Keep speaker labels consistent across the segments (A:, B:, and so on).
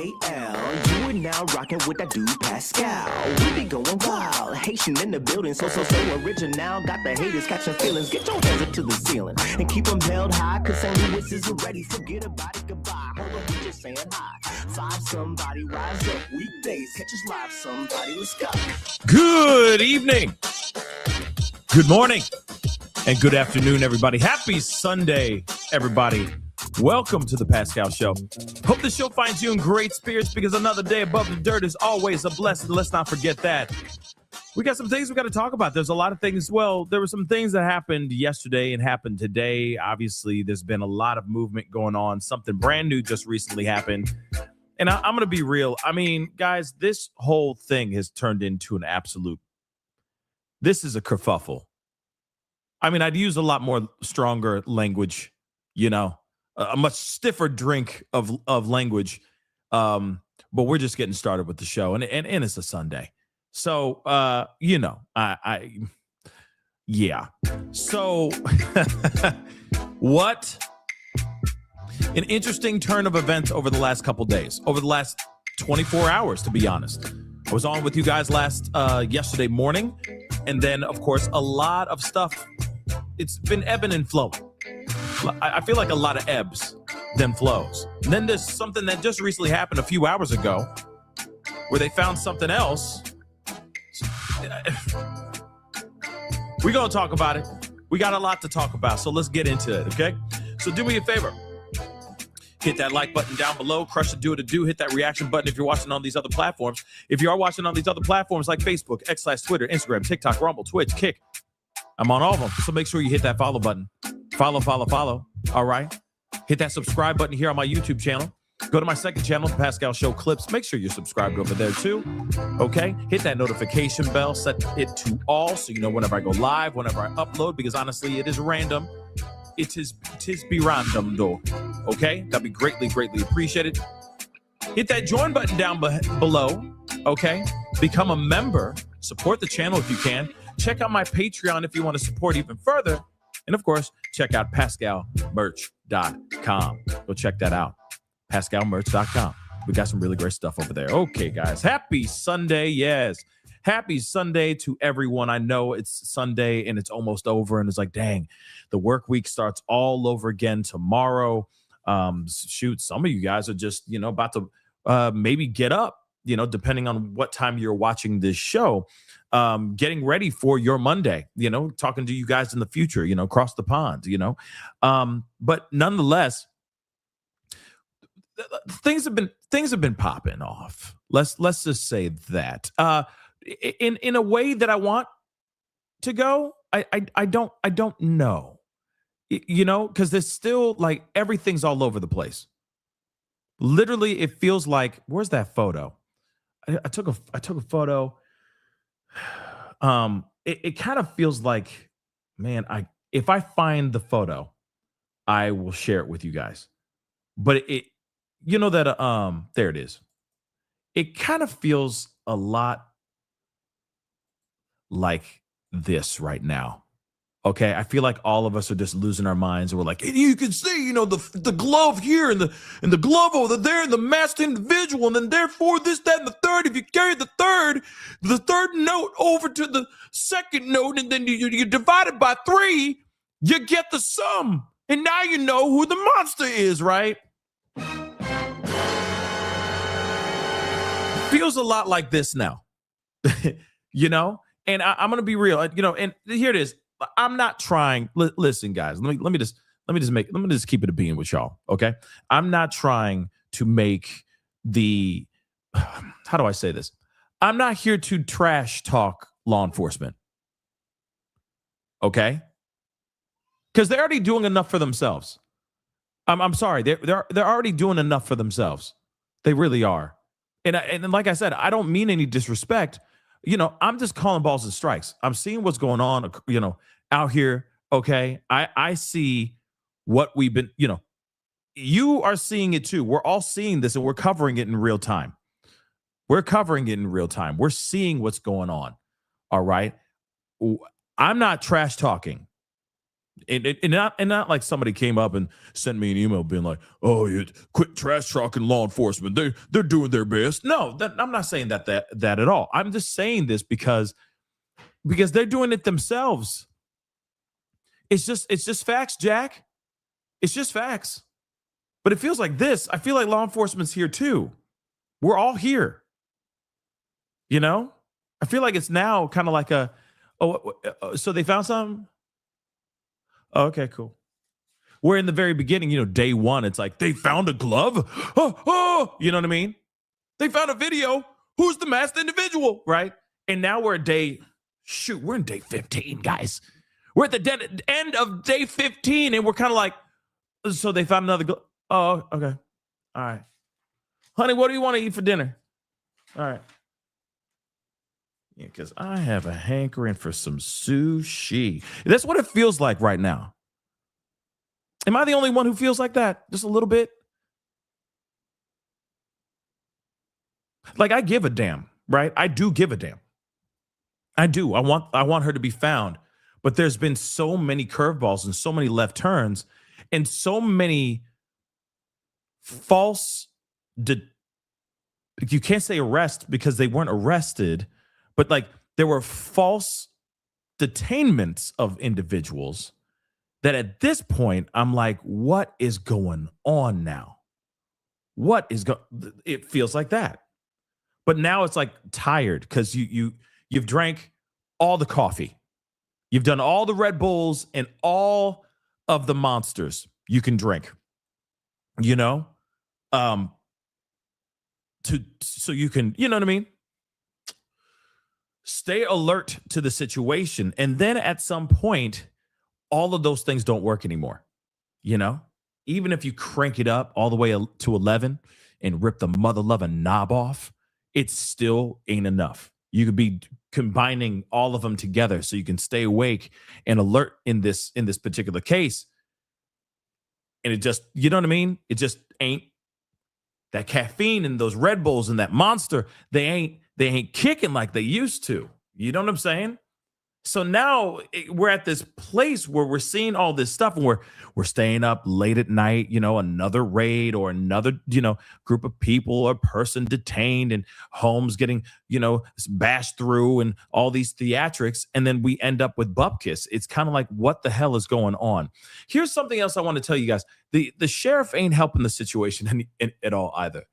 A: You are now rocking with that dude Pascal. We be going wild, Haitian in the building, so original. Got the haters catching feelings. Get your hands up to the ceiling and keep them held high, cause St. Louis is ready. Forget about it, goodbye. Hold on, we just saying hi. Five somebody, rise up weekdays. Catch us live, somebody, let's go.
B: Good evening, good morning, and good afternoon, everybody. Happy Sunday, everybody. Welcome to the Pascal Show. Hope the show finds you in great spirits, because another day above the dirt is always a blessing. Let's not forget that. We got some things we got to talk about. There's a lot of things. Well, there were some things that happened yesterday and happened today. Obviously, there's been a lot of movement going on. Something brand new just recently happened. And I'm going to be real. I mean, guys, this whole thing has turned into an absolute. This is a kerfuffle. I mean, I'd use a lot more stronger language, you know. A much stiffer drink of language, but we're just getting started with the show, and it's a Sunday, so yeah. So what an interesting turn of events over the last couple days, over the last 24 hours, to be honest. I was on with you guys yesterday morning, and then of course a lot of stuff. It's been ebbing and flowing. I feel like a lot of ebbs than flows. And then there's something that just recently happened a few hours ago where they found something else. We're going to talk about it. We got a lot to talk about, so let's get into it, okay? So do me a favor. Hit that like button down below. Crush the do. Hit that reaction button if you're watching on these other platforms. If you are watching on these other platforms like Facebook, X/Twitter, Instagram, TikTok, Rumble, Twitch, Kick, I'm on all of them. So make sure you hit that follow button. Follow. All right. Hit that subscribe button here on my YouTube channel. Go to my second channel, The Pascal Show Clips. Make sure you're subscribed over there too. Okay. Hit that notification bell. Set it to all so you know whenever I go live, whenever I upload, because honestly, it is random. It is be random though. Okay. That'd be greatly appreciated. Hit that join button down below. Okay. Become a member. Support the channel if you can. Check out my Patreon if you want to support even further. And of course, check out pascalmerch.com. Go check that out. pascalmerch.com. We got some really great stuff over there. Okay, guys. Happy Sunday. Yes. Happy Sunday to everyone. I know it's Sunday and it's almost over. And it's like, dang, the work week starts all over again tomorrow. Shoot, some of you guys are just, about to maybe get up, depending on what time you're watching this show. Getting ready for your Monday, talking to you guys in the future, across the pond, but nonetheless, things have been popping off. Let's just say that, in a way that I want to go. I don't know, because there's still like everything's all over the place. Literally, it feels like, where's that photo? I took a photo. It kind of feels like, man, if I find the photo, I will share it with you guys. But there it is. It kind of feels a lot like this right now. Okay, I feel like all of us are just losing our minds, and we're like, and you can see, the glove here and the glove over there, and the masked individual, and then therefore this, that, and the third. If you carry the third note over to the second note, and then you divide it by 3, you get the sum, and now you know who the monster is, right? Feels a lot like this now, And I'm gonna be real, and here it is. I'm not trying. Listen, guys. Let me just keep it a being with y'all. Okay. I'm not trying to make the. How do I say this? I'm not here to trash talk law enforcement. Okay. Because they're already doing enough for themselves. I'm sorry. They're already doing enough for themselves. They really are. And like I said, I don't mean any disrespect. I'm just calling balls and strikes. I'm seeing what's going on, out here. Okay. I see what we've been, you are seeing it too. We're all seeing this, and we're covering it in real time. We're seeing what's going on. All right. I'm not trash talking. not like somebody came up and sent me an email being like, "Oh, you quit trash talking law enforcement. They're doing their best." No, I'm not saying that at all. I'm just saying this because they're doing it themselves. It's just facts, Jack. It's just facts. But it feels like this. I feel like law enforcement's here too. We're all here. You know? I feel like it's now kind of like so they found something? Oh, okay, cool. Where in the very beginning, day one, it's like, they found a glove? Oh, you know what I mean? They found a video. Who's the masked individual, right? And now we're in day 15, guys. We're at the end of day 15, and we're kind of like, so they found another glove. Oh, okay. All right. Honey, what do you want to eat for dinner? All right. Yeah, because I have a hankering for some sushi. That's what it feels like right now. Am I the only one who feels like that? Just a little bit? Like, I give a damn, right? I do give a damn. I do. I want her to be found. But there's been so many curveballs and so many left turns and so many false you can't say arrest because they weren't arrested, but like there were false detainments of individuals that at this point I'm like, what is going on now? It feels like that. But now it's like tired because you've drank all the coffee. You've done all the Red Bulls and all of the monsters you can drink, so you can, you know what I mean? Stay alert to the situation. And then at some point, all of those things don't work anymore. Even if you crank it up all the way to 11 and rip the mother loving knob off, it still ain't enough. You could be combining all of them together so you can stay awake and alert in this particular case. And it just, you know what I mean? It just ain't that caffeine and those Red Bulls and that monster. They ain't kicking like they used to. You know what I'm saying? So now we're at this place where we're seeing all this stuff and we're staying up late at night, another raid or another, group of people or person detained and homes getting, bashed through and all these theatrics. And then we end up with bupkis. It's kind of like, what the hell is going on? Here's something else I want to tell you guys. The sheriff ain't helping the situation at all either.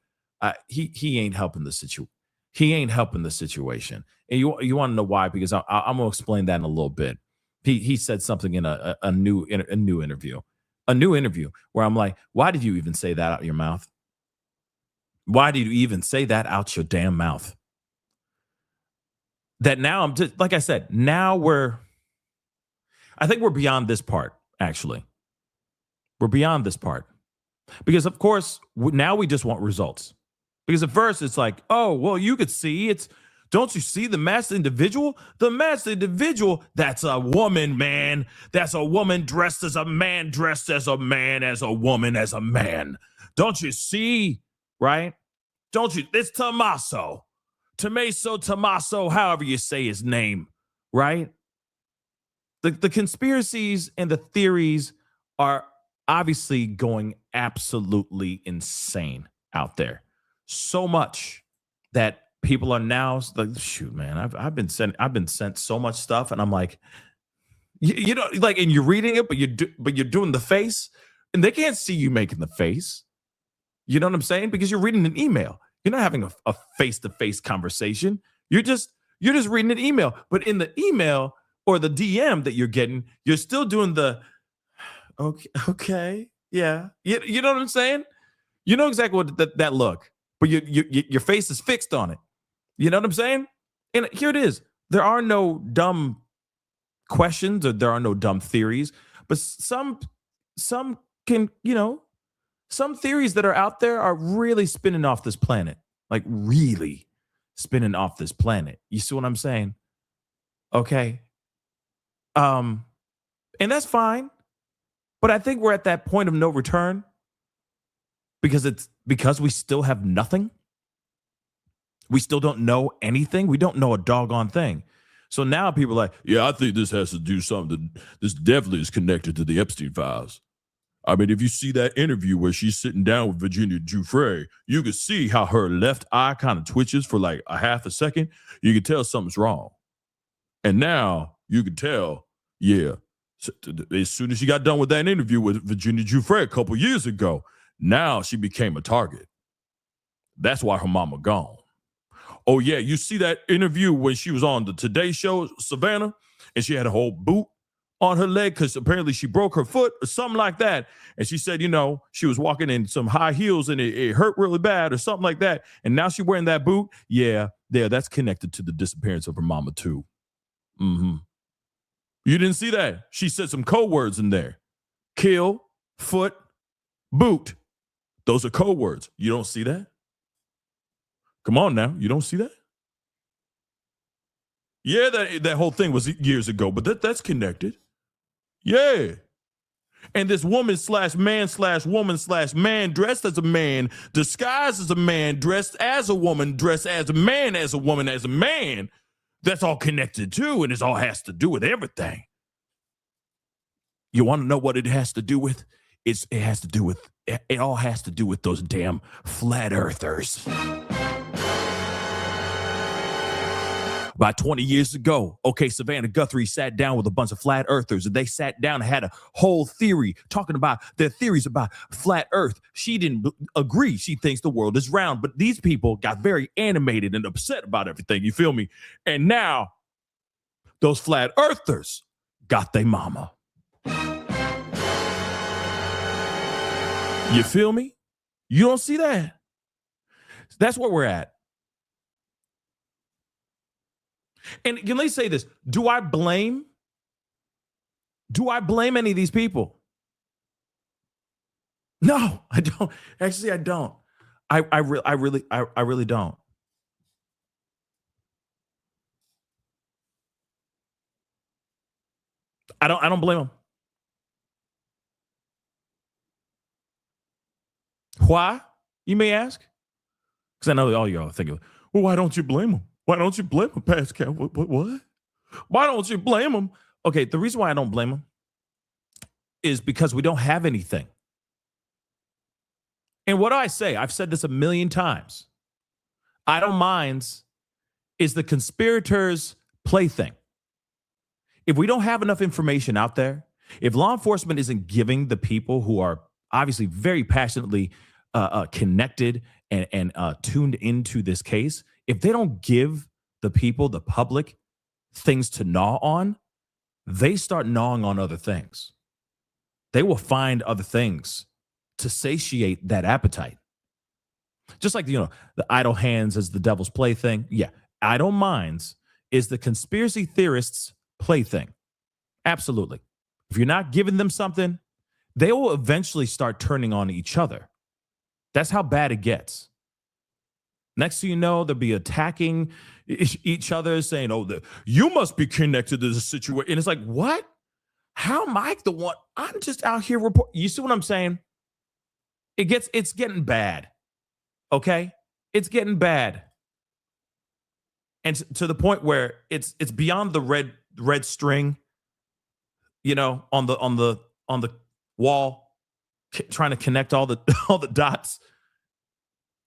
B: He ain't helping the situation. He ain't helping the situation. And you want to know why? Because I'm going to explain that in a little bit. He said something in a new interview where I'm like, why did you even say that out your mouth? Why did you even say that out your damn mouth? That now I'm just, like I said, I think we're beyond this part, actually. We're beyond this part. Because, of course, now we just want results. Because at first it's like, oh, well, you could see don't you see the masked individual? The masked individual, that's a woman, man. That's a woman dressed as a man, dressed as a man, as a woman, as a man. Don't you see, right? Don't you? It's Tommaso, however you say his name, right? The conspiracies and the theories are obviously going absolutely insane out there. So much that people are now like, shoot, man, I've been sent so much stuff, and I'm like, like, and you're reading it, but you're doing the face, and they can't see you making the face. You know what I'm saying? Because you're reading an email. You're not having a face-to-face conversation. You're just reading an email. But in the email or the DM that you're getting, you're still doing the okay, yeah. You know what I'm saying? You know exactly what that look. But your face is fixed on it. You know what I'm saying? And here it is. There are no dumb questions or there are no dumb theories, but some can, some theories that are out there are really spinning off this planet. Like really spinning off this planet. You see what I'm saying? Okay. And that's fine. But I think we're at that point of no return. Because we still have nothing. We still don't know anything. We don't know a doggone thing. So now people are like, yeah, I think this has to do something. This definitely is connected to the Epstein files. I mean, if you see that interview where she's sitting down with Virginia Giuffre, you can see how her left eye kind of twitches for like a half a second. You can tell something's wrong. And now you can tell, yeah, as soon as she got done with that interview with Virginia Giuffre a couple years ago, now she became a target. That's why her mama gone. Oh, yeah, you see that interview when she was on the Today Show, Savannah, and she had a whole boot on her leg because apparently she broke her foot or something like that. And she said, she was walking in some high heels and it hurt really bad or something like that. And now she's wearing that boot. Yeah, that's connected to the disappearance of her mama too. Mm-hmm. You didn't see that? She said some code words in there. Kill, foot, boot. Those are code words. You don't see that? Come on now. You don't see that? Yeah, that whole thing was years ago, but that's connected. Yeah. And this woman/man/woman/man dressed as a man, disguised as a man, dressed as a woman, dressed as a man, as a woman, as a man. That's all connected too, and it all has to do with everything. You want to know what it has to do with? It all has to do with those damn flat earthers. About 20 years ago, Savannah Guthrie sat down with a bunch of flat earthers, and they sat down and had a whole theory talking about their theories about flat earth. She didn't agree. She thinks the world is round, but these people got very animated and upset about everything. You feel me? And now those flat earthers got their mama. You feel me? You don't see that? That's where we're at. And can they say this? Do I blame any of these people? No, I don't. Actually, I don't. I really don't. I don't blame them. Why? You may ask. Because I know all y'all are thinking, well, why don't you blame them? Why don't you blame him, Pascal? What? Why don't you blame him? Okay, the reason why I don't blame him is because we don't have anything. And what do I say? I've said this a million times. Idle minds is the conspirator's plaything. If we don't have enough information out there, if law enforcement isn't giving the people who are obviously very passionately connected and tuned into this case, if they don't give the people, the public, things to gnaw on, they start gnawing on other things. They will find other things to satiate that appetite. Just like, the idle hands as the devil's plaything. Yeah, idle minds is the conspiracy theorists' plaything. Absolutely. If you're not giving them something, they will eventually start turning on each other. That's how bad it gets. Next thing you know, they'll be attacking each other, saying, you must be connected to the situation. And it's like, what? How am I the one? I'm just out here reporting. You see what I'm saying? It's getting bad. Okay? It's getting bad. And to the point where it's beyond the red string, on the wall, trying to connect all the dots.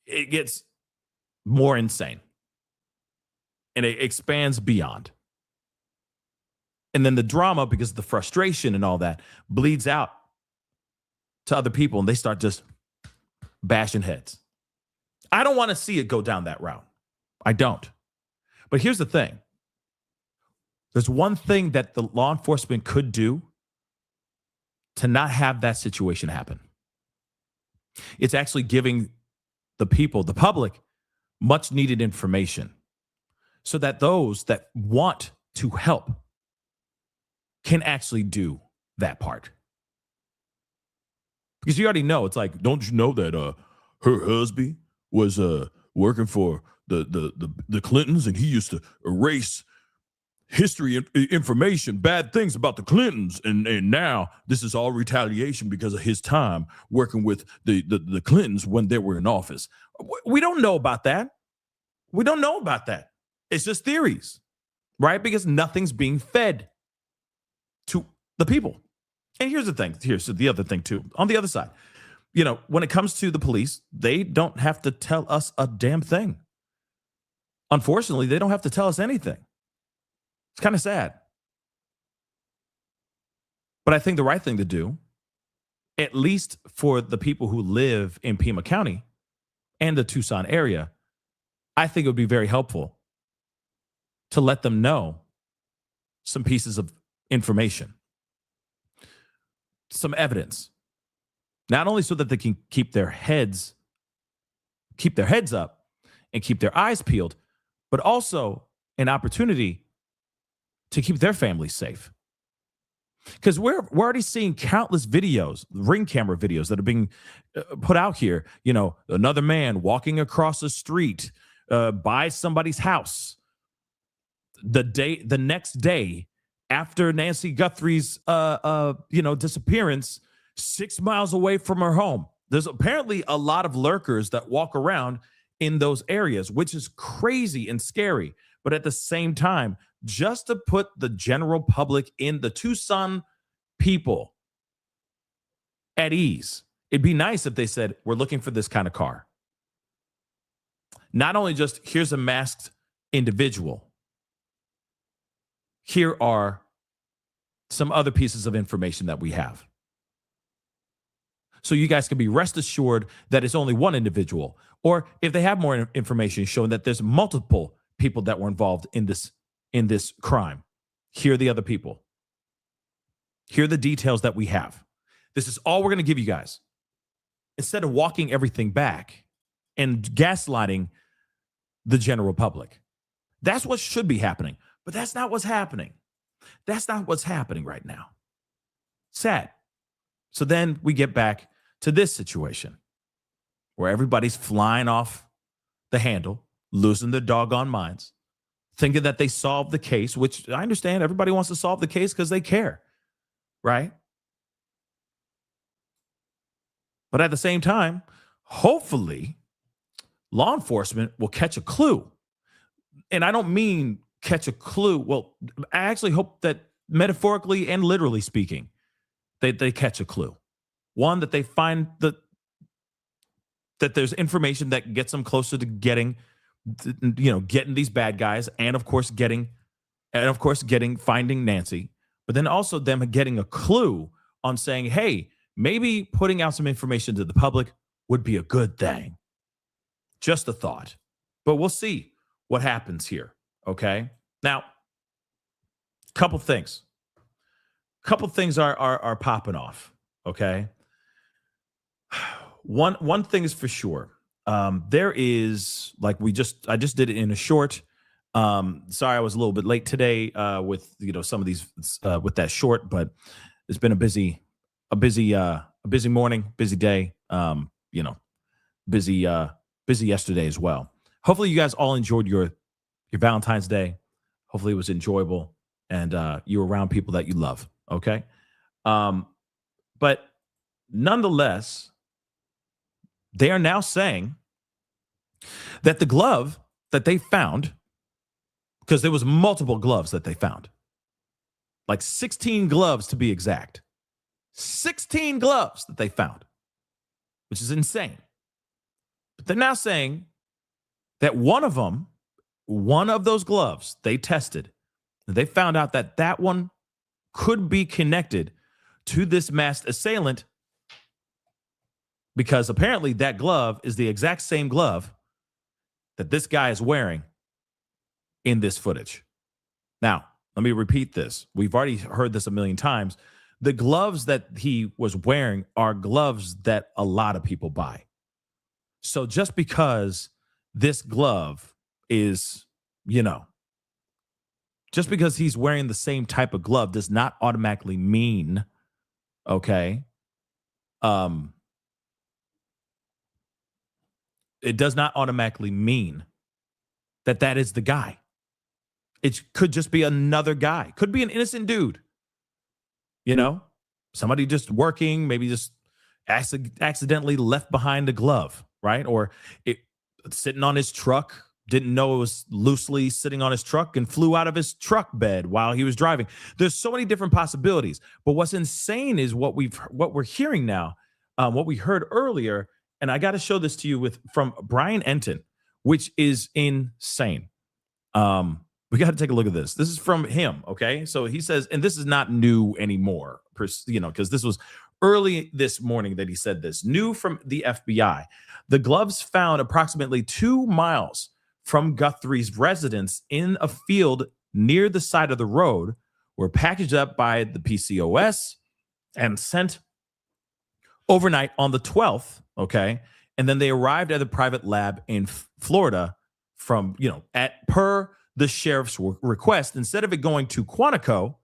B: It gets more insane. And it expands beyond. And then the drama, because of the frustration and all that, bleeds out to other people, and they start just bashing heads. I don't want to see it go down that route. I don't. But here's the thing. There's one thing that the law enforcement could do to not have that situation happen. It's actually giving the people, the public, much needed information so that those that want to help can actually do that part. Because you already know, it's like, don't you know that her husband was working for the Clintons, and he used to erase history information, bad things about the Clintons, and now this is all retaliation because of his time working with the Clintons when they were in office. We don't know about that. We don't know about that. It's just theories. right? Because nothing's being fed to the people. And here's the thing. Here's the other thing, too. On the other side, when it comes to the police, they don't have to tell us a damn thing. Unfortunately, they don't have to tell us anything. It's kind of sad. But I think the right thing to do, at least for the people who live in Pima County and the Tucson area, I think it would be very helpful to let them know some pieces of information, some evidence, not only so that they can keep their heads up and keep their eyes peeled, but also an opportunity to keep their families safe. Because we're already seeing countless videos, ring camera videos that are being put out here. Another man walking across the street by somebody's house. The next day after Nancy Guthrie's disappearance, 6 miles away from her home. There's apparently a lot of lurkers that walk around in those areas, which is crazy and scary. But at the same time, just to put the general public in the Tucson people at ease, it'd be nice if they said, we're looking for this kind of car. Not only just, here's a masked individual. Here are some other pieces of information that we have. So you guys can be rest assured that it's only one individual. Or if they have more information showing that there's multiple people that were involved in this crime, here are the other people. Here are the details that we have. This is all we're going to give you guys. Instead of walking everything back and gaslighting the general public. That's what should be happening. But that's not what's happening. That's not what's happening right now. Sad. So then we get back to this situation where everybody's flying off the handle, losing their doggone minds, thinking that they solved the case, which I understand everybody wants to solve the case because they care, right? But at the same time, hopefully, law enforcement will catch a clue. And I don't mean catch a clue. Well, I actually hope that metaphorically and literally speaking, they catch a clue. One, that they find that there's information that gets them closer to getting these bad guys, and of course finding Nancy, but then also them getting a clue on saying, hey, maybe putting out some information to the public would be a good thing. Just a thought. But we'll see what happens here. Okay. Now, couple things are popping off. Okay. One thing is for sure. There is, like I just did it in a short. Sorry, I was a little bit late today with some of these with that short, but it's been a busy morning, busy day. Busy yesterday as well. Hopefully, you guys all enjoyed your Valentine's Day. Hopefully, it was enjoyable and you were around people that you love. Okay, but nonetheless, they are now saying that the glove that they found, because there was multiple gloves that they found, like 16 gloves to be exact, 16 gloves that they found, which is insane. But they're now saying that one of those gloves they tested, they found out that one could be connected to this masked assailant, because apparently that glove is the exact same glove that this guy is wearing in this footage. Now, let me repeat this. We've already heard this a million times. The gloves that he was wearing are gloves that a lot of people buy. So just because this glove is, just because he's wearing the same type of glove does not automatically mean, okay, it does not automatically mean that is the guy. It could just be another guy. Could be an innocent dude. Somebody just working, maybe just accidentally left behind a glove, right? Or sitting on his truck, didn't know it was loosely sitting on his truck and flew out of his truck bed while he was driving. There's so many different possibilities. But what's insane is what we're hearing now, what we heard earlier, and I got to show this to you from Brian Enton, which is insane. We got to take a look at this. This is from him, okay? So he says, and this is not new anymore, because this was early this morning that he said this. New from the FBI. The gloves found approximately 2 miles from Guthrie's residence in a field near the side of the road were packaged up by the PCOS and sent overnight on the 12th, okay? And then they arrived at a private lab in Florida per the sheriff's request. Instead of it going to Quantico,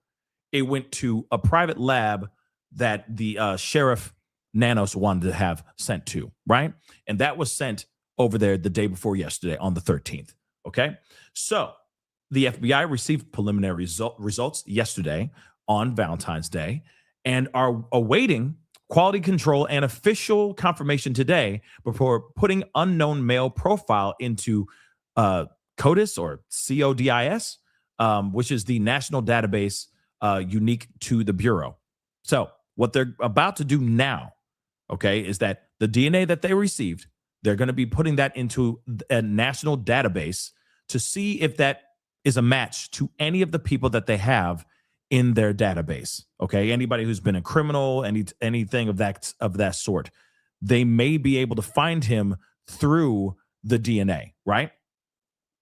B: it went to a private lab that the sheriff Nanos wanted to have sent to, right? And that was sent over there the day before yesterday on the 13th, okay? So the FBI received preliminary results yesterday on Valentine's Day and are awaiting quality control and official confirmation today before putting unknown male profile into CODIS or CODIS, which is the national database unique to the Bureau. So what they're about to do now, okay, is that the DNA that they received, they're going to be putting that into a national database to see if that is a match to any of the people that they have in their database. Okay, anybody who's been a criminal, anything of that sort, they may be able to find him through the DNA, right?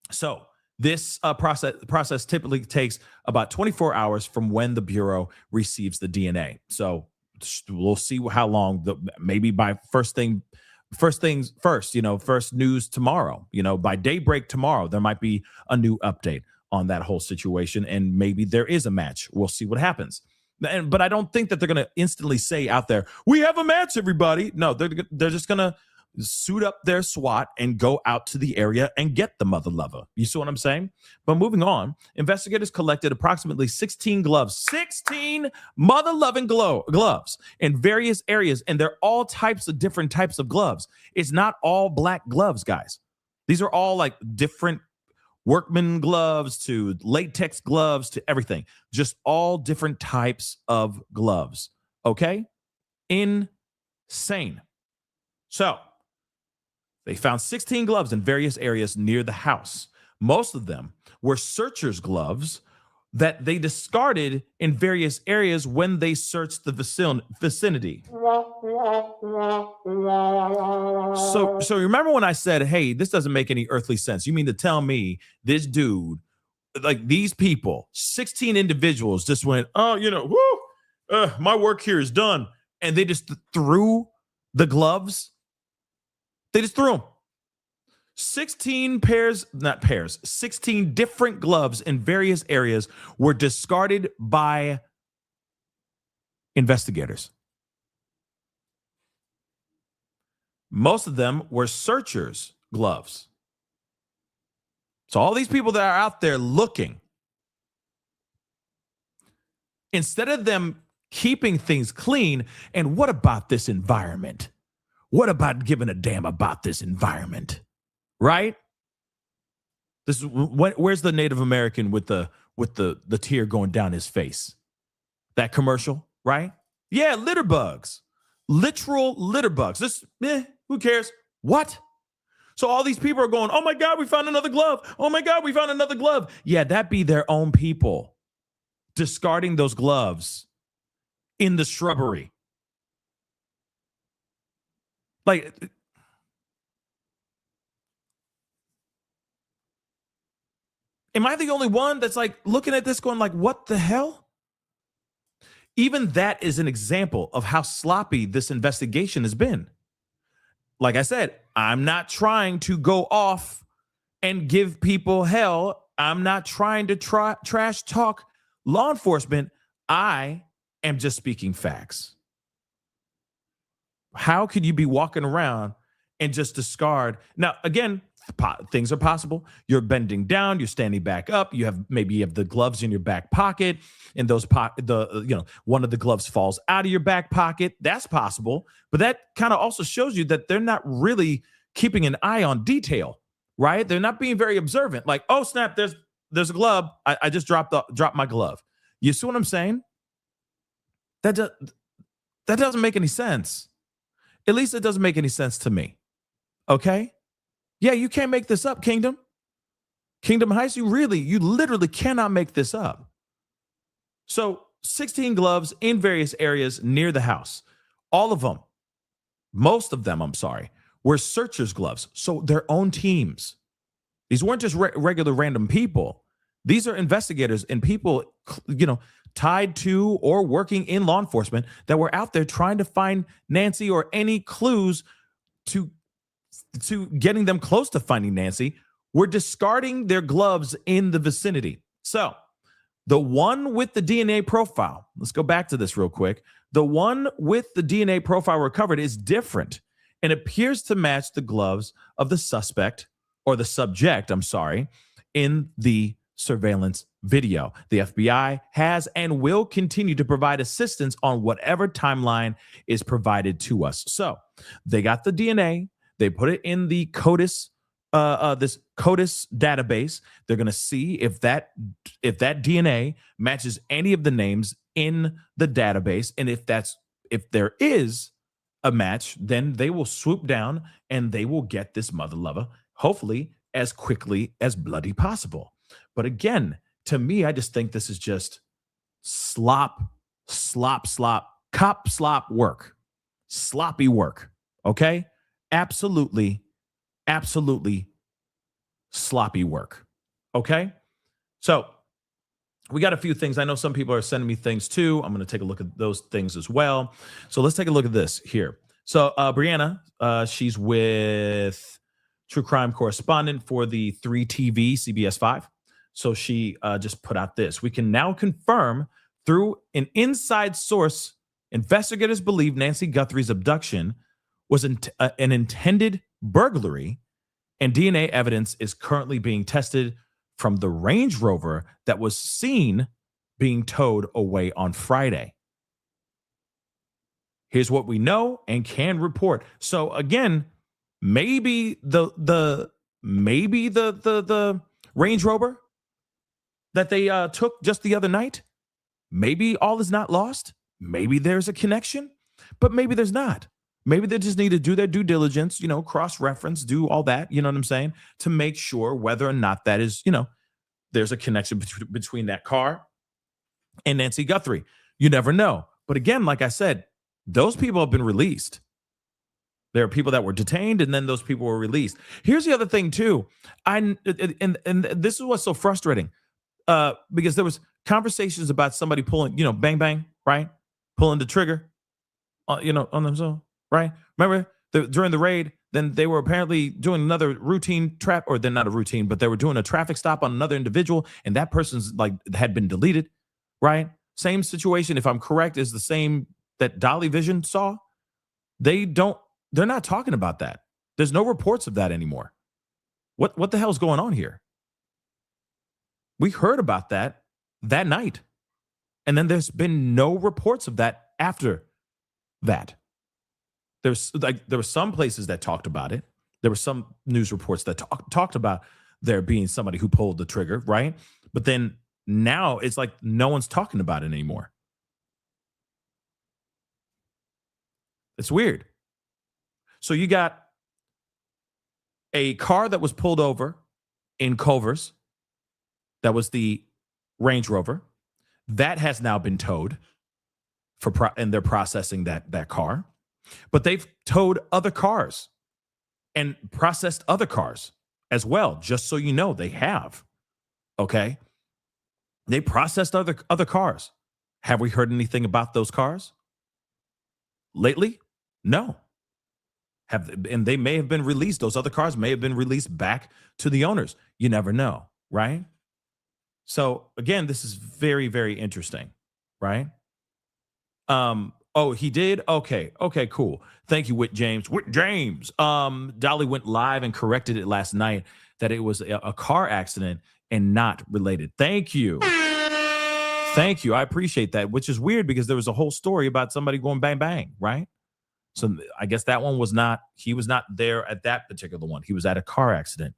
B: So this process typically takes about 24 hours from when the Bureau receives the DNA. So we'll see how long. Maybe by first things first. First news tomorrow. By daybreak tomorrow, there might be a new update on that whole situation, and maybe there is a match. We'll see what happens. But I don't think that they're going to instantly say out there, "We have a match, everybody." No, they're just going to suit up their SWAT and go out to the area and get the mother lover. You see what I'm saying? But moving on, investigators collected approximately 16 gloves, 16 mother loving gloves in various areas. And they're all different types of gloves. It's not all black gloves, guys. These are all like different workman gloves to latex gloves to everything. Just all different types of gloves. Okay? Insane. So, they found 16 gloves in various areas near the house. Most of them were searchers' gloves that they discarded in various areas when they searched the vicinity. So remember when I said, hey, this doesn't make any earthly sense. You mean to tell me this dude, like these people, 16 individuals just went, my work here is done. And they just threw the gloves. They just threw them. 16 different gloves in various areas were discarded by investigators. Most of them were searchers' gloves. So all these people that are out there looking, instead of them keeping things clean, and what about this environment? What about giving a damn about this environment? Right? This is where's the Native American with the tear going down his face? That commercial, right? Yeah, litter bugs. Literal litter bugs. Who cares? What? So all these people are going, "Oh my God, we found another glove. Oh my God, we found another glove." Yeah, that be their own people discarding those gloves in the shrubbery. Like, am I the only one that's like looking at this going like, what the hell? Even that is an example of how sloppy this investigation has been. Like I said, I'm not trying to go off and give people hell. I'm not trying to trash talk law enforcement. I am just speaking facts. How could you be walking around and just discard? Now, again, things are possible. You're bending down, you're standing back up. You have the gloves in your back pocket, and one of the gloves falls out of your back pocket. That's possible, but that kind of also shows you that they're not really keeping an eye on detail. right? They're not being very observant. Like, oh snap, there's a glove. I just dropped my glove. You see what I'm saying? That doesn't make any sense. At least it doesn't make any sense to me. Okay? Yeah, you can't make this up, Kingdom. Kingdom Heights, you literally cannot make this up. So 16 gloves in various areas near the house. All of them, most of them, were searchers' gloves. So their own teams. These weren't just regular random people. These are investigators and people, tied to or working in law enforcement that were out there trying to find Nancy or any clues to getting them close to finding Nancy, were discarding their gloves in the vicinity. So the one with the DNA profile, let's go back to this real quick. The one with the DNA profile recovered is different and appears to match the gloves of the suspect or the subject, in the surveillance video. The FBI has and will continue to provide assistance on whatever timeline is provided to us. So they got the DNA, they put it in the CODIS, this CODIS database. They're going to see if that DNA matches any of the names in the database, and if there is a match, then they will swoop down and they will get this mother lover, hopefully as quickly as bloody possible. But again, to me, I just think this is just slop work, sloppy work. Okay, absolutely sloppy work. Okay, so we got a few things. I know some people are sending me things too. I'm going to take a look at those things as well. So let's take a look at this here. So Brianna, she's with True Crime Correspondent for the 3 TV CBS 5. So she just put out this. We can now confirm through an inside source, investigators believe Nancy Guthrie's abduction was an intended burglary, and DNA evidence is currently being tested from the Range Rover that was seen being towed away on Friday. Here's what we know and can report. So again, maybe the Range Rover that they took just the other night, maybe all is not lost. Maybe there's a connection, but maybe there's not. Maybe they just need to do their due diligence, cross-reference, do all that, you know what I'm saying, to make sure whether or not that is, there's a connection between that car and Nancy Guthrie. You never know. But again, like I said, those people have been released. There are people that were detained, and then those people were released. Here's the other thing, too. And this is what's so frustrating, because there was conversations about somebody pulling, bang, bang, right? Pulling the trigger, on themselves. Right? Remember during the raid, then they were apparently doing another routine trap, or they're not a routine, but they were doing a traffic stop on another individual, and that person's had been deleted. Right? Same situation, if I'm correct, is the same that Dolly Vision saw. They're not talking about that. There's no reports of that anymore. What the hell's going on here? We heard about that night, and then there's been no reports of that after that. There were some places that talked about it. There were some news reports that talked about there being somebody who pulled the trigger, right? But then now it's like no one's talking about it anymore. It's weird. So you got a car that was pulled over in Culver's. That was the Range Rover. That has now been towed and they're processing that car. But they've towed other cars and processed other cars as well, just so you know, they have. Okay? They processed other cars. Have we heard anything about those cars lately? No. And they may have been released. Those other cars may have been released back to the owners. You never know, right? So again, this is very, very interesting, right? Oh, he did? Okay, cool. Thank you, Whit James. Dolly went live and corrected it last night that it was a car accident and not related. Thank you. I appreciate that, which is weird because there was a whole story about somebody going bang, bang, right? So I guess that one he was not there at that particular one. He was at a car accident.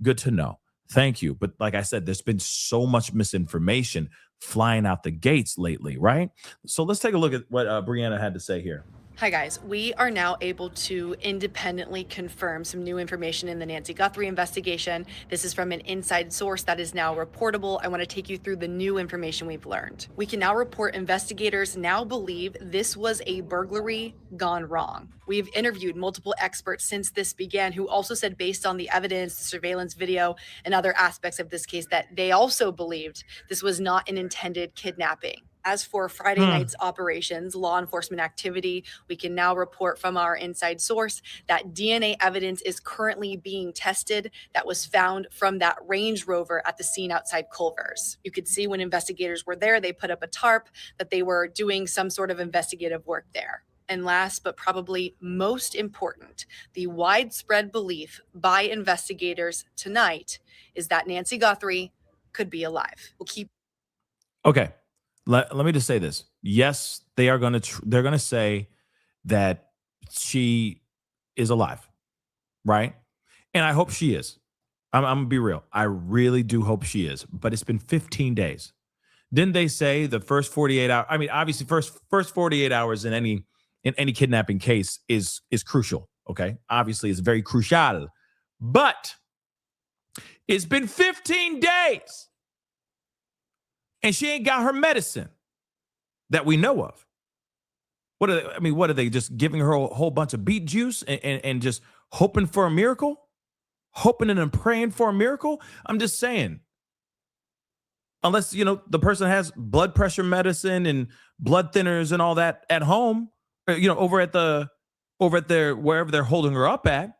B: Good to know. Thank you. But like I said, there's been so much misinformation flying out the gates lately, right? So let's take a look at what Brianna had to say here.
C: Hi guys, we are now able to independently confirm some new information in the Nancy Guthrie investigation. This is from an inside source that is now reportable. I want to take you through the new information we've learned. We can now report investigators now believe this was a burglary gone wrong. We've interviewed multiple experts since this began who also said, based on the evidence, the surveillance video, and other aspects of this case, that they also believed this was not an intended kidnapping. As for Friday night's operations, law enforcement activity, we can now report from our inside source that DNA evidence is currently being tested that was found from that Range Rover at the scene outside Culver's. You could see when investigators were there, they put up a tarp that they were doing some sort of investigative work there. And last, but probably most important, the widespread belief by investigators tonight is that Nancy Guthrie could be alive. We'll keep.
B: Okay. Let me just say this. Yes, they are going to they're going to say that she is alive, right? And I hope she is. I'm going to be real. I really do hope she is. But it's been 15 days. Didn't they say the first 48 hours? I mean, obviously, first 48 hours in any kidnapping case is crucial. Okay, obviously, it's very crucial. But it's been 15 days. And she ain't got her medicine that we know of. What are they just giving her a whole bunch of beet juice and just hoping for a miracle? Hoping and praying for a miracle? I'm just saying. Unless, the person has blood pressure medicine and blood thinners and all that at home, over at their wherever they're holding her up at.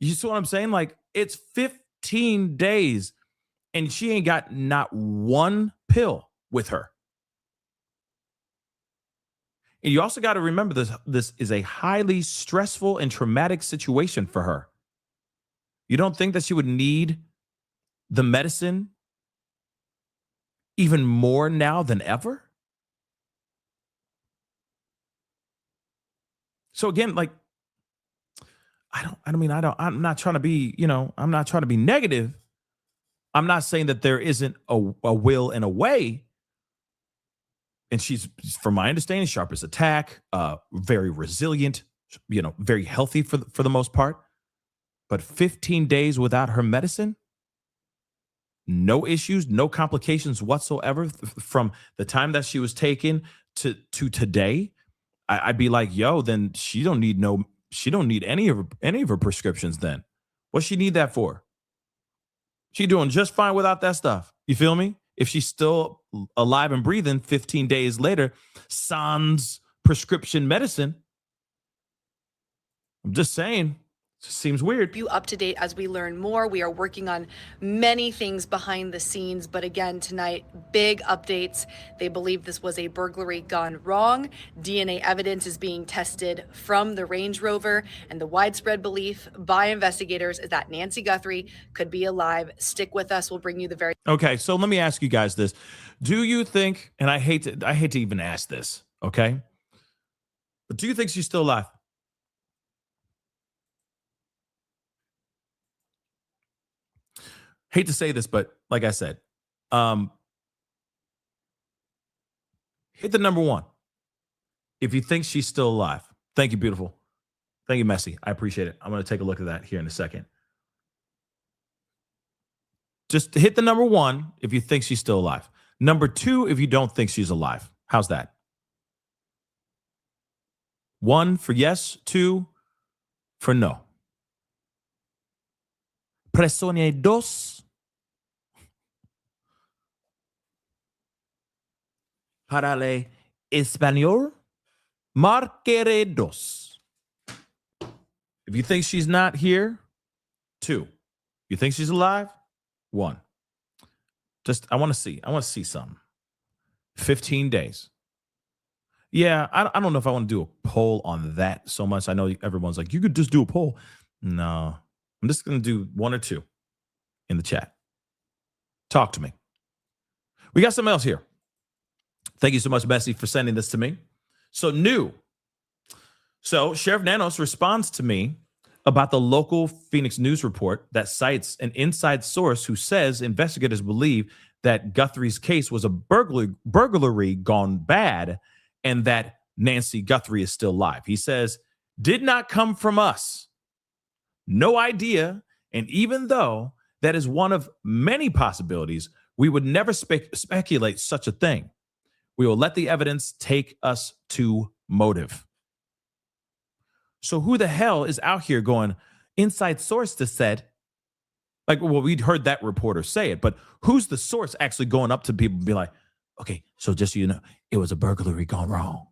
B: You see what I'm saying? Like, it's 15 days. And she ain't got not one pill with her. And you also got to remember this is a highly stressful and traumatic situation for her. You don't think that she would need the medicine even more now than ever? So again, like, I'm not trying to be, I'm not trying to be negative. I'm not saying that there isn't a will and a way. And she's, from my understanding, sharp as a tack, very resilient, very healthy for the most part. But 15 days without her medicine, no issues, no complications whatsoever from the time that she was taken to today. I'd be like, yo, then she don't need any of her prescriptions then. What she need that for? She doing just fine without that stuff. You feel me? If she's still alive and breathing 15 days later, sans prescription medicine. I'm just saying. Seems weird.
C: You up to date as we learn more. We are working on many things behind the scenes, but again, tonight, big updates. They believe this was a burglary gone wrong. DNA evidence is being tested from the Range Rover, and the widespread belief by investigators is that Nancy Guthrie could be alive. Stick with us. We'll bring you the very.
B: Okay, so let me ask you guys this. Do you think, and I hate to even ask this, okay? But do you think she's still alive? Hate to say this, but like I said, hit the number 1 if you think she's still alive. Thank you, beautiful. Thank you, Messi. I appreciate it. I'm going to take a look at that here in a second. Just hit the number 1 if you think she's still alive. Number 2 if you don't think she's alive. How's that? 1 for yes, 2 for no. Presione dos. Para el español, marquere dos. If you think she's not here, 2. You think she's alive? 1. Just, I want to see something. 15 days. Yeah, I don't know if I want to do a poll on that so much. I know everyone's like, you could just do a poll. No, I'm just going to do 1 or 2 in the chat. Talk to me. We got something else here. Thank you so much, Bessie, for sending this to me. So Sheriff Nanos responds to me about the local Phoenix News report that cites an inside source who says investigators believe that Guthrie's case was a burglary gone bad and that Nancy Guthrie is still alive. He says, did not come from us. No idea. And even though that is one of many possibilities, we would never speculate such a thing. We will let the evidence take us to motive. So who the hell is out here going, inside source that said, like, well, we'd heard that reporter say it, but who's the source actually going up to people and be like, okay, so just so you know, it was a burglary gone wrong.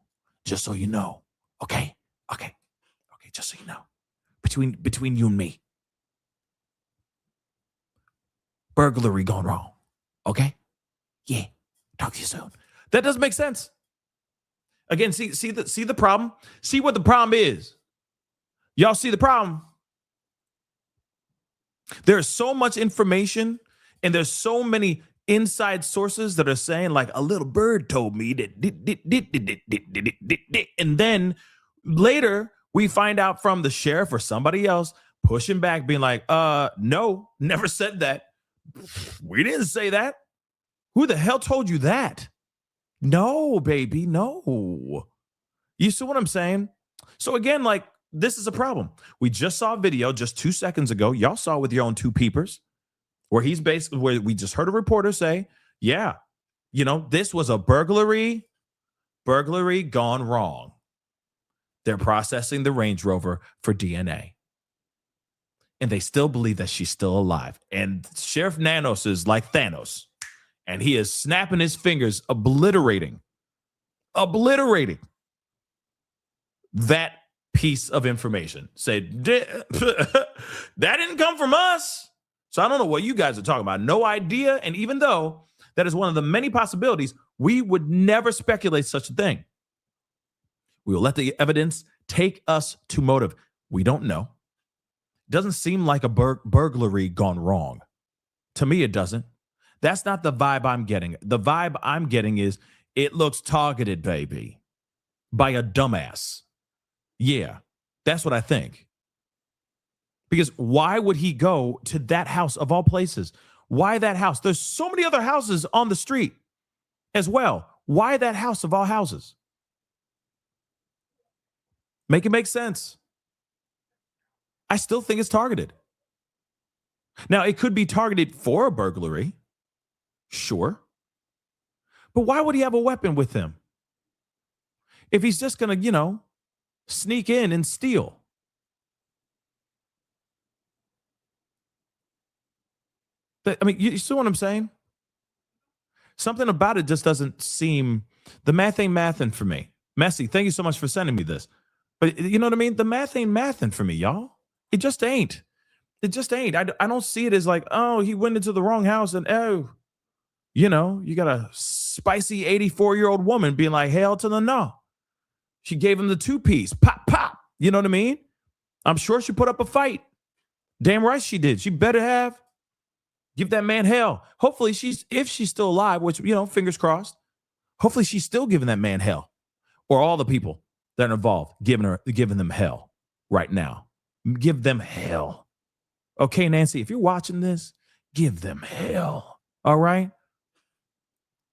B: Just so you know. Okay, just so you know. Between you and me. Burglary gone wrong. Okay? Yeah. Talk to you soon. That doesn't make sense. Again, see the problem? See what the problem is. Y'all see the problem? There's so much information and there's so many inside sources that are saying like a little bird told me that and then later we find out from the sheriff or somebody else pushing back being like, no, never said that. We didn't say that. Who the hell told you that? No, baby, no. You see what I'm saying? So again, like, this is a problem. We just saw a video just 2 seconds ago. Y'all saw with your own two peepers where where we just heard a reporter say, yeah, this was a burglary gone wrong. They're processing the Range Rover for DNA. And they still believe that she's still alive. And Sheriff Nanos is like Thanos. And he is snapping his fingers, obliterating that piece of information. Said, that didn't come from us. So I don't know what you guys are talking about. No idea. And even though that is one of the many possibilities, we would never speculate such a thing. We will let the evidence take us to motive. We don't know. Doesn't seem like a burglary gone wrong. To me, it doesn't. That's not the vibe I'm getting. The vibe I'm getting is it looks targeted, baby, by a dumbass. Yeah, that's what I think. Because why would he go to that house of all places? Why that house? There's so many other houses on the street as well. Why that house of all houses? Make it make sense. I still think it's targeted. Now, it could be targeted for a burglary. Sure. But why would he have a weapon with him? If he's just going to, sneak in and steal. But, I mean, you see what I'm saying? Something about it just doesn't seem, the math ain't mathin' for me. Messy, thank you so much for sending me this. But you know what I mean? The math ain't mathin' for me, y'all. It just ain't. It just ain't. I don't see it as like, oh, he went into the wrong house and, you got a spicy 84-year-old woman being like, hell to the no. She gave him the two-piece. Pop, pop. You know what I mean? I'm sure she put up a fight. Damn right she did. She better have. Give that man hell. Hopefully if she's still alive, which, fingers crossed, hopefully she's still giving that man hell. Or all the people that are involved, giving them hell right now. Give them hell. Okay, Nancy, if you're watching this, give them hell. All right?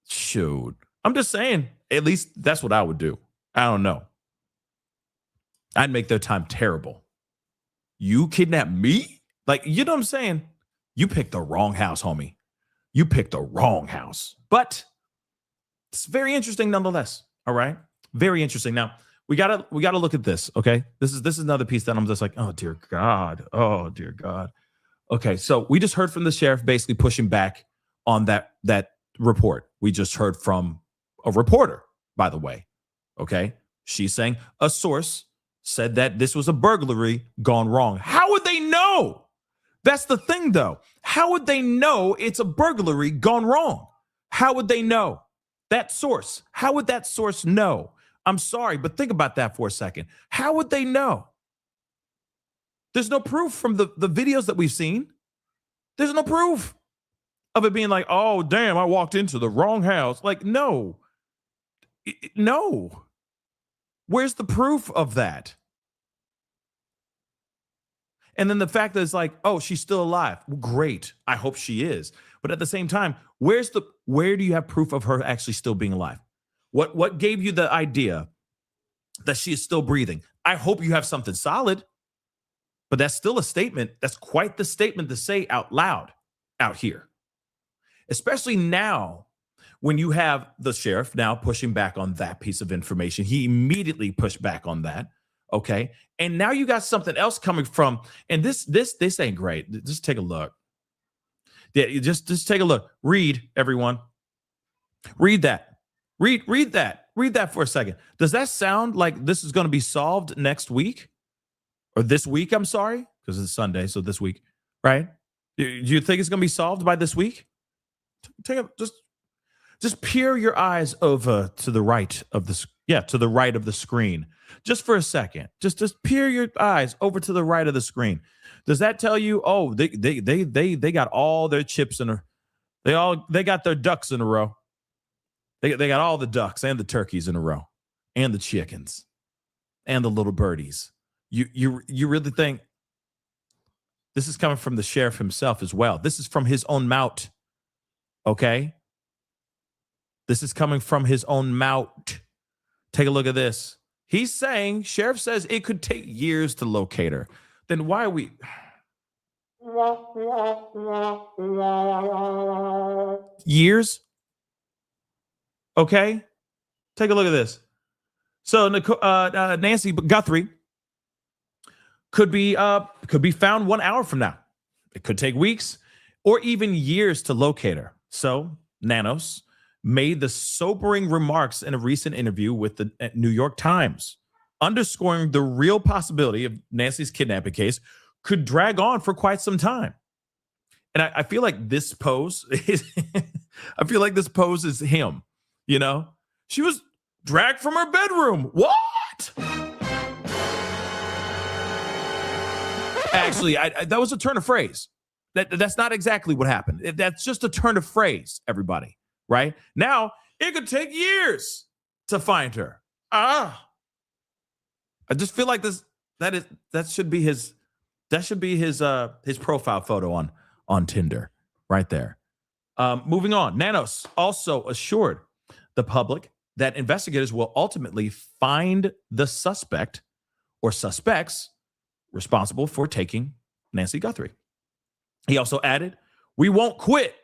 B: Shoot. I'm just saying, at least that's what I would do. I don't know. I'd make their time terrible. You kidnap me? Like, you know what I'm saying? You picked the wrong house, homie. You picked the wrong house. But it's very interesting nonetheless. All right? Very interesting. Now, we gotta look at this, okay? This is another piece that I'm just like, oh dear God. Oh dear God. Okay, so we just heard from the sheriff basically pushing back on that report. We just heard from a reporter, by the way. Okay? She's saying a source said that this was a burglary gone wrong. How would they know? That's the thing, though. How would they know it's a burglary gone wrong? How would they know? That source. How would that source know? I'm sorry, but think about that for a second. How would they know? There's no proof from the videos that we've seen. There's no proof of it being like, oh, damn, I walked into the wrong house. Like, no. No. Where's the proof of that? And then the fact that it's like, oh, she's still alive. Well, great. I hope she is. But at the same time, where do you have proof of her actually still being alive? What gave you the idea that she is still breathing? I hope you have something solid, but that's still a statement. That's quite the statement to say out loud out here, especially now when you have the sheriff now pushing back on that piece of information. He immediately pushed back on that. Okay. And now you got something else coming from, and this ain't great. Just take a look. Yeah, just take a look. Read, everyone. Read that. Read that. Read that for a second. Does that sound like this is going to be solved next week? Or this week, I'm sorry, because it's Sunday, so this week, right? Do you think it's going to be solved by this week? Just peer your eyes over to the right of the screen. Just for a second. Just peer your eyes over to the right of the screen. Does that tell you, oh, they got all their chips in a they got their ducks in a row. They got all the ducks and the turkeys in a row, and the chickens, and the little birdies. You really think this is coming from the sheriff himself as well? This is from his own mouth. Okay? This is coming from his own mouth. Take a look at this. He's saying, sheriff says it could take years to locate her. Then why are we... Years? Okay? Take a look at this. So Nancy Guthrie could be found 1 hour from now. It could take weeks or even years to locate her. So Nanos made the sobering remarks in a recent interview with the New York Times, underscoring the real possibility of Nancy's kidnapping case could drag on for quite some time. And I feel like this pose is him, you know? She was dragged from her bedroom. What? Actually, that was a turn of phrase. That's not exactly what happened. That's just a turn of phrase, everybody. Right? Now, it could take years to find her. I just feel like that should be his profile photo on Tinder right there. Moving on. Nanos also assured the public that investigators will ultimately find the suspect or suspects responsible for taking Nancy Guthrie. He also added, "We won't quit,"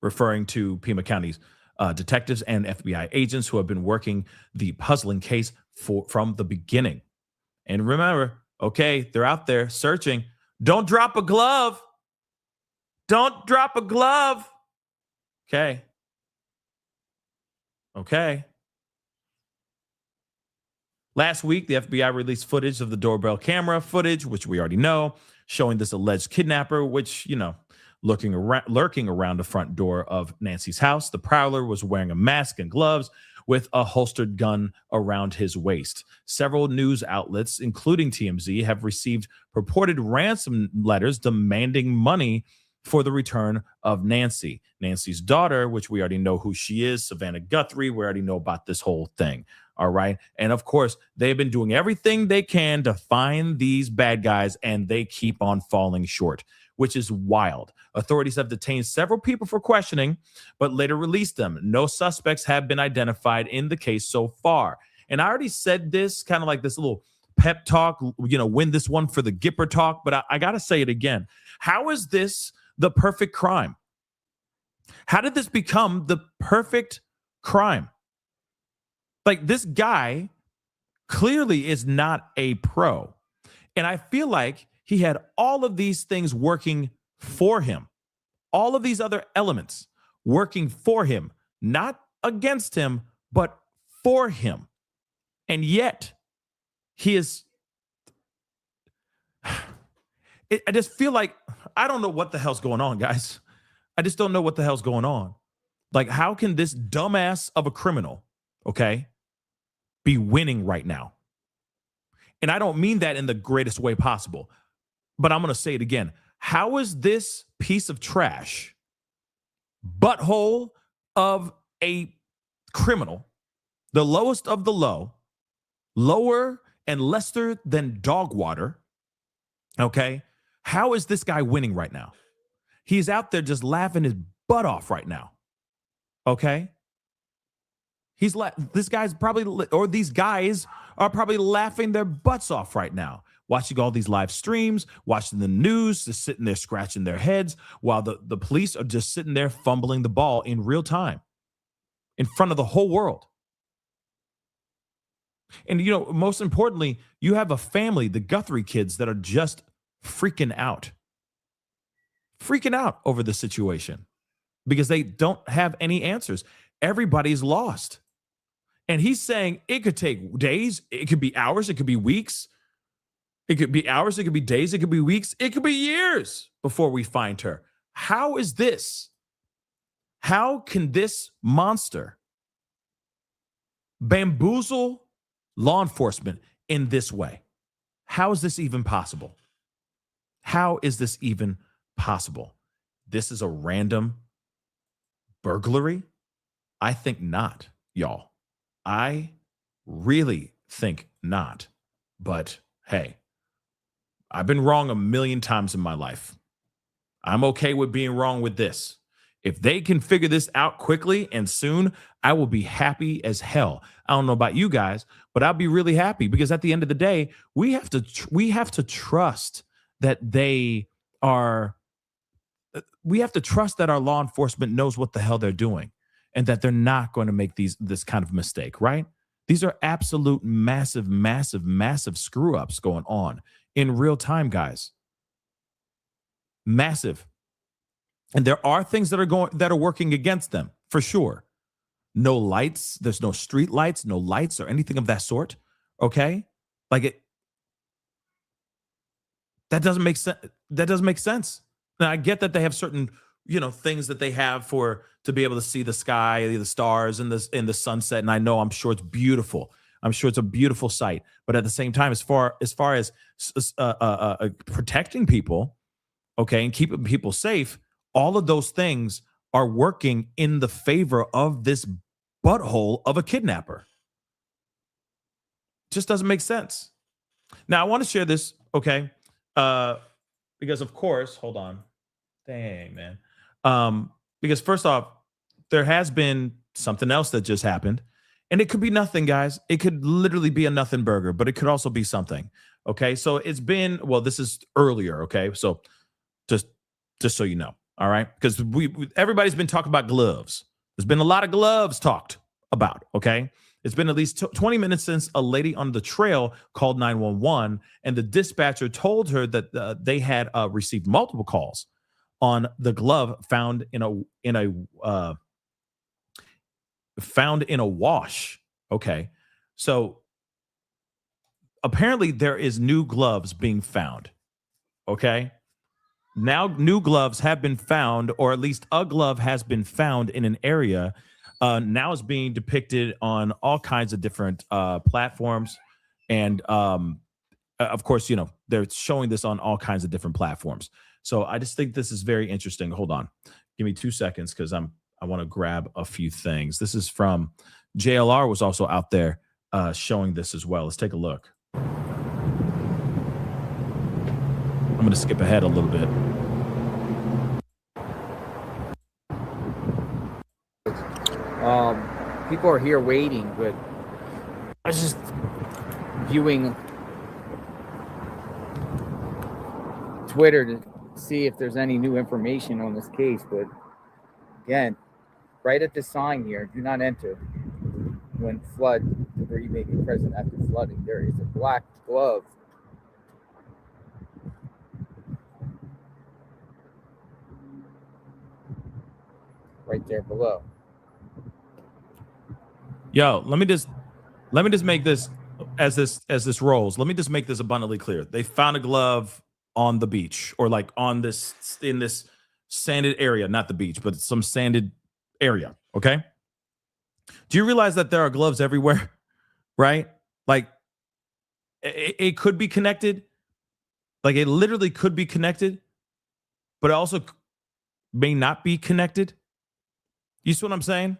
B: referring to Pima County's detectives and FBI agents who have been working the puzzling case from the beginning. And remember, okay, they're out there searching. Don't drop a glove. Don't drop a glove. Okay. Last week, the FBI released footage of the doorbell camera footage, which we already know, showing this alleged kidnapper, which, lurking around the front door of Nancy's house. The prowler was wearing a mask and gloves with a holstered gun around his waist. Several news outlets, including TMZ, have received purported ransom letters demanding money for the return of Nancy. Nancy's daughter, which we already know who she is, Savannah Guthrie, we already know about this whole thing. All right. And of course, they've been doing everything they can to find these bad guys, and they keep on falling short, which is wild. Authorities have detained several people for questioning, but later released them. No suspects have been identified in the case so far. And I already said this, kind of like this little pep talk, win this one for the Gipper talk, but I got to say it again. How is this the perfect crime? How did this become the perfect crime? Like, this guy clearly is not a pro. And I feel like he had all of these things working for him, all of these other elements working for him, not against him, but for him. And yet he is, I just feel like, I don't know what the hell's going on, guys. I just don't know what the hell's going on. Like, how can this dumbass of a criminal, okay, be winning right now? And I don't mean that in the greatest way possible, but I'm going to say it again. How is this piece of trash, butthole of a criminal, the lowest of the low, lower and lesser than dog water, okay? How is this guy winning right now? He's out there just laughing his butt off right now. Okay? This guy's probably, or these guys are probably laughing their butts off right now, watching all these live streams, watching the news, just sitting there scratching their heads while the police are just sitting there fumbling the ball in real time in front of the whole world. And, you know, most importantly, you have a family, the Guthrie kids, that are just freaking out over the situation because they don't have any answers. Everybody's lost. And he's saying it could take days, it could be hours, it could be weeks. It could be hours, it could be days, it could be weeks, it could be years before we find her. How is this? How can this monster bamboozle law enforcement in this way? How is this even possible? How is this even possible? This is a random burglary? I think not, y'all. I really think not. But hey, I've been wrong a million times in my life. I'm okay with being wrong with this. If they can figure this out quickly and soon, I will be happy as hell. I don't know about you guys, but I'll be really happy because at the end of the day, we have to trust that they are. We have to trust that our law enforcement knows what the hell they're doing and that they're not going to make this kind of mistake, right? These are absolute massive, massive, massive screw ups going on in real time, guys. Massive. And there are things that are working against them for sure. No lights, there's no street lights, no lights or anything of that sort. Okay? Like that doesn't make sense. That doesn't make sense. Now I get that they have certain, things that they have to be able to see the sky, the stars and the sunset. And I'm sure it's beautiful. I'm sure it's a beautiful sight. But at the same time, as far as protecting people, okay, and keeping people safe, all of those things are working in the favor of this butthole of a kidnapper. Just doesn't make sense. Now, I want to share this, okay? Because, of course, hold on. Dang, man. Because first off, there has been something else that just happened. And it could be nothing, guys. It could literally be a nothing burger, but it could also be something. Okay, so it's been, this is earlier, okay? So just so you know. All right. Because everybody's been talking about gloves. There's been a lot of gloves talked about. OK, it's been at least 20 minutes since a lady on the trail called 911 and the dispatcher told her that they had received multiple calls on the glove found in a wash. OK, so apparently there is new gloves being found. OK. Now new gloves have been found, or at least a glove has been found in an area. Now it's being depicted on all kinds of different platforms. And of course, they're showing this on all kinds of different platforms. So I just think this is very interesting. Hold on. Give me 2 seconds because I want to grab a few things. This is from JLR was also out there showing this as well. Let's take a look. I'm going to skip ahead a little bit.
D: People are here waiting, but I was just viewing Twitter to see if there's any new information on this case. But again, right at this sign here, do not enter when flood debris may be present after flooding. There is a black glove right there below.
B: Yo, let me just make this as this rolls. Let me just make this abundantly clear. They found a glove on the beach, or like in this sanded area, not the beach, but some sanded area. Okay. Do you realize that there are gloves everywhere? Right? Like it could be connected. Like it literally could be connected, but it also may not be connected. You see what I'm saying?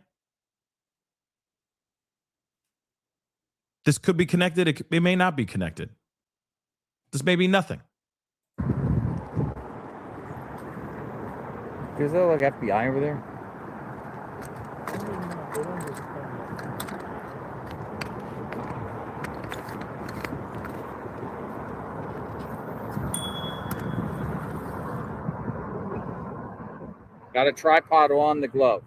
B: This could be connected. It may not be connected. This may be nothing.
D: There's a like FBI over there. Got a tripod on the glove.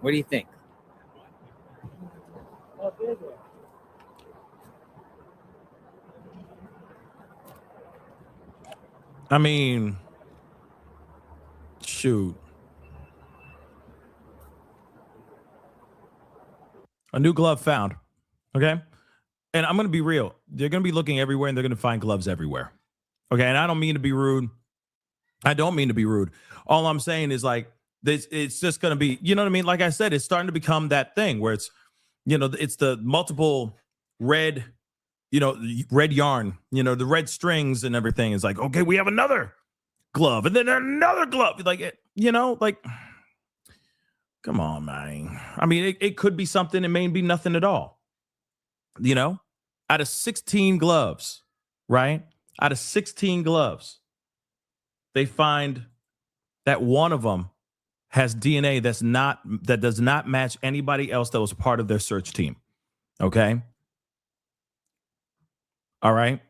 D: What do you think?
B: I mean, shoot. A new glove found. Okay. And I'm going to be real. They're going to be looking everywhere and they're going to find gloves everywhere. Okay. And I don't mean to be rude. All I'm saying is like, this, it's just going to be, you know what I mean? Like I said, it's starting to become that thing where it's, you know, it's the multiple red, you know, red yarn, you know, the red strings and everything. Is like, okay, we have another glove and then another glove. Like, you know, like, come on, man. I mean, it could be something. It may be nothing at all. You know, out of 16 gloves, right? Out of 16 gloves, they find that one of them has DNA that does not match anybody else that was part of their search team. Okay. All right.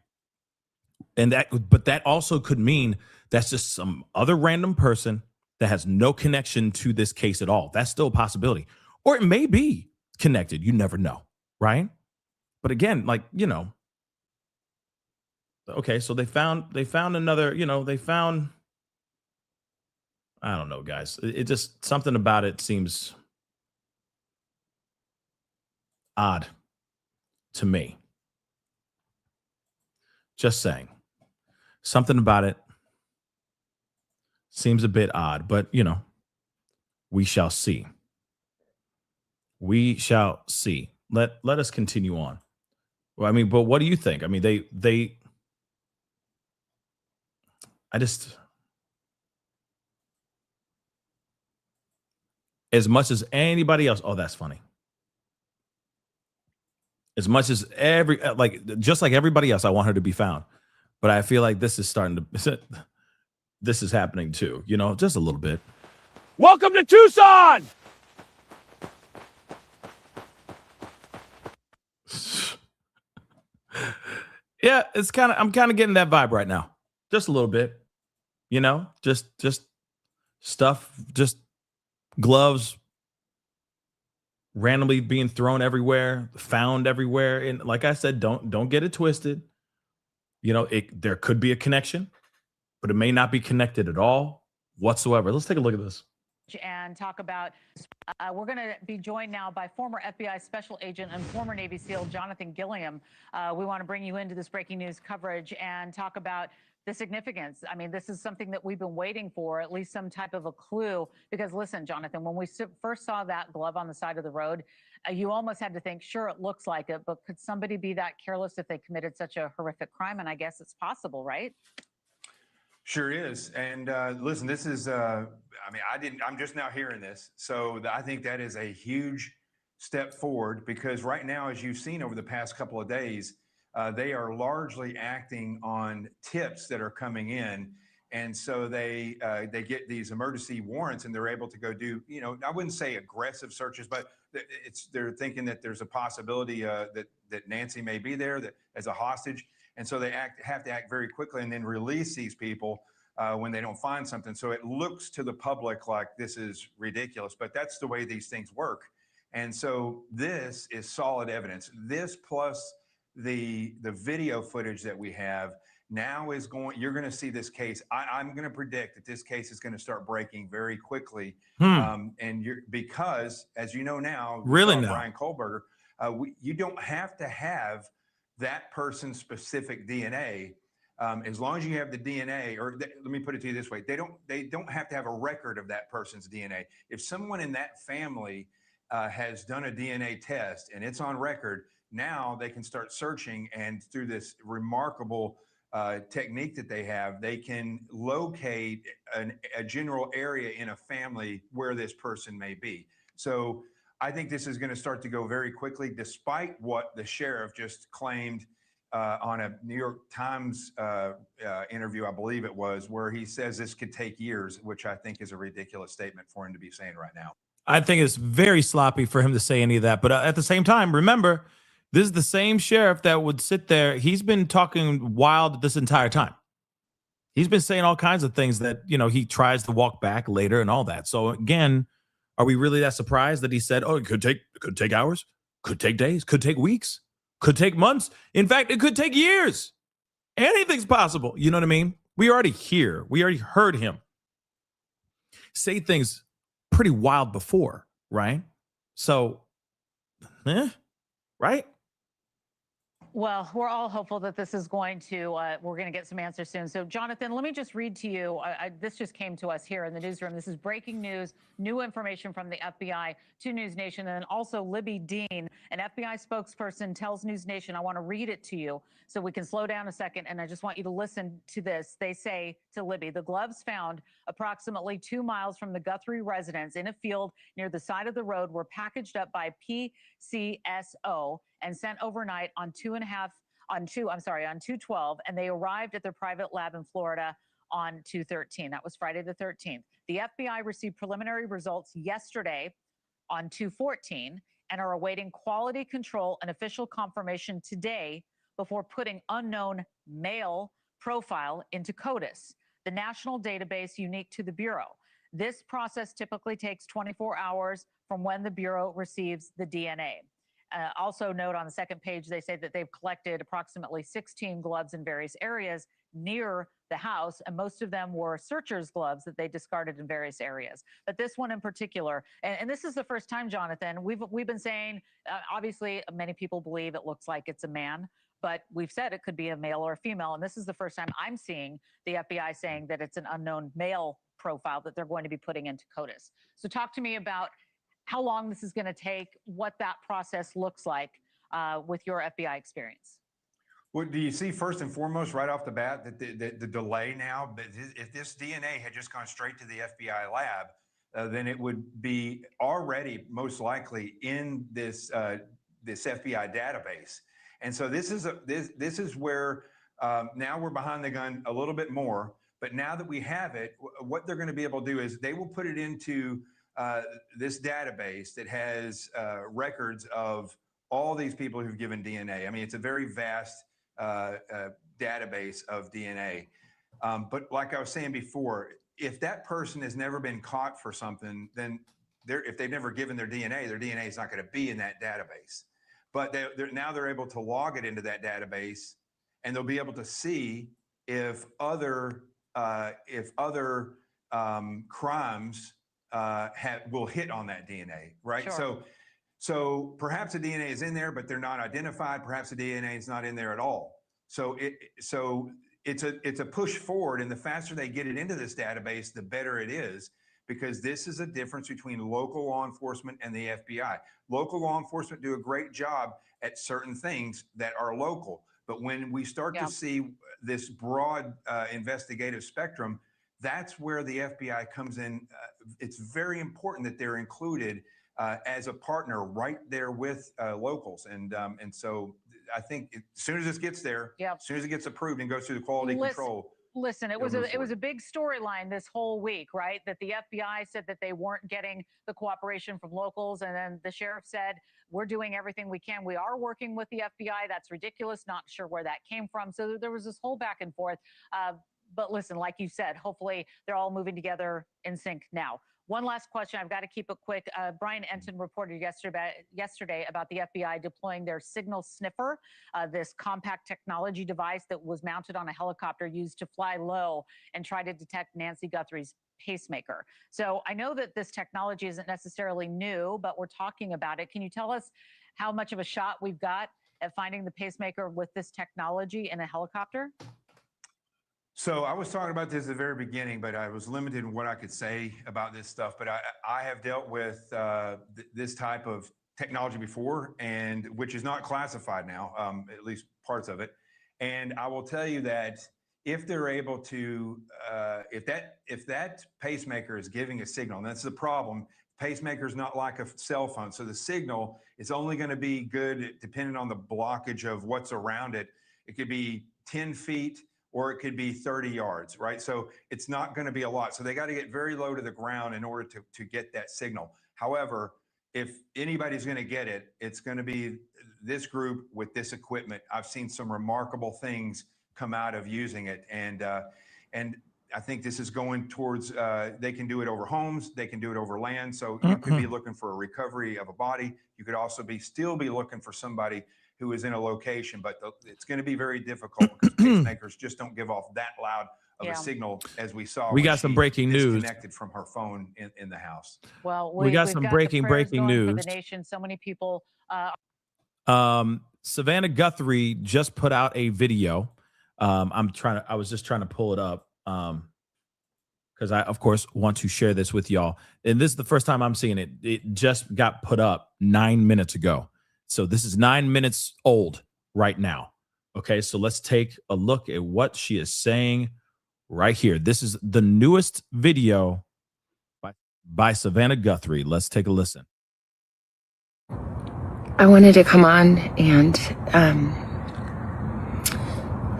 B: But that also could mean that's just some other random person that has no connection to this case at all. That's still a possibility. Or it may be connected. You never know. Right. But again, like, you know, okay, so they found another, you know, I don't know, guys. It just, something about it seems odd to me. Just saying. Something about it seems a bit odd, but you know, we shall see. We shall see. Let us continue on. Well, I mean, but what do you think? I mean, I just, as much as anybody else, oh, that's funny. As much as just like everybody else, I want her to be found. But I feel like this is this is happening too, you know, just a little bit. Welcome to Tucson. Yeah, I'm kind of getting that vibe right now. Just a little bit, you know, just stuff, just gloves randomly being thrown everywhere, found everywhere. And like I said, don't get it twisted. You know, there could be a connection, but it may not be connected at all whatsoever. Let's take a look at this.
E: And talk about, we're going to be joined now by former FBI special agent and former Navy SEAL Jonathan Gilliam. We want to bring you into this breaking news coverage and talk about the significance. I mean, this is something that we've been waiting for, at least some type of a clue. Because listen, Jonathan, when we first saw that glove on the side of the road, you almost had to think, sure, it looks like it, but could somebody be that careless if they committed such a horrific crime? And I guess it's possible, right?
F: Sure is. And listen, this is, I'm just now hearing this. So I think that is a huge step forward because right now, as you've seen over the past couple of days, they are largely acting on tips that are coming in. And so they get these emergency warrants and they're able to go do, you know, I wouldn't say aggressive searches, but they're thinking that there's a possibility that Nancy may be there that as a hostage. And so they have to act very quickly and then release these people when they don't find something. So it looks to the public like this is ridiculous, but that's the way these things work. And so this is solid evidence. This plus the video footage that we have now is you're going to see this case. I'm going to predict that this case is going to start breaking very quickly. Because as you know now,
B: really now,
F: Brian Kohlberger, you don't have to have that person's specific DNA, as long as you have the DNA, let me put it to you this way: they don't have to have a record of that person's DNA. If someone in that family has done a DNA test and it's on record, now they can start searching, and through this remarkable technique that they have, they can locate a general area in a family where this person may be. So I think this is going to start to go very quickly, despite what the sheriff just claimed on a New York Times interview, I believe it was, where he says this could take years, which I think is a ridiculous statement for him to be saying right now.
B: I think it's very sloppy for him to say any of that. But at the same time, remember, this is the same sheriff that would sit there. He's been talking wild this entire time. He's been saying all kinds of things that, he tries to walk back later and all that. So again, are we really that surprised that he said, oh, it could take hours, could take days, could take weeks, could take months. In fact, it could take years. Anything's possible. You know what I mean? We already heard him say things pretty wild before, right? So, right?
E: Well, we're all hopeful that this is going to, we're going to get some answers soon. So, Jonathan, let me just read to you. This just came to us here in the newsroom. This is breaking news, new information from the FBI to News Nation. And also Libby Dean, an FBI spokesperson, tells News Nation, I want to read it to you so we can slow down a second. And I just want you to listen to this. They say to Libby, the gloves found approximately 2 miles from the Guthrie residence in a field near the side of the road were packaged up by PCSO and sent overnight on 2/12, and they arrived at their private lab in Florida on 2/13. That was Friday the 13th. The FBI received preliminary results yesterday on 2/14 and are awaiting quality control and official confirmation today before putting unknown male profile into CODIS, the national database unique to the Bureau. This process typically takes 24 hours from when the Bureau receives the DNA. Also note on the second page, they say that they've collected approximately 16 gloves in various areas near the house, and most of them were searchers' gloves that they discarded in various areas. But this one in particular, and this is the first time, Jonathan, we've been saying, obviously, many people believe it looks like it's a man, but we've said it could be a male or a female, and this is the first time I'm seeing the FBI saying that it's an unknown male profile that they're going to be putting into CODIS. So talk to me about how long this is going to take, what that process looks like with your FBI experience.
F: Well, do you see first and foremost right off the bat that the delay now, but if this DNA had just gone straight to the FBI lab, then it would be already most likely in this FBI database. And so this is where now we're behind the gun a little bit more. But now that we have it, what they're going to be able to do is they will put it into this database that has records of all these people who've given DNA. I mean, it's a very vast database of DNA. But like I was saying before, if that person has never been caught for something, then if they've never given their DNA is not going to be in that database. But now they're able to log it into that database, and they'll be able to see if other crimes will hit on that DNA, right?
E: Sure.
F: So perhaps the DNA is in there, but they're not identified. Perhaps the DNA is not in there at all. So it's a push forward, and the faster they get it into this database, the better it is, because this is a difference between local law enforcement and the FBI. Local law enforcement do a great job at certain things that are local, but when we start to see this broad investigative spectrum, that's where the FBI comes in. It's very important that they're included as a partner right there with locals. And so I think as soon as this gets there, as soon as it gets approved and goes through the quality control.
E: Listen, it was a big storyline this whole week, right? That the FBI said that they weren't getting the cooperation from locals. And then the sheriff said, we're doing everything we can. We are working with the FBI. That's ridiculous. Not sure where that came from. So there was this whole back and forth. But listen, like you said, hopefully they're all moving together in sync now. One last question. I've got to keep it quick. Brian Enton reported yesterday about the FBI deploying their signal sniffer, this compact technology device that was mounted on a helicopter used to fly low and try to detect Nancy Guthrie's pacemaker. So I know that this technology isn't necessarily new, but we're talking about it. Can you tell us how much of a shot we've got at finding the pacemaker with this technology in a helicopter?
F: So I was talking about this at the very beginning, but I was limited in what I could say about this stuff. But I have dealt with this type of technology before, and which is not classified now, at least parts of it. And I will tell you that if they're able to, if that pacemaker is giving a signal, and that's the problem. Pacemaker is not like a cell phone, so the signal is only going to be good depending on the blockage of what's around it. It could be 10 feet or it could be 30 yards, right? So it's not going to be a lot. So they got to get very low to the ground in order to get that signal. However, if anybody's going to get it, it's going to be this group with this equipment. I've seen some remarkable things come out of using it, and I think this is going towards, they can do it over homes, they can do it over land. So you could be looking for a recovery of a body. You could also still be looking for somebody who is in a location, but it's going to be very difficult because pacemakers just don't give off that loud of a signal as we saw.
B: We got some breaking news.
F: Disconnected from her phone in the house.
E: Well,
B: we got some breaking news
E: for the nation. So many people.
B: Savannah Guthrie just put out a video. I was just trying to pull it up. Because I, of course, want to share this with y'all. And this is the first time I'm seeing it. It just got put up 9 minutes ago. So this is 9 minutes old right now. Okay, so let's take a look at what she is saying right here. This is the newest video by Savannah Guthrie. Let's take a listen.
G: I wanted to come on, and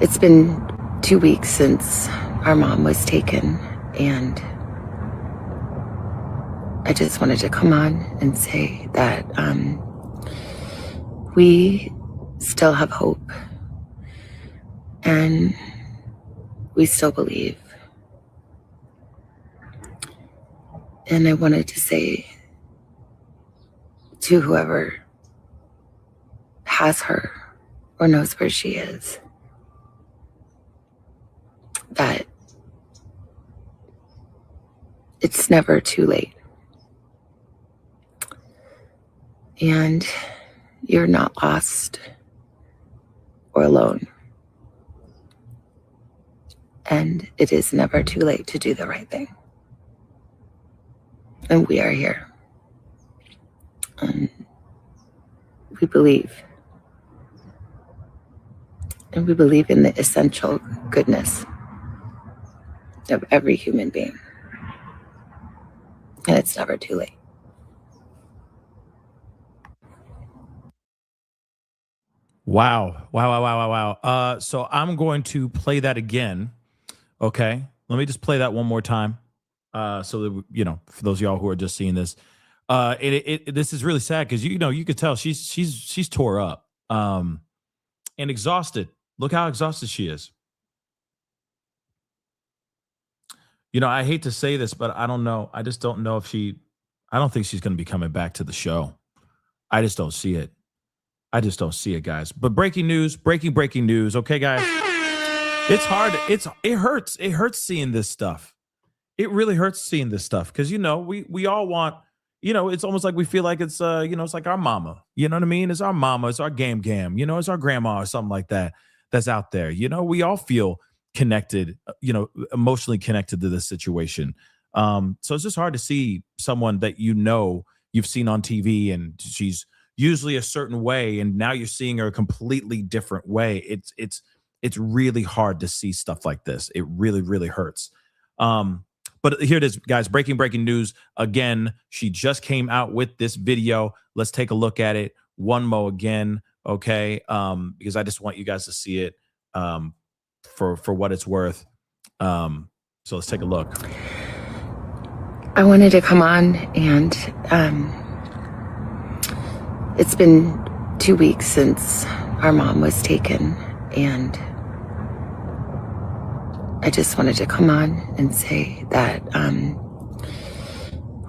G: it's been 2 weeks since our mom was taken, and I just wanted to come on and say that we still have hope, and we still believe. And I wanted to say to whoever has her or knows where she is, that it's never too late. And you're not lost or alone. And it is never too late to do the right thing. And we are here. And we believe. And we believe in the essential goodness of every human being. And it's never too late.
B: Wow. So I'm going to play that again. Okay. Let me just play that one more time. So that, for those of y'all who are just seeing this, this is really sad because, you could tell she's tore up, and exhausted. Look how exhausted she is. I hate to say this, but I don't know. I just don't know I don't think she's going to be coming back to the show. I just don't see it. Guys. But breaking news. Okay, guys. It's hard. It hurts. It hurts seeing this stuff. It really hurts seeing this stuff because, we all want, it's almost like we feel like it's, it's like our mama. You know what I mean? It's our mama. It's our gam. It's our grandma or something like that that's out there. We all feel connected, emotionally connected to this situation. So it's just hard to see someone that you've seen on TV and she's usually a certain way, and now you're seeing her a completely different way. It's really hard to see stuff like this. It really, really hurts. But here it is, guys. Breaking news. Again, she just came out with this video. Let's take a look at it one more again, okay? Because I just want you guys to see it for what it's worth. So let's take a look.
G: I wanted to come on, and it's been 2 weeks since our mom was taken, and I just wanted to come on and say that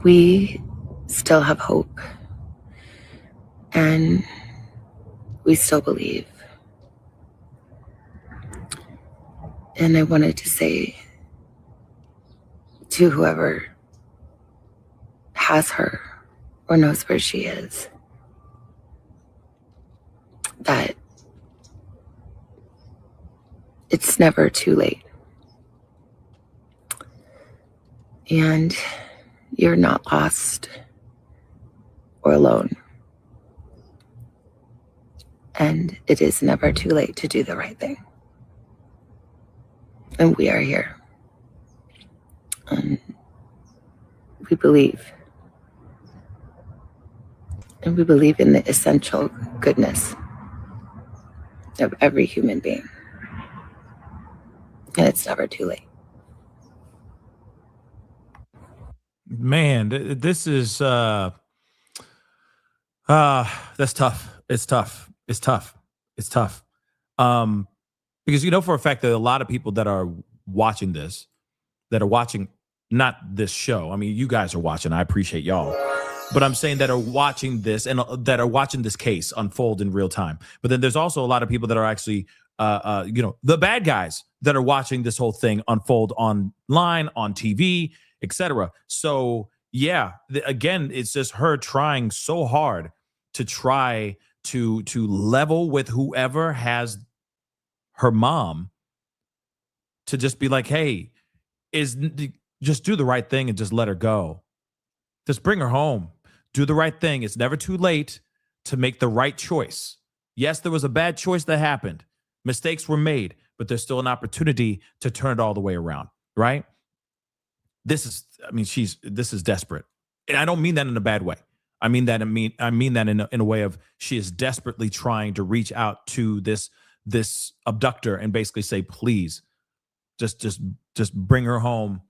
G: we still have hope, and we still believe. And I wanted to say to whoever has her or knows where she is, that it's never too late. And you're not lost or alone. And it is never too late to do the right thing. And we are here. We believe. And we believe in the essential goodness of every human being. And it's never too late.
B: Man, this is that's tough. It's tough. It's tough. It's tough. Because you know for a fact that a lot of people that are watching this, that are watching not this show. I mean, you guys are watching. I appreciate y'all. But I'm saying that are watching this and that are watching this case unfold in real time. But then there's also a lot of people that are actually the bad guys that are watching this whole thing unfold online, on TV, etc. So yeah, again, it's just her trying so hard to try to level with whoever has her mom, to just be like, hey, just do the right thing and just let her go. Just bring her home. Do the right thing. It's never too late to make the right choice. Yes, there was a bad choice that happened. Mistakes were made, but there's still an opportunity to turn it all the way around, right? This is desperate. And I don't mean that in a bad way. I mean that in a way of she is desperately trying to reach out to this abductor and basically say, please, just bring her home.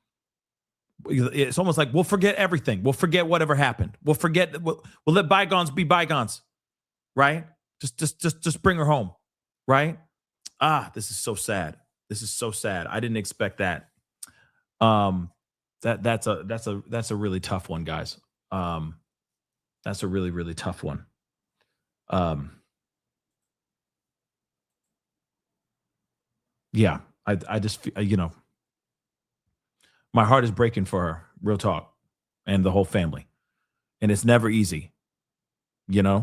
B: It's almost like we'll forget everything. We'll forget whatever happened. We'll let bygones be bygones, right? Just bring her home, right? This is so sad. This is so sad. I didn't expect that. That's a really tough one, guys. That's a really, really tough one. Yeah, I just, my heart is breaking for her, real talk, and the whole family. And it's never easy, Yeah,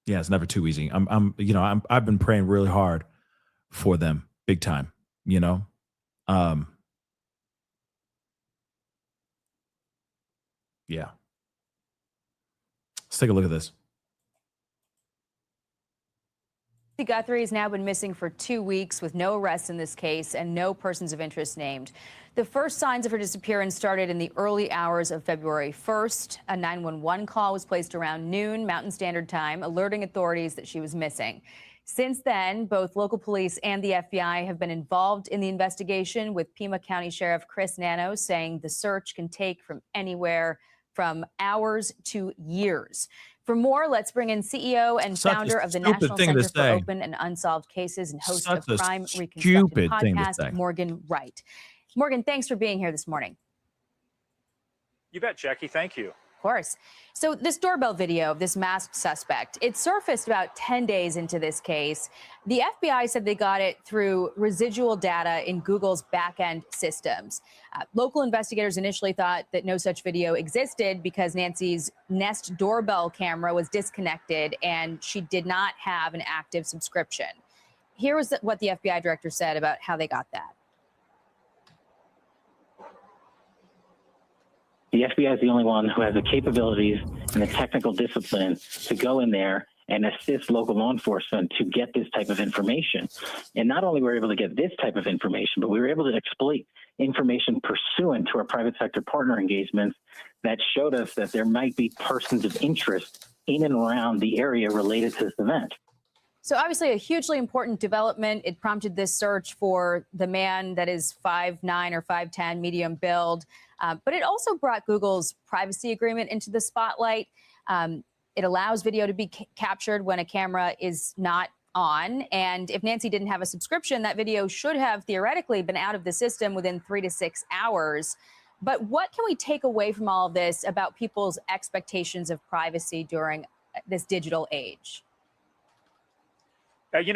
B: it's never too easy. I've been praying really hard for them, big time, Yeah. Let's take a look at this.
H: Guthrie has now been missing for 2 weeks with no arrests in this case and no persons of interest named. The first signs of her disappearance started in the early hours of February 1st. A 911 call was placed around noon Mountain Standard Time, alerting authorities that she was missing. Since then, both local police and the FBI have been involved in the investigation, with Pima County Sheriff Chris Nano saying the search can take from anywhere from hours to years. For more, let's bring in CEO and founder of the National Center for Open and Unsolved Cases and host of Crime Reconstructed podcast, Morgan Wright. Morgan, thanks for being here this morning.
I: You bet, Jackie. Thank you.
H: Of course. So this doorbell video of this masked suspect, it surfaced about 10 days into this case. The FBI said they got it through residual data in Google's back-end systems. Local investigators initially thought that no such video existed because Nancy's Nest doorbell camera was disconnected and she did not have an active subscription. Here was what the FBI director said about how they got that.
J: The FBI is the only one who has the capabilities and the technical discipline to go in there and assist local law enforcement to get this type of information. And not only were we able to get this type of information, but we were able to exploit information pursuant to our private sector partner engagements that showed us that there might be persons of interest in and around the area related to this event.
H: So obviously a hugely important development. It prompted this search for the man that is 5'9" or 5'10", medium build. But it also brought Google's privacy agreement into the spotlight. It allows video to be captured when a camera is not on. And if Nancy didn't have a subscription, that video should have theoretically been out of the system within 3 to 6 hours. But what can we take away from all of this about people's expectations of privacy during this digital age?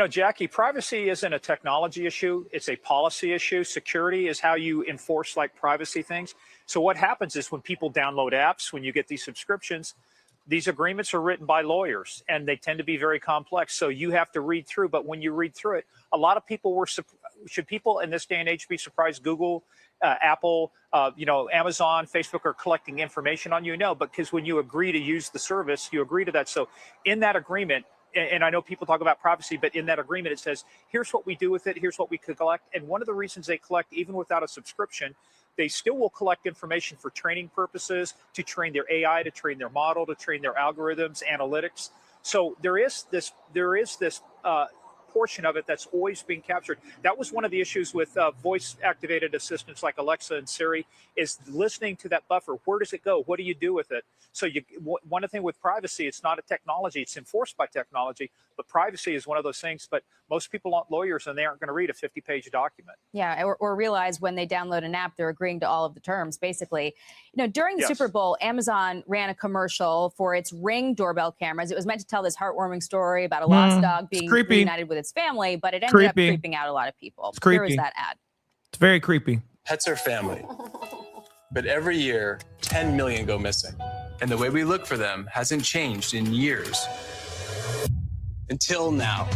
I: Jackie, privacy isn't a technology issue. It's a policy issue. Security is how you enforce privacy things. So what happens is when people download apps, when you get these subscriptions, these agreements are written by lawyers and they tend to be very complex. So you have to read through. But when you read through it, a lot of people should people in this day and age be surprised Google, Apple, Amazon, Facebook are collecting information on you? No, because when you agree to use the service, you agree to that. So in that agreement, and I know people talk about privacy, but in that agreement, it says, here's what we do with it. Here's what we could collect. And one of the reasons they collect, even without a subscription, they still will collect information for training purposes, to train their AI, to train their model, to train their algorithms, analytics. So there is this portion of it that's always being captured. That was one of the issues with voice-activated assistants like Alexa and Siri, is listening to that buffer. Where does it go? What do you do with it? So one thing with privacy, it's not a technology. It's enforced by technology, but privacy is one of those things. But most people aren't lawyers, and they aren't going to read a 50-page document.
H: Yeah, or realize when they download an app, they're agreeing to all of the terms, basically. During the Super Bowl, Amazon ran a commercial for its Ring doorbell cameras. It was meant to tell this heartwarming story about a lost dog being reunited with its family, but it ended up creeping out a lot of people. Here is that ad.
B: It's very creepy.
K: Pets are family. But every year, 10 million go missing. And the way we look for them hasn't changed in years. Until now.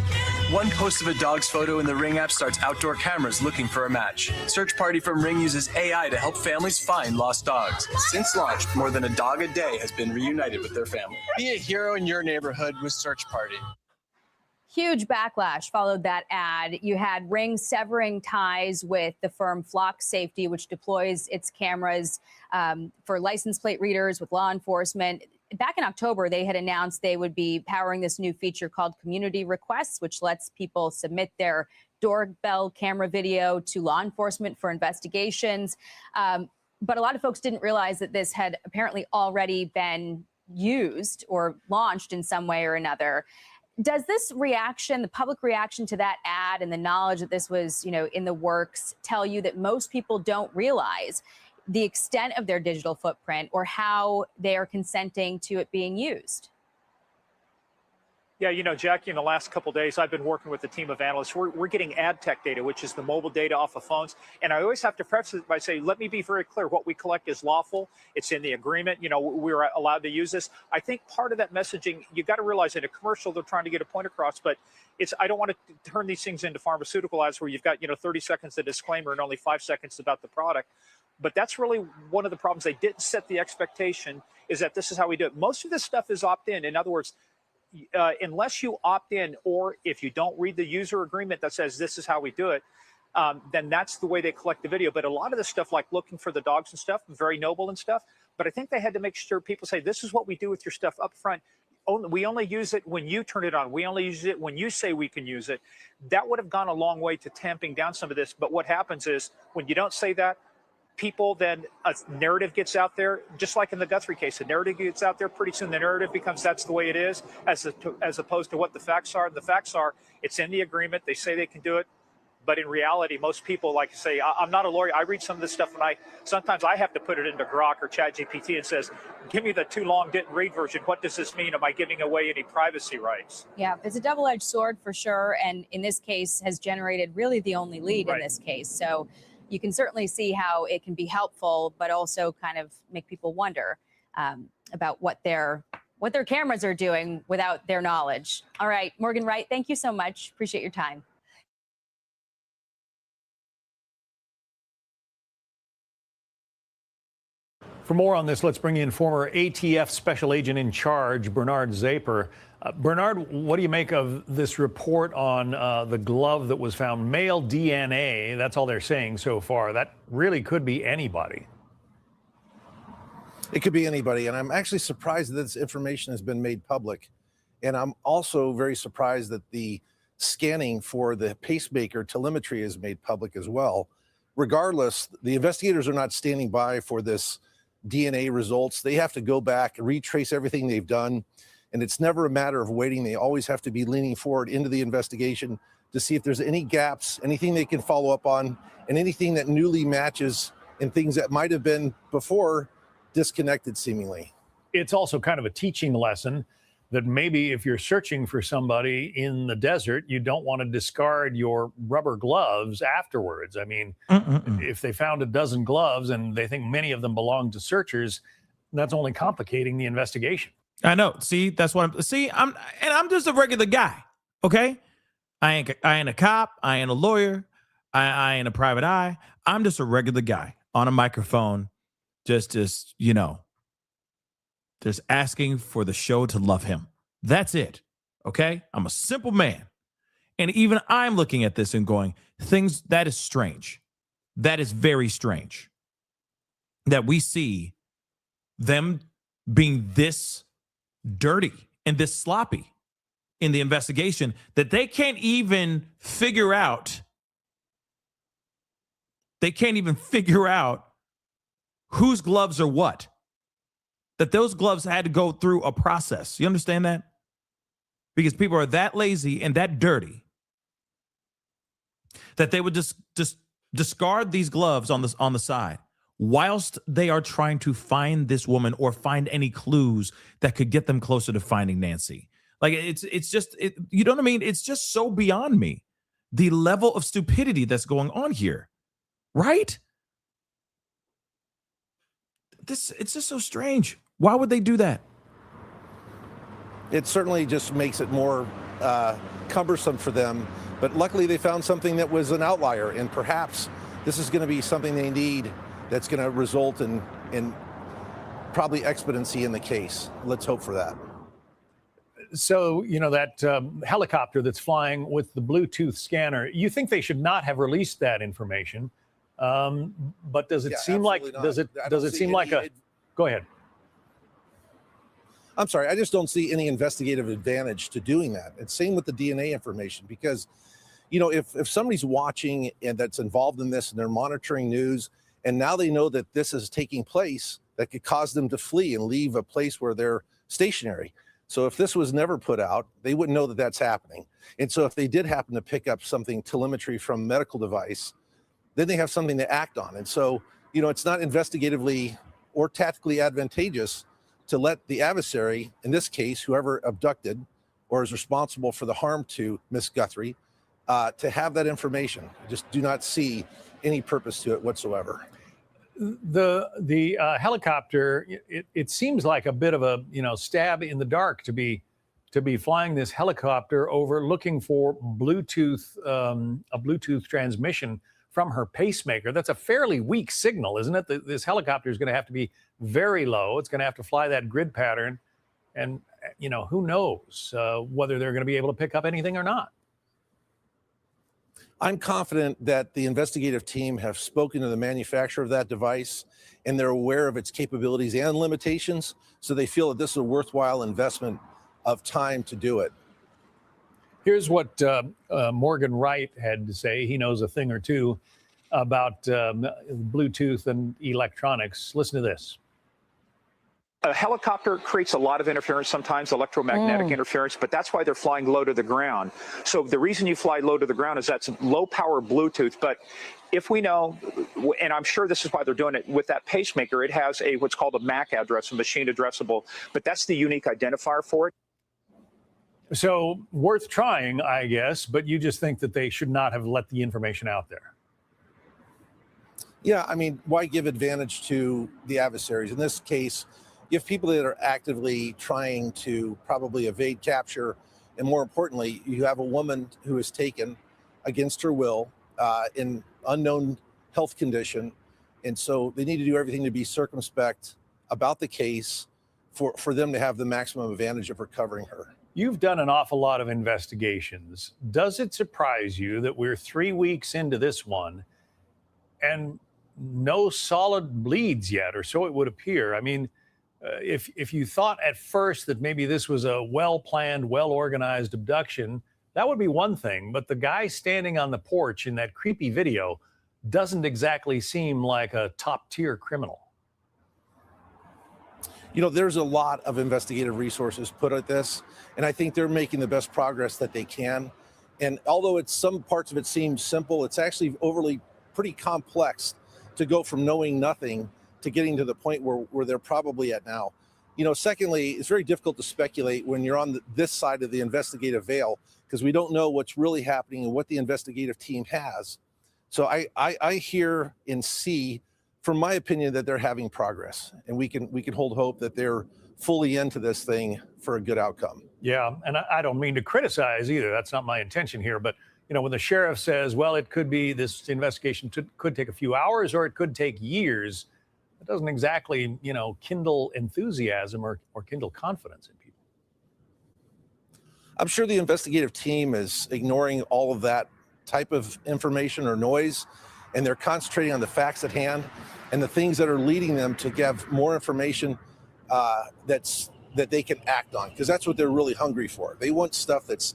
K: One post of a dog's photo in the Ring app starts outdoor cameras looking for a match. Search Party from Ring uses AI to help families find lost dogs. Since launch, more than a dog a day has been reunited with their family. Be a hero in your neighborhood with Search Party.
H: Huge backlash followed that ad. You had Ring severing ties with the firm Flock Safety, which deploys its cameras for license plate readers with law enforcement. Back in October, they had announced they would be powering this new feature called Community Requests, which lets people submit their doorbell camera video to law enforcement for investigations. But a lot of folks didn't realize that this had apparently already been used or launched in some way or another. Does this reaction, the public reaction to that ad and the knowledge that this was, in the works, tell you that most people don't realize the extent of their digital footprint or how they are consenting to it being used?
I: Yeah, Jackie, in the last couple of days, I've been working with a team of analysts. We're getting ad tech data, which is the mobile data off of phones. And I always have to preface it by saying, let me be very clear. What we collect is lawful. It's in the agreement. We're allowed to use this. I think part of that messaging, you got to realize in a commercial, they're trying to get a point across. But I don't want to turn these things into pharmaceutical ads where you've got, 30 seconds of disclaimer and only 5 seconds about the product. But that's really one of the problems. They didn't set the expectation, is that this is how we do it. Most of this stuff is opt-in. In other words, unless you opt in, or if you don't read the user agreement that says this is how we do it, then that's the way they collect the video. But a lot of the stuff, like looking for the dogs and stuff, very noble and stuff. But I think they had to make sure people say, this is what we do with your stuff up front. We only use it when you turn it on. We only use it when you say we can use it. That would have gone a long way to tamping down some of this. But what happens is when you don't say that, people, then a narrative gets out there, just like in the Guthrie case. A narrative gets out there, pretty soon the narrative becomes that's the way it is, as opposed to what the facts are. The facts are, it's in the agreement. They say they can do it. But in reality, most people, like say, I'm not a lawyer. I read some of this stuff, and sometimes I have to put it into Grok or ChatGPT and says, give me the too long didn't read version. What does this mean? Am I giving away any privacy rights?
H: Yeah, it's a double-edged sword for sure. And in this case has generated really the only lead in this case. So you can certainly see how it can be helpful, but also kind of make people wonder about what their cameras are doing without their knowledge. All right, Morgan Wright, thank you so much. Appreciate your time.
L: For more on this, let's bring in former ATF Special Agent in Charge, Bernard Zaper. Bernard, what do you make of this report on the glove that was found? Male DNA, that's all they're saying so far. That really could be anybody.
M: It could be anybody, and I'm actually surprised that this information has been made public. And I'm also very surprised that the scanning for the pacemaker telemetry is made public as well. Regardless, the investigators are not standing by for this DNA results. They have to go back, retrace everything they've done. And it's never a matter of waiting. They always have to be leaning forward into the investigation to see if there's any gaps, anything they can follow up on, and anything that newly matches and things that might have been before disconnected seemingly.
L: It's also kind of a teaching lesson that maybe if you're searching for somebody in the desert, you don't want to discard your rubber gloves afterwards. I mean, if they found a dozen gloves and they think many of them belong to searchers, that's only complicating the investigation.
B: I know. See, that's what I'm just a regular guy. Okay. I ain't a cop. I ain't a lawyer. I ain't a private eye. I'm just a regular guy on a microphone, just asking for the show to love him. That's it. Okay? I'm a simple man. And even I'm looking at this and going, that is strange. That is very strange. That we see them being this dirty and this sloppy in the investigation that they can't even figure out. They can't even figure out whose gloves are what. That those gloves had to go through a process. You understand that? Because people are that lazy and that dirty that they would just discard these gloves on the side whilst they are trying to find this woman or find any clues that could get them closer to finding Nancy. Like it's just you know what I mean? It's just so beyond me. The level of stupidity that's going on here. Right? It's just so strange. Why would they do that?
M: It certainly just makes it more cumbersome for them. But luckily they found something that was an outlier, and perhaps this is going to be something they need that's going to result in probably expediency in the case. Let's hope for that.
L: So, that helicopter that's flying with the Bluetooth scanner, you think they should not have released that information. But does it seem like,
M: not.
L: does it seem like go ahead.
M: I'm sorry, I just don't see any investigative advantage to doing that. It's same with the DNA information, because, if somebody's watching and that's involved in this and they're monitoring news, and now they know that this is taking place, that could cause them to flee and leave a place where they're stationary. So if this was never put out, they wouldn't know that that's happening. And so if they did happen to pick up something, telemetry from medical device, then they have something to act on. And so, it's not investigatively or tactically advantageous to let the adversary, in this case, whoever abducted or is responsible for the harm to Miss Guthrie, to have that information. I just do not see any purpose to it whatsoever.
L: The helicopter, it seems like a bit of a stab in the dark to be flying this helicopter over looking for Bluetooth, a Bluetooth transmission from her pacemaker. That's a fairly weak signal, isn't it? This helicopter is going to have to be very low. It's going to have to fly that grid pattern, and who knows whether they're going to be able to pick up anything or not.
M: I'm confident that the investigative team have spoken to the manufacturer of that device, and they're aware of its capabilities and limitations, so they feel that this is a worthwhile investment of time to do it.
L: Here's what Morgan Wright had to say. He knows a thing or two about Bluetooth and electronics. Listen to this.
I: A helicopter creates a lot of interference, sometimes electromagnetic interference, but that's why they're flying low to the ground. So the reason you fly low to the ground is that's low power Bluetooth. But if we know, and I'm sure this is why they're doing it, with that pacemaker, it has what's called a MAC address, a machine addressable, but that's the unique identifier for it.
L: So worth trying, I guess, but you just think that they should not have let the information out there.
M: Yeah, I mean, why give advantage to the adversaries? In this case, you have people that are actively trying to probably evade capture. And more importantly, you have a woman who is taken against her will in unknown health condition. And so they need to do everything to be circumspect about the case for them to have the maximum advantage of recovering her.
L: You've done an awful lot of investigations. Does it surprise you that we're 3 weeks into this one and no solid leads yet, or so it would appear? I mean, if you thought at first that maybe this was a well-planned, well-organized abduction, that would be one thing. But the guy standing on the porch in that creepy video doesn't exactly seem like a top-tier criminal.
M: There's a lot of investigative resources put at this, and I think they're making the best progress that they can. And although some parts of it seem simple, it's actually overly pretty complex to go from knowing nothing to getting to the point where they're probably at now. Secondly, it's very difficult to speculate when you're on this side of the investigative veil, because we don't know what's really happening and what the investigative team has. So I hear and see, from my opinion, that they're having progress, and we can hold hope that they're fully into this thing for a good outcome.
L: Yeah, and I don't mean to criticize either. That's not my intention here, but when the sheriff says, well, it could be this investigation could take a few hours or it could take years, it doesn't exactly, kindle enthusiasm or kindle confidence in people.
M: I'm sure the investigative team is ignoring all of that type of information or noise, and they're concentrating on the facts at hand and the things that are leading them to give more information that they can act on, because that's what they're really hungry for. They want stuff that's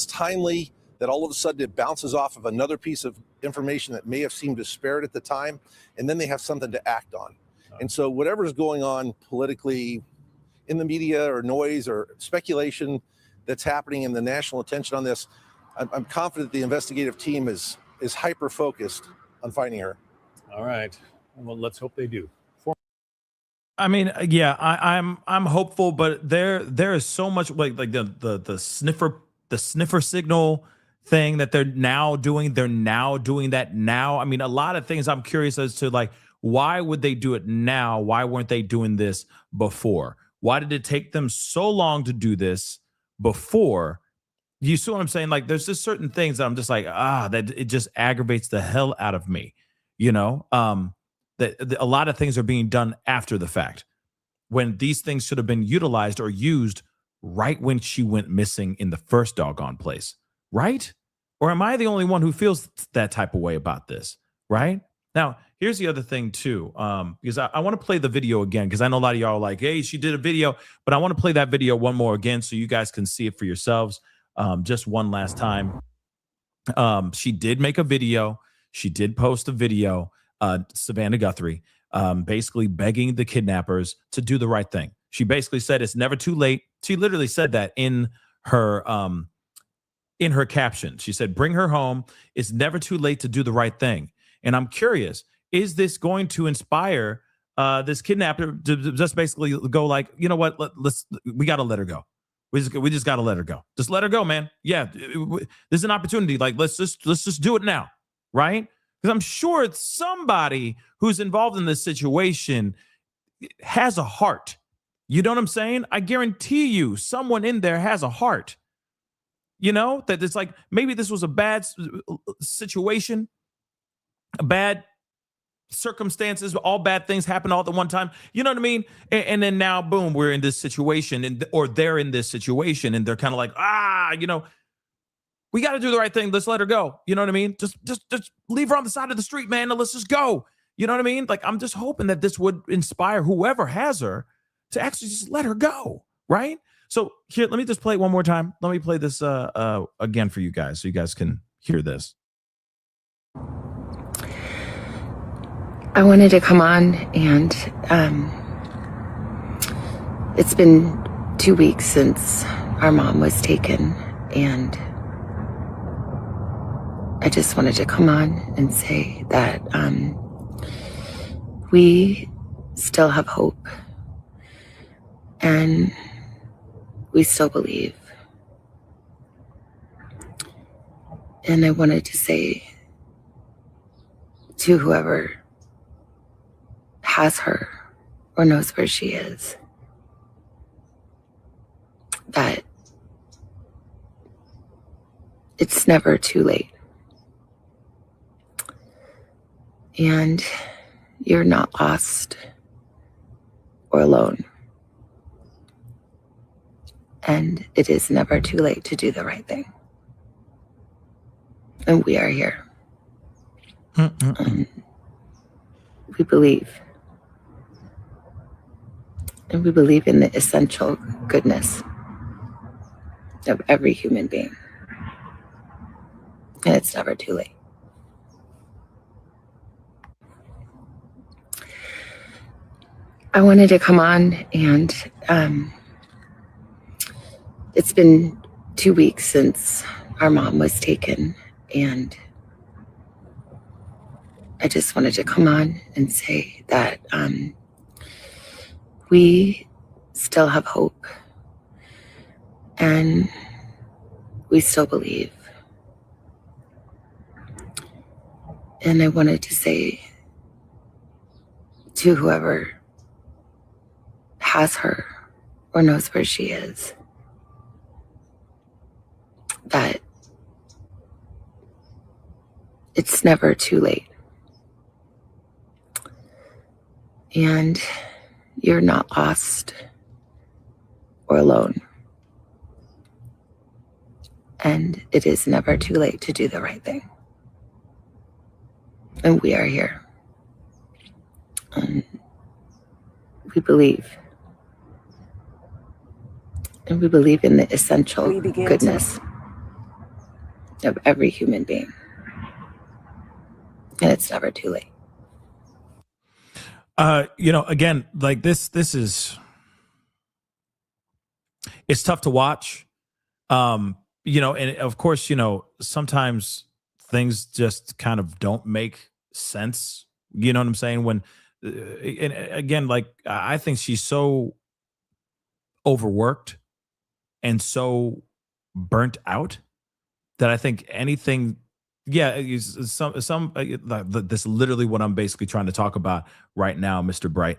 M: timely, that all of a sudden it bounces off of another piece of information that may have seemed disparate at the time, and then they have something to act on. And so whatever's going on politically in the media or noise or speculation that's happening in the national attention on this, I'm confident the investigative team is hyper focused on finding her.
L: All right. Well, let's hope they do.
B: I mean, yeah, I'm hopeful, but there is so much like the sniffer signal thing that they're now doing. They're now doing that now. I mean, a lot of things I'm curious as to, like, why would they do it now? Why weren't they doing this before? Why did it take them so long to do this before? You see what I'm saying? Like, there's just certain things that I'm just like, that it just aggravates the hell out of me, that a lot of things are being done after the fact, when these things should have been utilized or used right when she went missing in the first doggone place, right? Or am I the only one who feels that type of way about this, right? Now, here's the other thing too, because I want to play the video again, because I know a lot of y'all are like, hey, she did a video, but I want to play that video one more again so you guys can see it for yourselves, just one last time. She did make a video. She did post a video, Savannah Guthrie, basically begging the kidnappers to do the right thing. She basically said it's never too late. She literally said that in her caption. She said, bring her home. It's never too late to do the right thing. And I'm curious, is this going to inspire this kidnapper to just basically go like, you know what, we got to let her go. We just got to let her go. Just let her go, man. Yeah, there's an opportunity. Like, let's just do it now, right? Because I'm sure it's somebody who's involved in this situation has a heart. You know what I'm saying? I guarantee you someone in there has a heart. That it's like, maybe this was a bad situation, a bad circumstances, all bad things happen all at the one time. You know what I mean? And then now, boom, we're in this situation, or they're in this situation, and they're kind of like, we got to do the right thing. Let's let her go. You know what I mean? Just leave her on the side of the street, man, and let's just go. You know what I mean? Like, I'm just hoping that this would inspire whoever has her to actually just let her go, right? So here, let me just play it one more time. Let me play this again for you guys so you guys can hear this.
G: I wanted to come on, and it's been 2 weeks since our mom was taken, and I just wanted to come on and say that we still have hope, and we still believe. And I wanted to say to whoever has her or knows where she is, that it's never too late. And you're not lost or alone. And it is never too late to do the right thing. And we are here. We believe. And we believe in the essential goodness of every human being. And it's never too late. I wanted to come on, and it's been 2 weeks since our mom was taken, and I just wanted to come on and say that we still have hope, and we still believe. And I wanted to say to whoever has her or knows where she is, that it's never too late. And you're not lost or alone. And it is never too late to do the right thing. And we are here. And we believe. And we believe in the essential goodness of every human being. And it's never too late.
B: Again, like this is, it's tough to watch. And of course, sometimes things just kind of don't make sense. You know what I'm saying? When, and again, like, I think she's so overworked and so burnt out that I think anything, this is literally what I'm basically trying to talk about right now, Mr. Bright.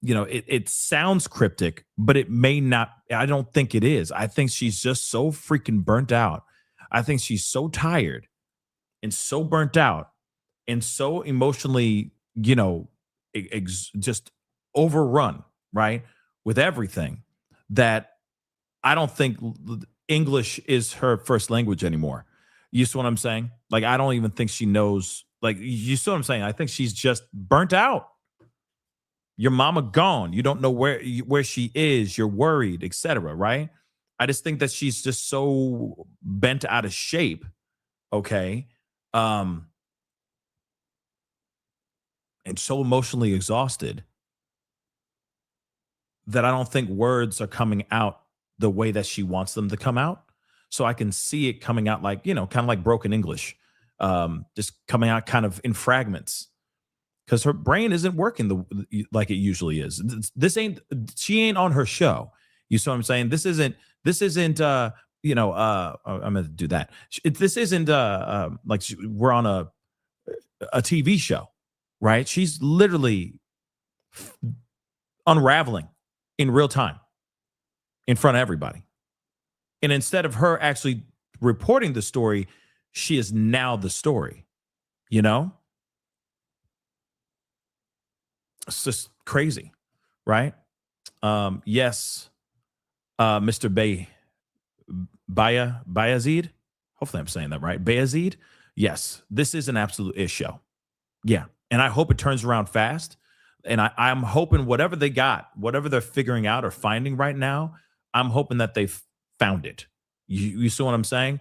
B: It sounds cryptic, but it may not. I don't think it is. I think she's just so freaking burnt out. I think she's so tired and so burnt out and so emotionally, just overrun, right, with everything, that I don't think English is her first language anymore. You see what I'm saying? Like, I don't even think she knows. Like, you see what I'm saying? I think she's just burnt out. Your mama gone. You don't know where she is. You're worried, etc. Right? I just think that she's just so bent out of shape. Okay. And so emotionally exhausted that I don't think words are coming out the way that she wants them to come out. So I can see it coming out like, kind of like broken English, just coming out kind of in fragments, because her brain isn't working like it usually is. She ain't on her show. You see what I'm saying? This isn't, I'm going to do that. This isn't like we're on a TV show, right? She's literally unraveling in real time in front of everybody. And instead of her actually reporting the story, she is now the story, It's just crazy, right? Yes, Mr. Bayazid. Hopefully I'm saying that right. Bayazid. Yes, this is an absolute issue. Yeah. And I hope it turns around fast. And I'm hoping whatever they're figuring out or finding right now, I'm hoping that they've found it. You see what I'm saying?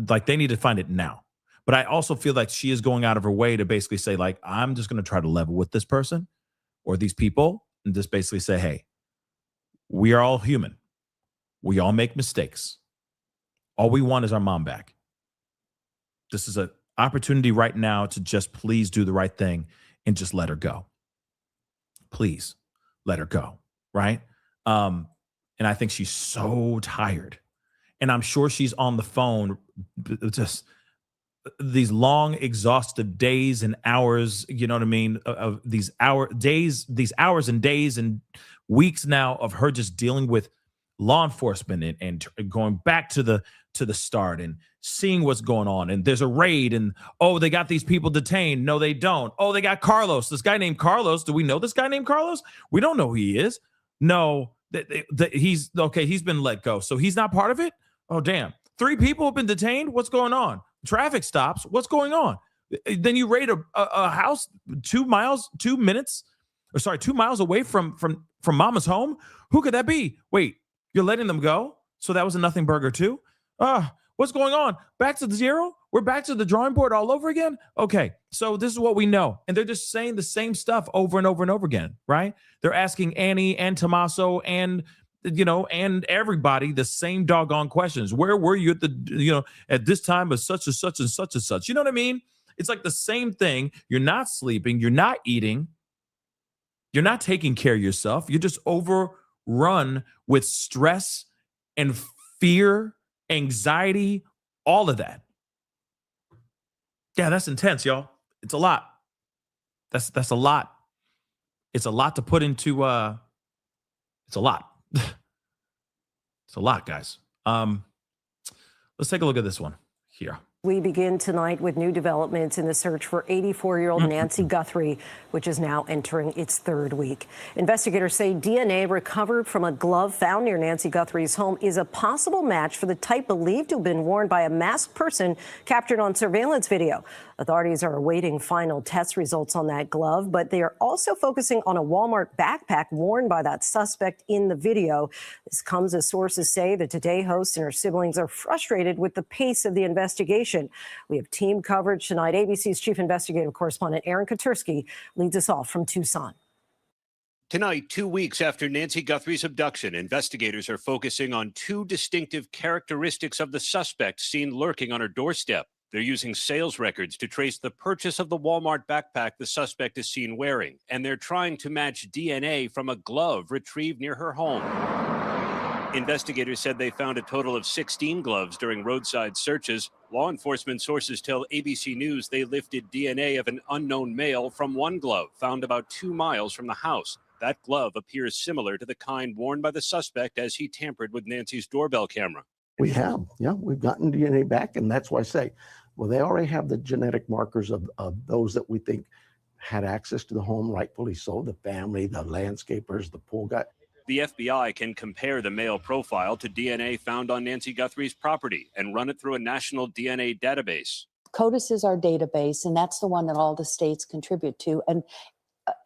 B: Like, they need to find it now. But I also feel like she is going out of her way to basically say, like, I'm just going to try to level with this person or these people and just basically say, hey, we are all human. We all make mistakes. All we want is our mom back. This is an opportunity right now to just please do the right thing and just let her go. Please let her go, right? And I think she's so tired. And I'm sure she's on the phone, just these long, exhaustive days and hours, you know what I mean? Of these hours and days and weeks now of her just dealing with law enforcement and going back to the start and seeing what's going on. And there's a raid and, oh, they got these people detained. No, they don't. Oh, they got Carlos, this guy named Carlos. Do we know this guy named Carlos? We don't know who he is. No, he's okay. He's been let go. So he's not part of it. Oh, damn. 3 people have been detained. What's going on? Traffic stops. What's going on? Then you raid a house 2 miles away from mama's home. Who could that be? Wait, you're letting them go? So that was a nothing burger too? What's going on? Back to the zero? We're back to the drawing board all over again? Okay, so this is what we know. And they're just saying the same stuff over and over and over again, right? They're asking Annie and Tommaso and everybody the same doggone questions. Where were you at this time of such and such and such and such? You know what I mean? It's like the same thing. You're not sleeping. You're not eating. You're not taking care of yourself. You're just overrun with stress and fear, anxiety, all of that. Yeah, that's intense, y'all. It's a lot. That's a lot. It's a lot to put into it's a lot. It's a lot, guys. Let's take a look at this one here.
N: We begin tonight with new developments in the search for 84-year-old Nancy Guthrie, which is now entering its third week. Investigators say DNA recovered from a glove found near Nancy Guthrie's home is a possible match for the type believed to have been worn by a masked person captured on surveillance video. Authorities are awaiting final test results on that glove, but they are also focusing on a Walmart backpack worn by that suspect in the video. This comes as sources say the Today host and her siblings are frustrated with the pace of the investigation. We have team coverage tonight. ABC's chief investigative correspondent Aaron Katursky leads us off from Tucson.
O: Tonight, 2 weeks after Nancy Guthrie's abduction, investigators are focusing on two distinctive characteristics of the suspect seen lurking on her doorstep. They're using sales records to trace the purchase of the Walmart backpack the suspect is seen wearing, and they're trying to match DNA from a glove retrieved near her home. Investigators said they found a total of 16 gloves during roadside searches. Law enforcement sources tell ABC News they lifted DNA of an unknown male from one glove found about 2 miles from the house. That glove appears similar to the kind worn by the suspect as he tampered with Nancy's doorbell camera.
P: We have, yeah, we've gotten DNA back, and that's why I say, well, they already have the genetic markers of those that we think had access to the home, rightfully so, the family, the landscapers, the pool guy.
O: The FBI can compare the male profile to DNA found on Nancy Guthrie's property and run it through a national DNA database.
Q: CODIS is our database, and that's the one that all the states contribute to. And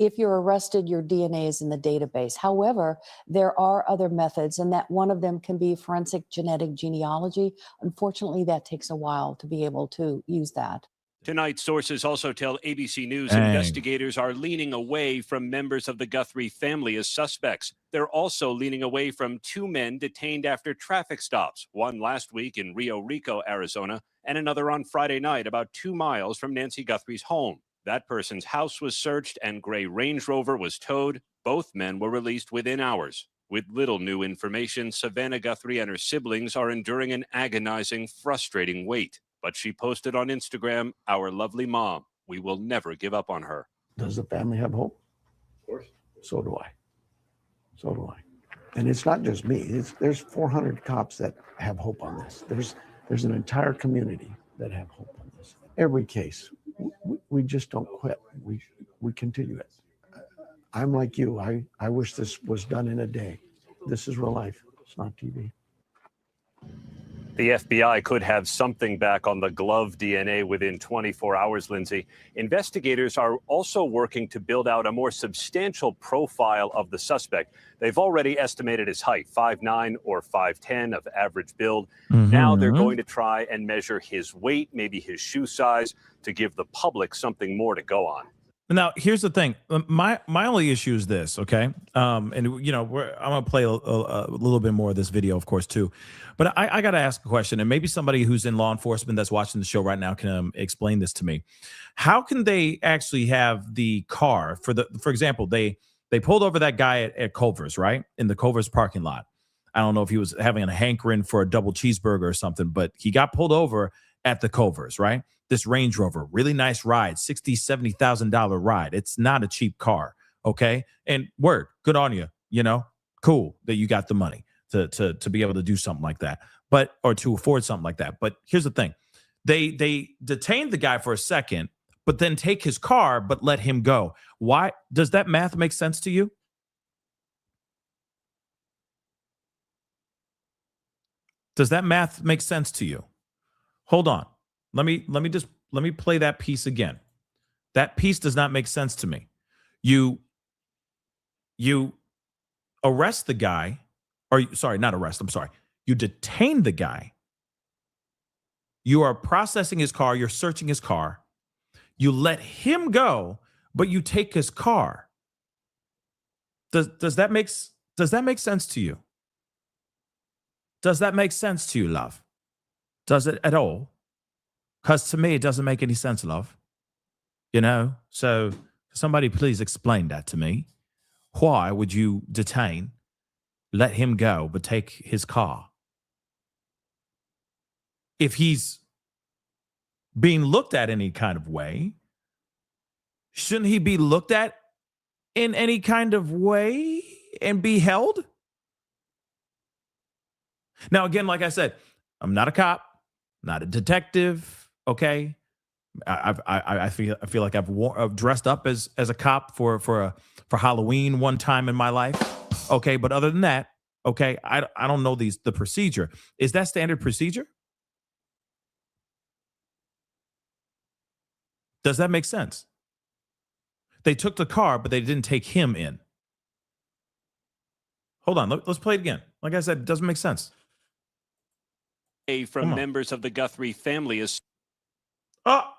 Q: if you're arrested, your DNA is in the database. However, there are other methods, and that one of them can be forensic genetic genealogy. Unfortunately, that takes a while to be able to use that.
O: Tonight, sources also tell ABC News investigators are leaning away from members of the Guthrie family as suspects. They're also leaning away from 2 men detained after traffic stops, one last week in Rio Rico, Arizona, and another on Friday night about 2 miles from Nancy Guthrie's home. That person's house was searched and gray Range Rover was towed. Both men were released within hours. With little new information, Savannah Guthrie and her siblings are enduring an agonizing, frustrating wait. But she posted on Instagram, "Our lovely mom. We will never give up on her."
P: Does the family have hope? Of course. So do I. So do I. And it's not just me. There's 400 cops that have hope on this. There's an entire community that have hope on this. Every case, we just don't quit. We continue it. I'm like you. I wish this was done in a day. This is real life. It's not TV.
O: The FBI could have something back on the glove DNA within 24 hours, Lindsay. Investigators are also working to build out a more substantial profile of the suspect. They've already estimated his height, 5'9" or 5'10" of average build. Now they're going to try and measure his weight, maybe his shoe size, to give the public something more to go on.
B: Now, here's the thing. My only issue is this, okay? And, you know, I'm going to play a little bit more of this video, of course, too. But I got to ask a question, and maybe somebody who's in law enforcement that's watching the show right now can explain this to me. How can they actually have the car, for example, they pulled over that guy at Culver's, right? In the Culver's parking lot. I don't know if he was having a hankering for a double cheeseburger or something, but he got pulled over at the Culver's, right? This Range Rover, really nice ride, $60,000, $70,000 ride. It's not a cheap car, okay? And word, good on you, you know, cool that you got the money to be able to do something like that, or to afford something like that. But here's the thing. They detained the guy for a second, but then take his car, but let him go. Why? Does that math make sense to you? Does that math make sense to you? Hold on. Let me play that piece again. That piece does not make sense to me. You arrest the guy, not arrest, I'm sorry. You detain the guy. You are processing his car, you're searching his car. You let him go, but you take his car. Does that make sense to you? Does that make sense to you, love? Does it at all? Because to me, it doesn't make any sense, love. You know? So somebody please explain that to me. Why would you detain, let him go, but take his car? If he's being looked at any kind of way, shouldn't he be looked at in any kind of way and be held? Now, again, like I said, I'm not a cop, not a detective. Okay. I feel like I've dressed up as a cop for Halloween one time in my life. Okay. But other than that, okay, I don't know the procedure. Is that standard procedure? Does that make sense? They took the car, but they didn't take him in. Hold on. Let's play it again. Like I said, it doesn't make sense.
O: From members of the Guthrie family is.
B: Oh,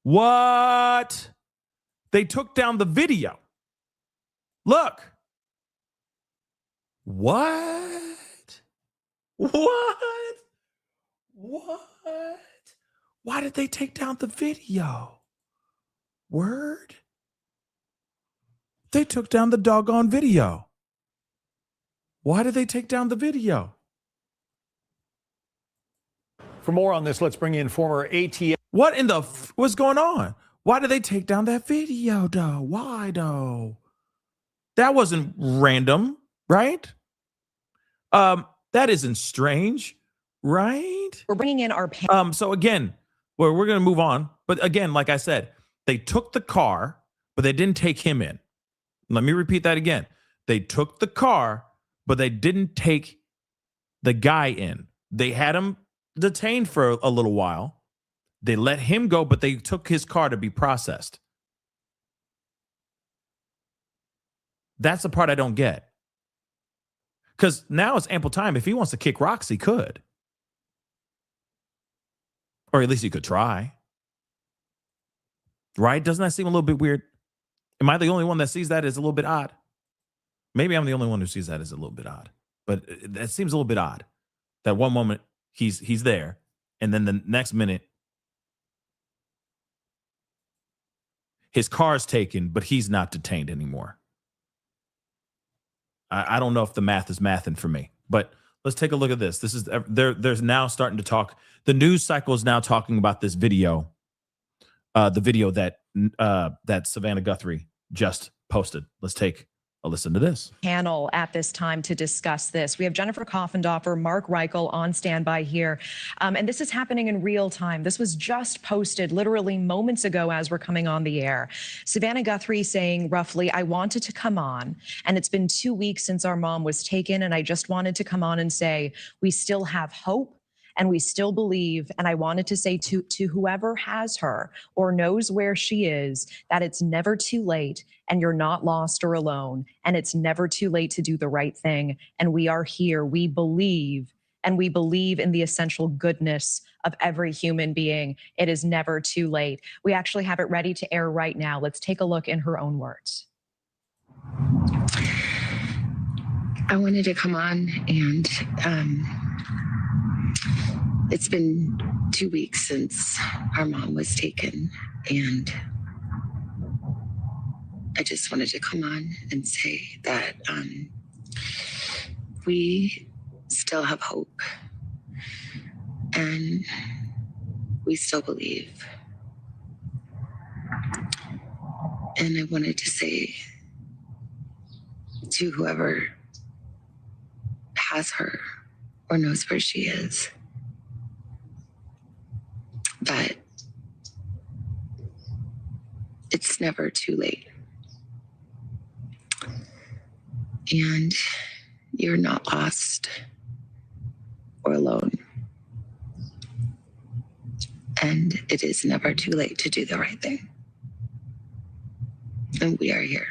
B: what? They took down the video. Look. What? What? What? Why did they take down the video? Word? They took down the doggone video. Why did they take down the video?
L: For more on this, let's bring in former ATF.
B: What in the what's going on? Why did they take down that video, though? Why, though? That wasn't random, right? That isn't strange, right?
R: We're bringing in our
B: so again, we're going to move on. But again, like I said, they took the car, but they didn't take him in. Let me repeat that again. They took the car, but they didn't take the guy in. They had him detained for a little while. They let him go, but they took his car to be processed. That's the part I don't get. Because now it's ample time. If he wants to kick rocks, he could. Or at least he could try. Right? Doesn't that seem a little bit weird? Am I the only one that sees that as a little bit odd? Maybe I'm the only one who sees that as a little bit odd. But that seems a little bit odd. That one moment he's there, and then the next minute his car's taken, but he's not detained anymore. I don't know if the math is mathing for me, but let's take a look at this. This is there's now starting to talk. The news cycle is now talking about this video, the video that Savannah Guthrie just posted. Let's take a listen to this.
R: Panel at this time to discuss this. We have Jennifer Koffendorfer, Mark Reichel on standby here. And this is happening in real time. This was just posted literally moments ago as we're coming on the air. Savannah Guthrie saying roughly, I wanted to come on, and it's been 2 weeks since our mom was taken, and I just wanted to come on and say, we still have hope. And we still believe, and I wanted to say to whoever has her or knows where she is, that it's never too late and you're not lost or alone. And it's never too late to do the right thing. And we are here. We believe, and we believe in the essential goodness of every human being. It is never too late. We actually have it ready to air right now. Let's take a look in her own words.
G: I wanted to come on and it's been 2 weeks since our mom was taken, and I just wanted to come on and say that we still have hope and we still believe. And I wanted to say to whoever has her or knows where she is, that it's never too late. And you're not lost or alone. And it is never too late to do the right thing. And we are here.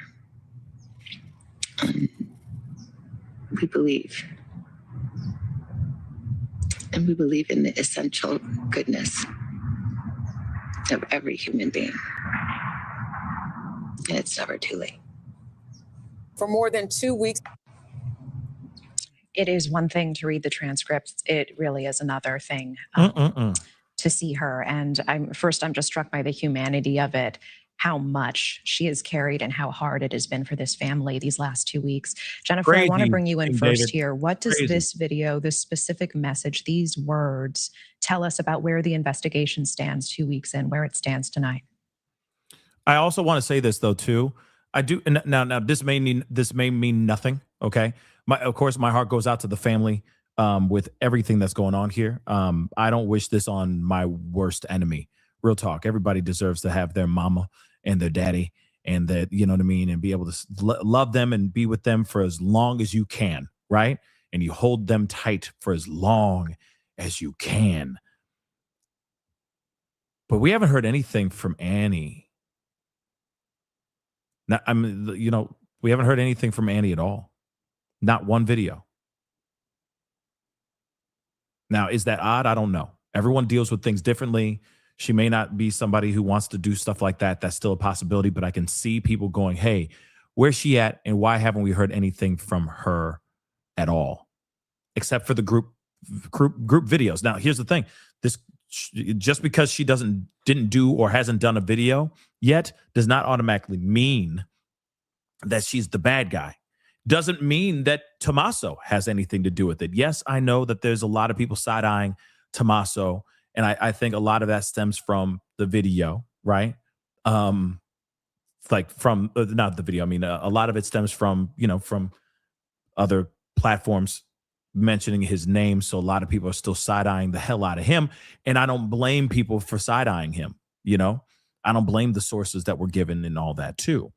G: We believe. And we believe in the essential goodness of every human being. And it's never too late.
R: For more than 2 weeks. It is one thing to read the transcripts. It really is another thing to see her. And I'm just struck by the humanity of it, how much she has carried and how hard it has been for this family these last 2 weeks. Jennifer, I want to bring you in first here. What does this video, this specific message, these words tell us about where the investigation stands 2 weeks in, where it stands tonight?
B: I also want to say this though too. I do now. This may mean nothing. Okay, of course, my heart goes out to the family with everything that's going on here. I don't wish this on my worst enemy. Real talk. Everybody deserves to have their mama and their daddy, and that, you know what I mean, and be able to love them and be with them for as long as you can, right? And you hold them tight for as long as you can. But we haven't heard anything from Annie. Now, we haven't heard anything from Annie at all. Not one video. Now, is that odd? I don't know. Everyone deals with things differently. She may not be somebody who wants to do stuff like that. That's still a possibility, but I can see people going, hey, where's she at? And why haven't we heard anything from her at all? Except for the group videos. Now, here's the thing. Just because she didn't do or hasn't done a video yet does not automatically mean that she's the bad guy. Doesn't mean that Tommaso has anything to do with it. Yes, I know that there's a lot of people side-eyeing Tommaso, and I think a lot of that stems from the video, right? Like from not the video. I mean, a lot of it stems from from other platforms mentioning his name. So a lot of people are still side-eyeing the hell out of him, and I don't blame people for side-eyeing him. I don't blame the sources that were given and all that too.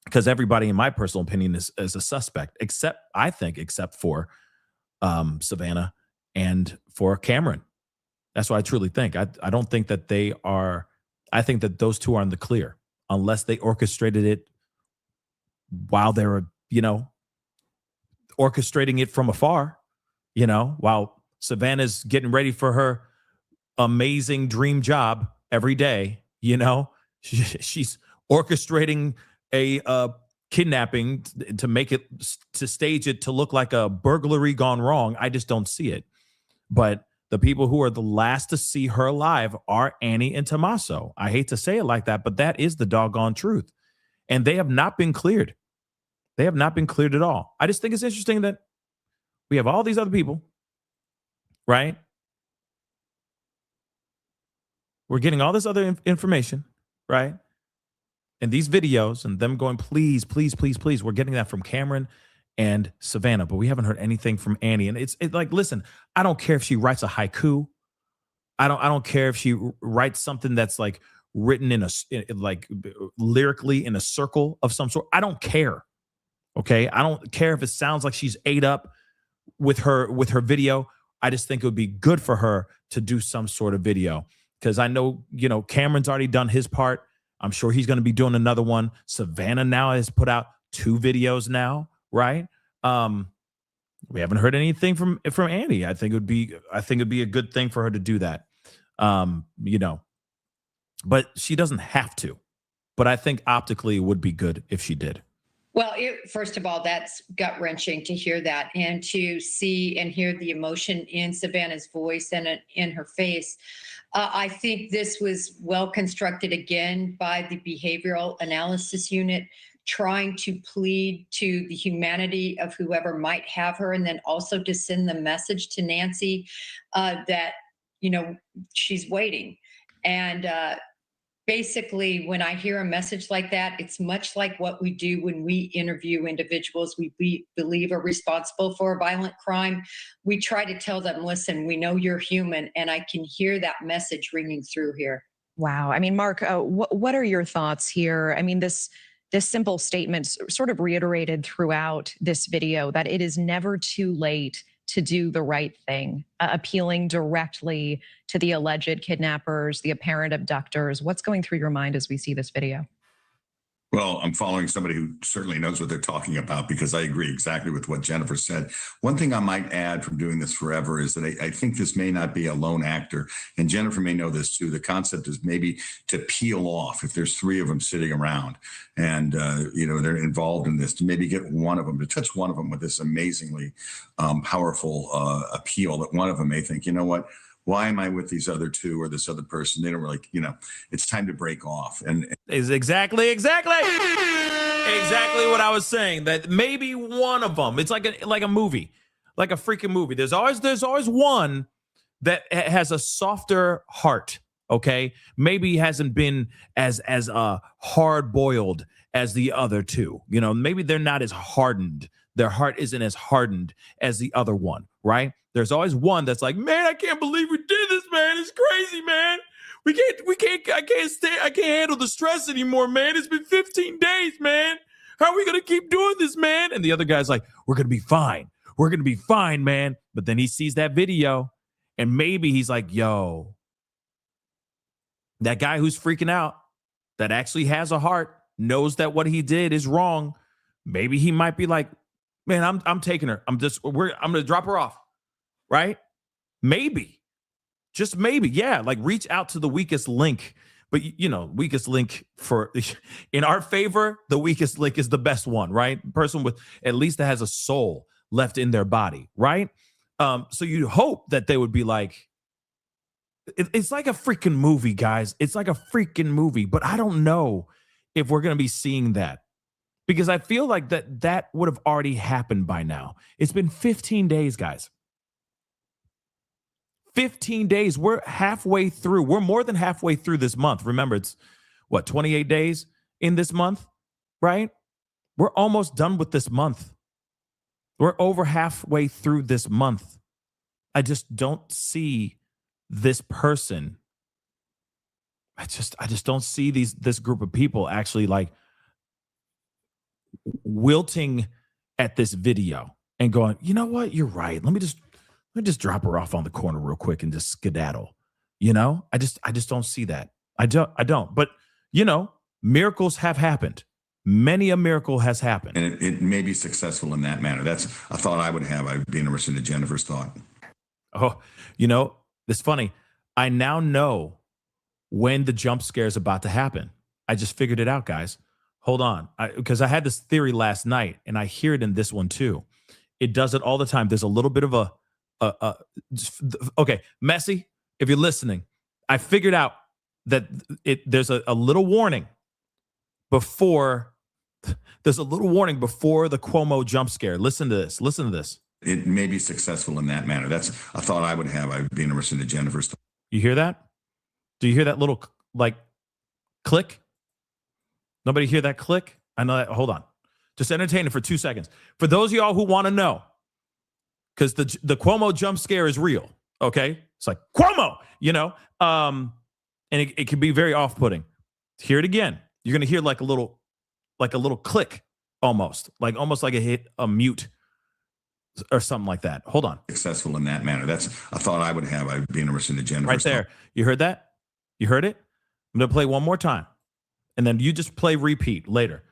B: Because everybody, in my personal opinion, is a suspect, except for Savannah and for Cameron. That's what I truly think. I don't think that they are. I think that those two are in the clear, unless they orchestrated it while they were, orchestrating it from afar, while Savannah's getting ready for her amazing dream job every day. She's orchestrating a kidnapping to make it, to stage it to look like a burglary gone wrong. I just don't see it. But the people who are the last to see her alive are Annie and Tommaso. I hate to say it like that, but that is the doggone truth. And they have not been cleared. They have not been cleared at all. I just think it's interesting that we have all these other people, right? We're getting all this other information, right? And these videos and them going, please, please, please, please. We're getting that from Cameron and Savannah, but we haven't heard anything from Annie. And it's like, listen, I don't care if she writes a haiku. I don't care if she writes something that's like written in like lyrically in a circle of some sort. I don't care. Okay. I don't care if it sounds like she's ate up with her video. I just think it would be good for her to do some sort of video, because I know, Cameron's already done his part. I'm sure he's going to be doing another one. Savannah now has put out 2 videos now, right? We haven't heard anything from Annie. I think it'd be a good thing for her to do that. But she doesn't have to. But I think optically it would be good if she did.
S: Well, first of all, that's gut-wrenching to hear that, and to see and hear the emotion in Savannah's voice and in her face. I think this was well constructed again by the behavioral analysis unit, trying to plead to the humanity of whoever might have her, and then also to send the message to Nancy that, she's waiting. And basically, when I hear a message like that, it's much like what we do when we interview individuals we believe are responsible for a violent crime. We try to tell them, listen, we know you're human, and I can hear that message ringing through here.
R: Wow. I mean, Mark, what are your thoughts here? I mean, this simple statement sort of reiterated throughout this video that it is never too late to do the right thing, appealing directly to the alleged kidnappers, the apparent abductors. What's going through your mind as we see this video?
T: Well, I'm following somebody who certainly knows what they're talking about, because I agree exactly with what Jennifer said. One thing I might add from doing this forever is that I think this may not be a lone actor. And Jennifer may know this too. The concept is maybe to peel off, if there's 3 of them sitting around and, they're involved in this, to maybe get one of them, to touch one of them with this amazingly powerful appeal, that one of them may think, you know what? Why am I with these other 2 or this other person? They don't really, it's time to break off. And
B: is exactly what I was saying, that maybe one of them, it's like a movie, like a freaking movie. There's always one that has a softer heart. Okay. Maybe hasn't been as hard boiled as the other 2, maybe they're not as hardened their heart isn't as hardened as the other one, right? There's always one that's like, man, I can't believe we did this, man. It's crazy, man. I can't handle the stress anymore, man. It's been 15 days, man. How are we going to keep doing this, man? And the other guy's like, we're going to be fine. We're going to be fine, man. But then he sees that video and maybe he's like, yo, that guy who's freaking out, that actually has a heart, knows that what he did is wrong. Maybe he might be like, man, I'm taking her. I'm going to drop her off. Right? Maybe. Just maybe. Yeah. Like reach out to the weakest link. But weakest link in our favor, the weakest link is the best one, right? Person with at least that has a soul left in their body, right? So you hope that they would be like, it's like a freaking movie, guys. It's like a freaking movie, but I don't know if we're going to be seeing that because I feel like that would have already happened by now. It's been 15 days, guys. 15 days. We're halfway through. We're more than halfway through this month. Remember, it's 28 days in this month, right? We're almost done with this month. We're over halfway through this month. I just don't see this person. I just don't see this group of people actually like wilting at this video and going, you know what? You're right. Let me just drop her off on the corner real quick and just skedaddle. I just don't see that. I don't. But miracles have happened. Many a miracle has happened.
T: And it may be successful in that manner. That's a thought I would have. I'd be interested in Jennifer's thought.
B: Oh, it's funny. I now know when the jump scare is about to happen. I just figured it out, guys. Hold on. Because I had this theory last night and I hear it in this one too. It does it all the time. There's a little bit of okay, Messi, if you're listening, I figured out that there's a little warning before the Cuomo jump scare. Listen to this.
T: It may be successful in that manner. That's a thought I would have. I'd be interested in Jennifer's thought.
B: You hear that? Do you hear that little like click? Nobody hear that click? I know that. Hold on. Just entertain it for 2 seconds. For those of y'all who want to know, because the Cuomo jump scare is real. Okay. It's like Cuomo, and it can be very off-putting. Hear it again. You're going to hear like a little click almost like a hit, a mute or something like that. Hold on.
T: Successful in that manner. That's a thought I would have. I'd be interested in Jennifer's
B: right there.
T: thought.
B: You heard that? You heard it? I'm going to play one more time. And then you just play repeat later.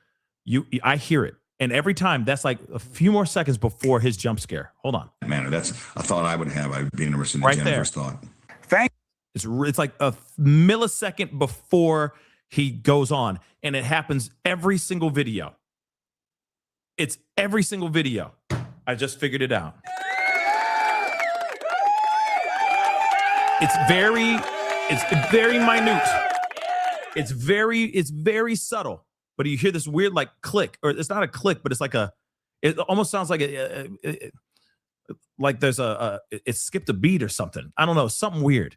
B: I hear it. And every time that's like a few more seconds before his jump scare. Hold on.
T: Manner. That's a thought I would have. I'd be interested in
B: right
T: Jennifer's
B: there.
T: thought.
B: It's like a millisecond before he goes on. And it happens every single video. It's every single video. I just figured it out. It's very minute. It's very subtle. But you hear this weird like click, or it's not a click, but it's like it almost sounds like like there's it skipped a beat or something. I don't know, something weird,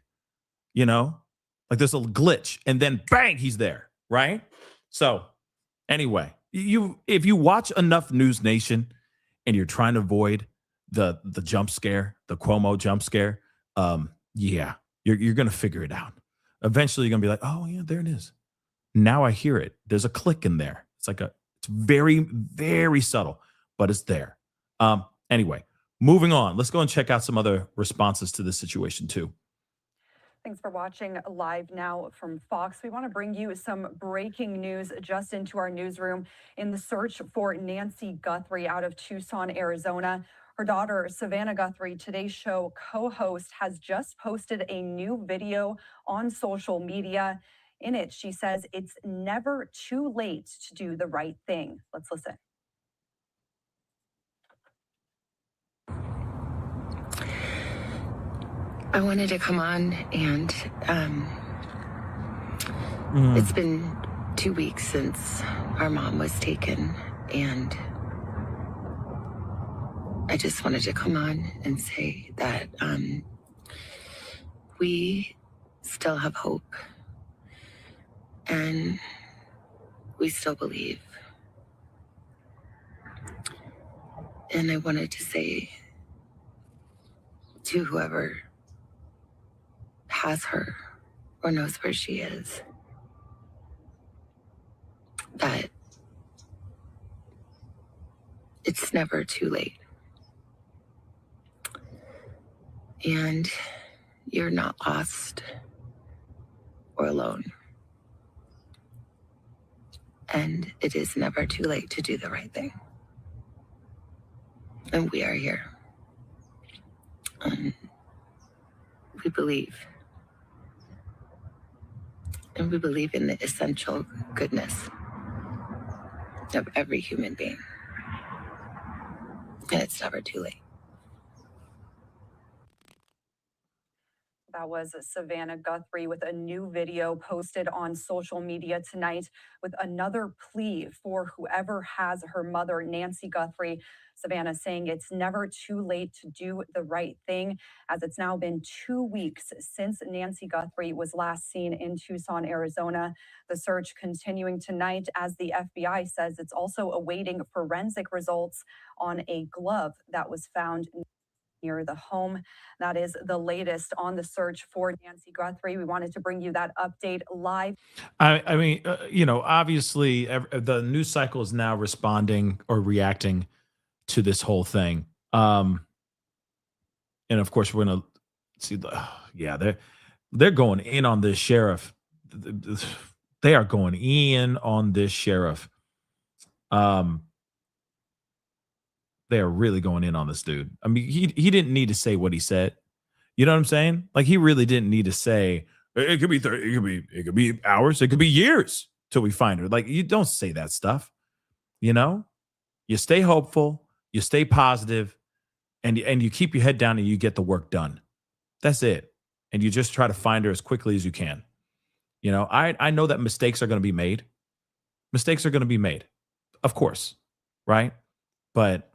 B: like there's a glitch and then bang, he's there. Right. So anyway, if you watch enough News Nation and you're trying to avoid the jump scare, the Cuomo jump scare, yeah, you're going to figure it out. Eventually you're going to be like, oh yeah, there it is. Now I hear it. There's a click in there. It's very, very subtle, but it's there. Anyway, moving on. Let's go and check out some other responses to this situation too.
U: Thanks for watching live now from Fox. We want to bring you some breaking news just into our newsroom in the search for Nancy Guthrie out of Tucson, Arizona. Her daughter, Savannah Guthrie, Today's Show co-host, has just posted a new video on social media. In it, she says it's never too late to do the right thing. Let's listen.
G: I wanted to come on and it's been 2 weeks since our mom was taken, and I just wanted to come on and say that we still have hope and we still believe. And I wanted to say to whoever has her or knows where she is that it's never too late. And you're not lost or alone. And it is never too late to do the right thing. And we are here. We believe. And we believe in the essential goodness of every human being. And it's never too late.
U: That was Savannah Guthrie with a new video posted on social media tonight with another plea for whoever has her mother, Nancy Guthrie. Savannah saying it's never too late to do the right thing, as it's now been 2 weeks since Nancy Guthrie was last seen in Tucson, Arizona. The search continuing tonight as the FBI says it's also awaiting forensic results on a glove that was found near the home. That is the latest on the search for Nancy Guthrie. We wanted to bring you that update live.
B: I mean, obviously, the news cycle is now responding or reacting to this whole thing. And of course, we're gonna see they're going in on this sheriff. They are going in on this sheriff. They are really going in on this dude. I mean, he didn't need to say what he said. You know what I'm saying? Like, he really didn't need to say it could be it could be hours, it could be years till we find her. Like, you don't say that stuff. You know, you stay hopeful, you stay positive, and you keep your head down and you get the work done. That's it. And you just try to find her as quickly as you can. You know, I know that mistakes are going to be made. Mistakes are going to be made, of course, right? But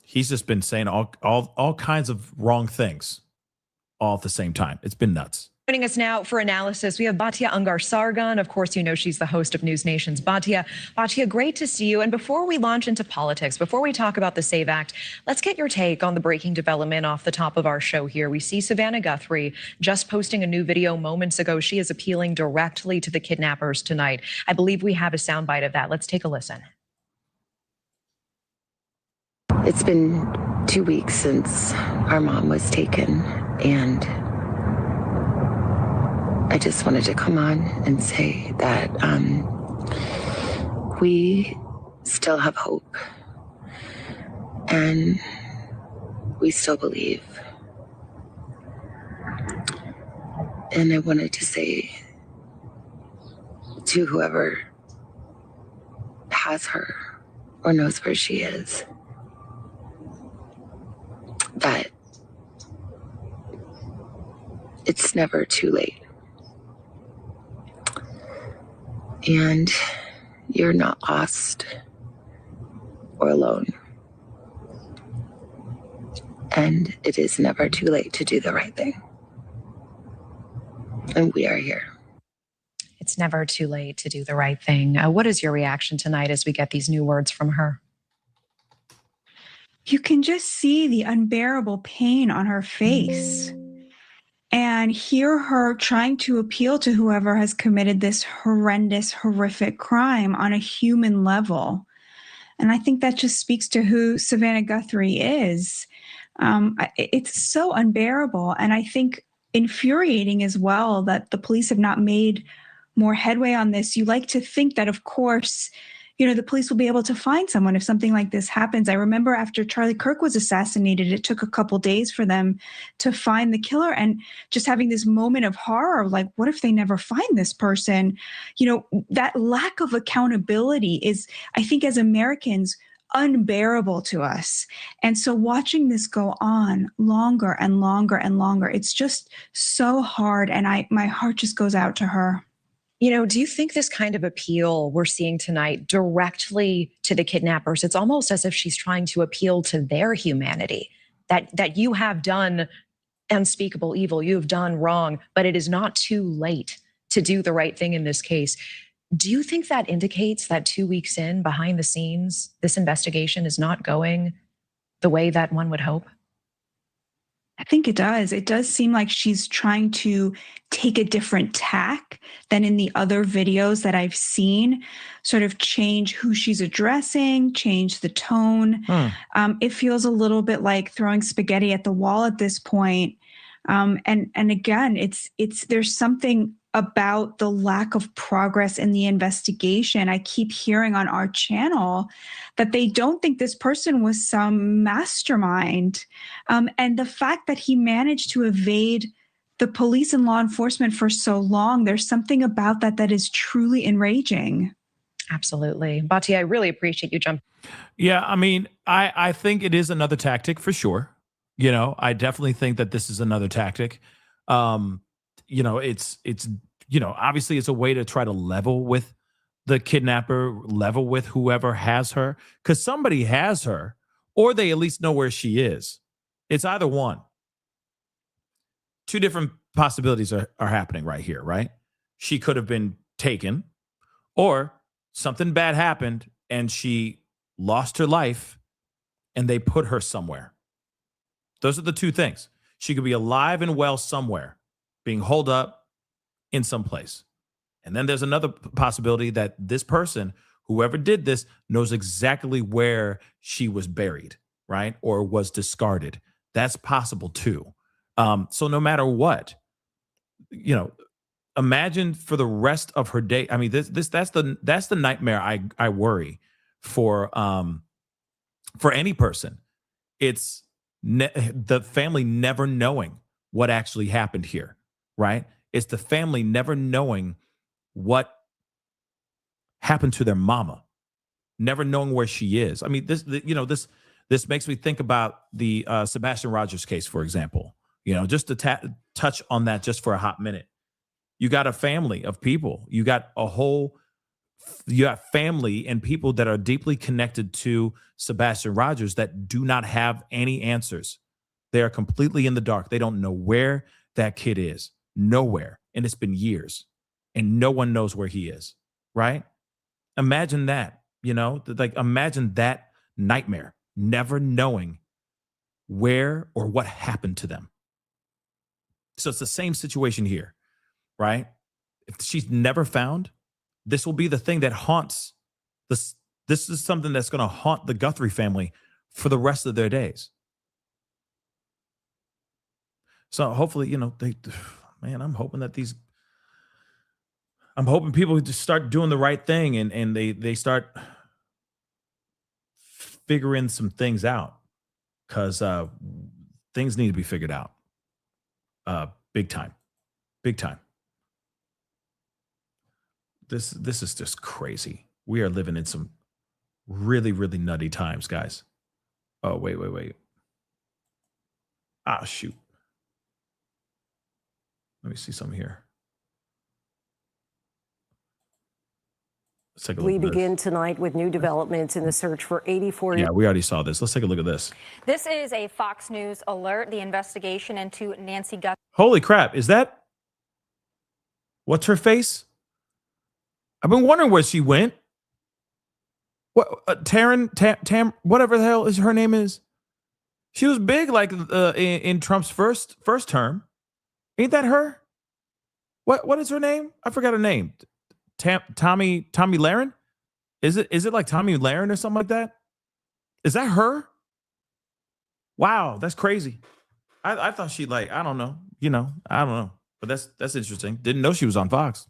B: he's just been saying all kinds of wrong things all at the same time. It's been nuts.
R: Joining us now for analysis, we have Batya Ungar-Sargon. Of course, you know she's the host of News Nation's Batya. Batya, great to see you. And before we launch into politics, before we talk about the SAVE Act, let's get your take on the breaking development off the top of our show here. We see Savannah Guthrie just posting a new video moments ago. She is appealing directly to the kidnappers tonight. I believe we have a soundbite of that. Let's take a listen.
G: It's been 2 weeks since our mom was taken, and I just wanted to come on and say that we still have hope, and we still believe. And I wanted to say to whoever has her or knows where she is that it's never too late. And you're not lost or alone. And it is never too late to do the right thing. And we are here.
R: It's never too late to do the right thing. What is your reaction tonight as we get these new words from her?
A: You can just see the unbearable pain on her face and hear her trying to appeal to whoever has committed this horrendous, horrific crime on a human level. And I think that just speaks to who Savannah Guthrie is. It's so unbearable. And I think infuriating as well that the police have not made more headway on this. You like to think that, of course, you know, the police will be able to find someone if something like this happens. I remember after Charlie Kirk was assassinated, it took a couple days for them to find the killer, and just having this moment of horror, like, what if they never find this person? You know, that lack of accountability is, I think, as Americans, unbearable to us. And so watching this go on longer and longer and longer, it's just so hard. And my heart just goes out to her.
R: You know, do you think this kind of appeal we're seeing tonight directly to the kidnappers, it's almost as if she's trying to appeal to their humanity, that you have done unspeakable evil, you have done wrong, but it is not too late to do the right thing in this case. Do you think that indicates that 2 weeks in, behind the scenes, this investigation is not going the way that one would hope?
A: I think it does. It does seem like she's trying to take a different tack than in the other videos that I've seen, sort of change who she's addressing, change the tone. It feels a little bit like throwing spaghetti at the wall at this point. And again, it's there's something about the lack of progress in the investigation. I keep hearing on our channel that they don't think this person was some mastermind. And the fact that he managed to evade the police and law enforcement for so long, there's something about that that is truly enraging.
R: Absolutely. Bati, I really appreciate you jumping.
B: Yeah, I mean, I think it is another tactic for sure. You know, I definitely think that this is another tactic. You know, it's you know, obviously it's a way to try to level with the kidnapper, level with whoever has her, because somebody has her, or they at least know where she is. It's either one. Two different possibilities are happening right here, right? She could have been taken, or something bad happened and she lost her life and they put her somewhere. Those are the two things. She could be alive and well somewhere, being holed up in some place. And then there's another possibility that this person, whoever did this, knows exactly where she was buried, right? Or was discarded. That's possible too. So no matter what, you know, imagine for the rest of her day. I mean, that's the nightmare I worry for any person. It's the family never knowing what actually happened here, right? It's the family never knowing what happened to their mama, never knowing where she is. I mean, this makes me think about the Sebastian Rogers case, for example. You know, just to touch on that just for a hot minute. You got a family of people. You got family and people that are deeply connected to Sebastian Rogers that do not have any answers. They are completely in the dark. They don't know where that kid is. Nowhere. And it's been years. And no one knows where he is. Right? Imagine that, you know, like imagine that nightmare, never knowing where or what happened to them. So it's the same situation here, right? If she's never found, this will be the thing that haunts this. This is something that's going to haunt the Guthrie family for the rest of their days. So hopefully, you know, I'm hoping that I'm hoping people just start doing the right thing and they start figuring some things out, because things need to be figured out. Big time. This is just crazy. We are living in some really, really nutty times, guys. Oh, wait. Ah, shoot. Let me see something here. Let's take a look
N: We
B: at this.
N: begin tonight with new developments in the search for 84.
B: Yeah, we already saw this. Let's take a look at this.
C: This is a Fox News alert. The investigation into Nancy Guthrie.
B: Holy crap. Is that? What's her face? I've been wondering where she went. What, Tam, whatever the hell is her name is. She was big like in Trump's first term. Ain't that her? What is her name? I forgot her name. Tommy Lahren? Is it like Tommy Lahren or something like that? Is that her? Wow, that's crazy. I thought she like, I don't know. You know, I don't know. But that's interesting. Didn't know she was on Fox.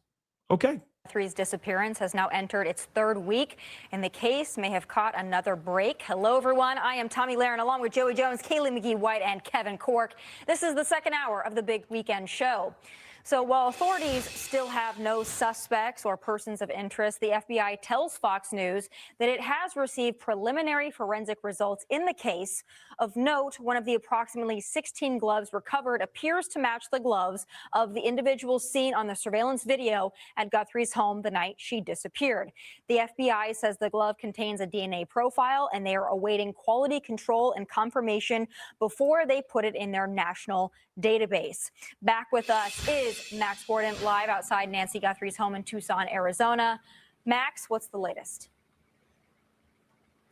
B: Okay.
C: Guthrie's disappearance has now entered its third week, and the case may have caught another break. Hello, everyone. I am Tommy Lahren, along with Joey Jones, Kaylee McGee-White, and Kevin Cork. This is the second hour of the Big Weekend Show. So while authorities still have no suspects or persons of interest, the FBI tells Fox News that it has received preliminary forensic results in the case. Of note, one of the approximately 16 gloves recovered appears to match the gloves of the individual seen on the surveillance video at Guthrie's home the night she disappeared. The FBI says the glove contains a DNA profile, and they are awaiting quality control and confirmation before they put it in their national database. Back with us is News' Max Gordon live outside Nancy Guthrie's home in Tucson, Arizona. Max, what's the latest?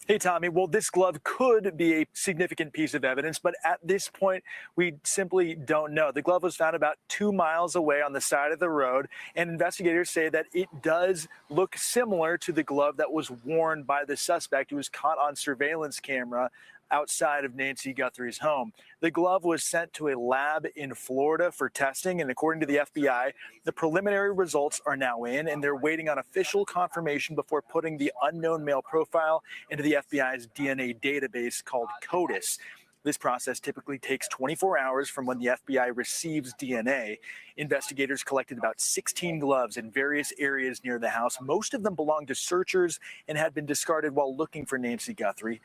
D: Hey, Tommy. Well, this glove could be a significant piece of evidence, but at this point, we simply don't know. The glove was found about 2 miles away on the side of the road, and investigators say that it does look similar to the glove that was worn by the suspect who was caught on surveillance camera outside of Nancy Guthrie's home. The glove was sent to a lab in Florida for testing, and according to the FBI, the preliminary results are now in, and they're waiting on official confirmation before putting the unknown male profile into the FBI's DNA database called CODIS. This process typically takes 24 hours from when the FBI receives DNA. Investigators collected about 16 gloves in various areas near the house. Most of them belonged to searchers and had been discarded while looking for Nancy Guthrie.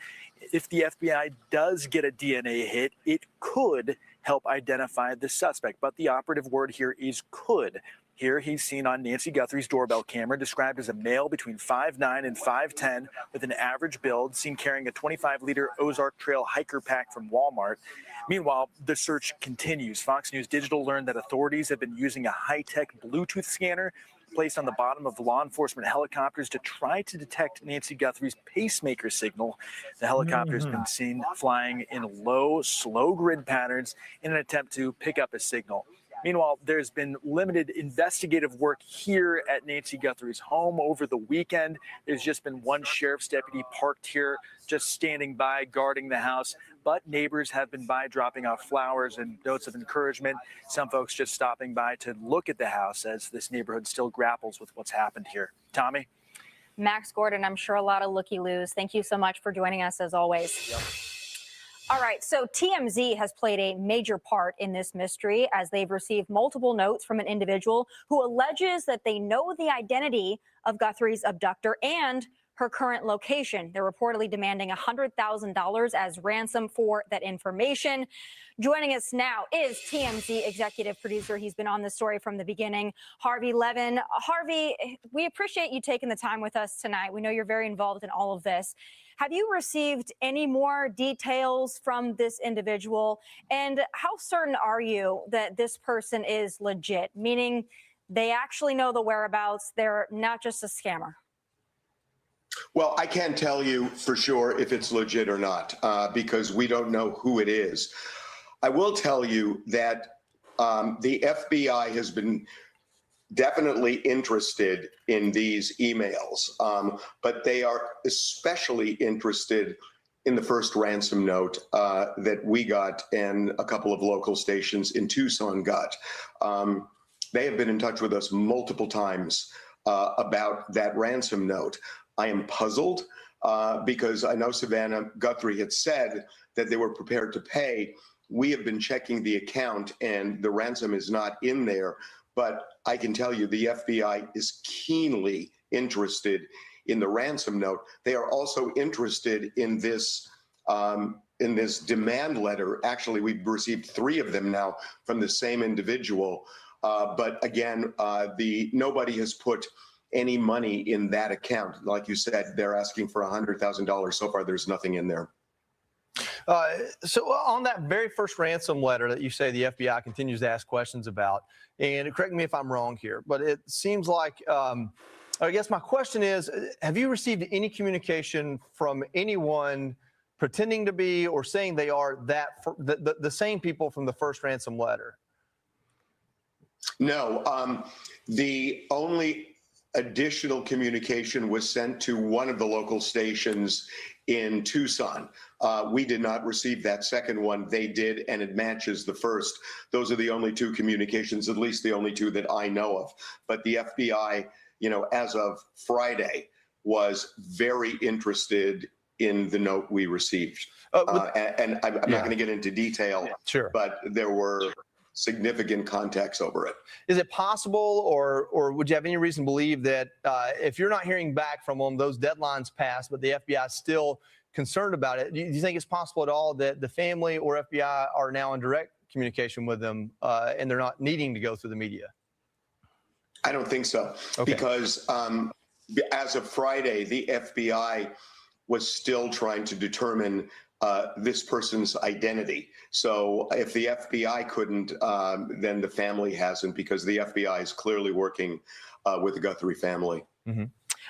D: If the FBI does get a DNA hit, it could help identify the suspect. But the operative word here is could. Here he's seen on Nancy Guthrie's doorbell camera, described as a male between 5'9" and 5'10", with an average build, seen carrying a 25-liter Ozark Trail hiker pack from Walmart. Meanwhile, the search continues. Fox News Digital learned that authorities have been using a high-tech Bluetooth scanner placed on the bottom of law enforcement helicopters to try to detect Nancy Guthrie's pacemaker signal. The helicopter's been seen flying in low, slow grid patterns in an attempt to pick up a signal. Meanwhile, there's been limited investigative work here at Nancy Guthrie's home over the weekend. There's just been one sheriff's deputy parked here, just standing by, guarding the house. But neighbors have been by, dropping off flowers and notes of encouragement. Some folks just stopping by to look at the house as this neighborhood still grapples with what's happened here. Tommy?
C: Max Gordon, I'm sure a lot of looky-loos. Thank you so much for joining us as always.
D: Yep.
C: All right, so TMZ has played a major part in this mystery as they've received multiple notes from an individual who alleges that they know the identity of Guthrie's abductor and her current location. They're reportedly demanding $100,000 as ransom for that information. Joining us now is TMZ executive producer. He's been on the story from the beginning, Harvey Levin. Harvey, we appreciate you taking the time with us tonight. We know you're very involved in all of this. Have you received any more details from this individual? And how certain are you that this person is legit, meaning they actually know the whereabouts, they're not just a scammer?
V: Well, I can't tell you for sure if it's legit or not because we don't know who it is. I will tell you that the FBI has been definitely interested in these emails, but they are especially interested in the first ransom note that we got and a couple of local stations in Tucson got. They have been in touch with us multiple times about that ransom note. I am puzzled because I know Savannah Guthrie had said that they were prepared to pay. We have been checking the account and the ransom is not in there. But I can tell you the FBI is keenly interested in the ransom note. They are also interested in this demand letter. Actually, we've received 3 of them now from the same individual. But again, nobody has put any money in that account. Like you said, they're asking for $100,000. So far, there's nothing in there.
W: So on that very first ransom letter that you say the FBI continues to ask questions about, and correct me if I'm wrong here, but it seems like, I guess my question is, have you received any communication from anyone pretending to be or saying they are the same people from the first ransom letter?
V: No, the only additional communication was sent to one of the local stations in Tucson. We did not receive that second one. They did, and it matches the first. Those are the only 2 communications, at least the only 2 that I know of. But the FBI, as of Friday, was very interested in the note we received. And I'm not going to get into detail, but there were significant contacts over it.
W: Is it possible, or would you have any reason to believe that if you're not hearing back from them, those deadlines passed, but the FBI is still concerned about it? Do you think it's possible at all that the family or FBI are now in direct communication with them and they're not needing to go through the media?
V: I don't think so, because as of Friday, the FBI was still trying to determine this person's identity. So if the FBI couldn't, then the family hasn't, because the FBI is clearly working with the Guthrie family.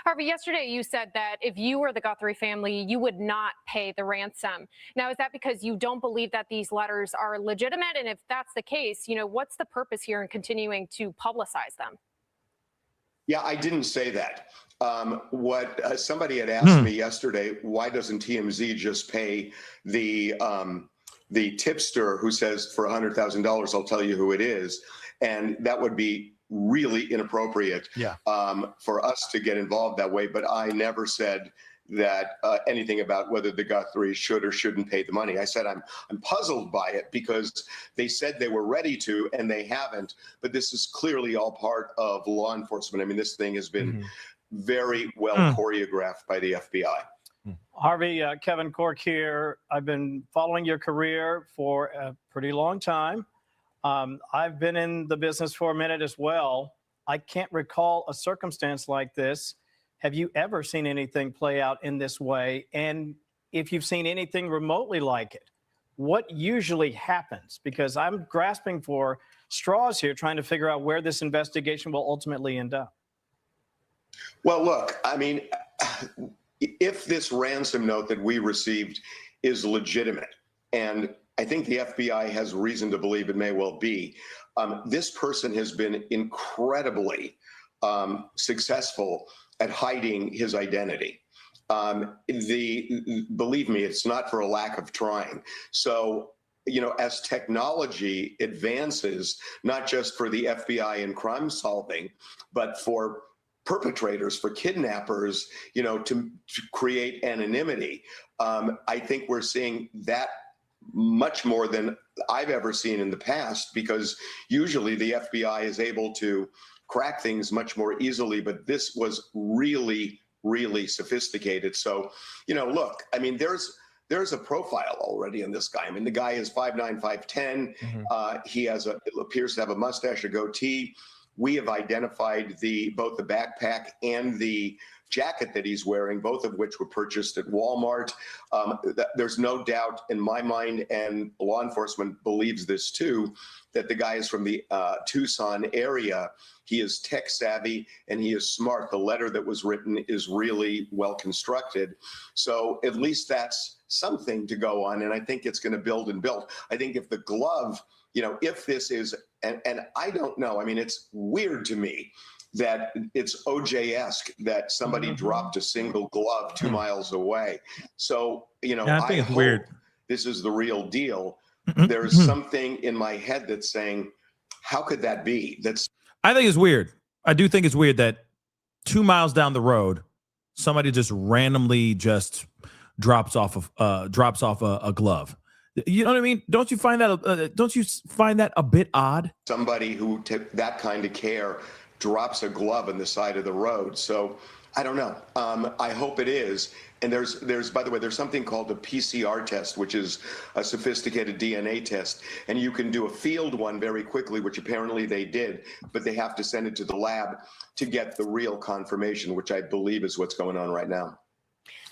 E: Harvey, yesterday you said that if you were the Guthrie family, you would not pay the ransom. Now, is that because you don't believe that these letters are legitimate? And if that's the case, what's the purpose here in continuing to publicize them?
V: Yeah, I didn't say that. Somebody had asked me yesterday, why doesn't TMZ just pay the tipster who says for $100,000, I'll tell you who it is? And that would be really inappropriate for us to get involved that way. But I never said that anything about whether the Guthries should or shouldn't pay the money. I said I'm puzzled by it because they said they were ready to and they haven't. But this is clearly all part of law enforcement. I mean, this thing has been very well choreographed by the FBI.
F: Harvey, Kevin Cork here. I've been following your career for a pretty long time. I've been in the business for a minute as well. I can't recall a circumstance like this. Have you ever seen anything play out in this way? And if you've seen anything remotely like it, what usually happens? Because I'm grasping for straws here, trying to figure out where this investigation will ultimately end up.
V: Well, look, I mean, if this ransom note that we received is legitimate, and I think the FBI has reason to believe it may well be, this person has been incredibly successful at hiding his identity. Believe me, it's not for a lack of trying. So, as technology advances, not just for the FBI and crime solving, but for perpetrators, for kidnappers, to create anonymity, I think we're seeing that much more than I've ever seen in the past, because usually the FBI is able to crack things much more easily, but this was really, really sophisticated. So, look, I mean, there's a profile already in this guy. I mean, the guy is 5'9", 5'10". He appears to have a mustache, a goatee. We have identified both the backpack and the jacket that he's wearing, both of which were purchased at Walmart. There's no doubt in my mind, and law enforcement believes this too, that the guy is from the Tucson area. He is tech savvy and he is smart. The letter that was written is really well constructed. So at least that's something to go on. And I think it's going to build and build. I think if the glove, if this is, and I don't know, I mean, it's weird to me that it's OJ-esque that somebody dropped a single glove 2 miles away. So,
B: I think it's weird.
V: This is the real deal. There's something in my head that's saying, how could that be?
B: I think it's weird. I do think it's weird that 2 miles down the road, somebody just randomly just drops off a glove. You know what I mean? Don't you find that a bit odd?
V: Somebody who took that kind of care drops a glove on the side of the road. So I don't know. I hope it is. And there's by the way, there's something called a PCR test, which is a sophisticated DNA test. And you can do a field one very quickly, which apparently they did, but they have to send it to the lab to get the real confirmation, which I believe is what's going on right now.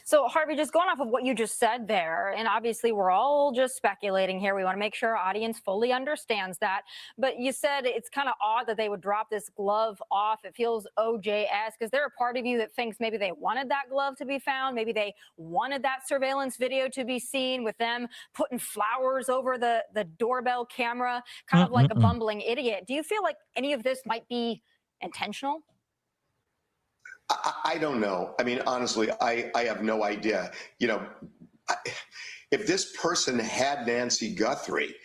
C: So, Harvey, just going off of what you just said there, and obviously we're all just speculating here. We want to make sure our audience fully understands that. But you said it's kind of odd that they would drop this glove off. It feels OJ-esque. Is there a part of you that thinks maybe they wanted that glove to be found? Maybe they wanted that surveillance video to be seen with them putting flowers over the doorbell camera, kind of like a bumbling idiot. Do you feel like any of this might be intentional?
V: I don't know. I mean, honestly, I have no idea. If this person had Nancy Guthrie,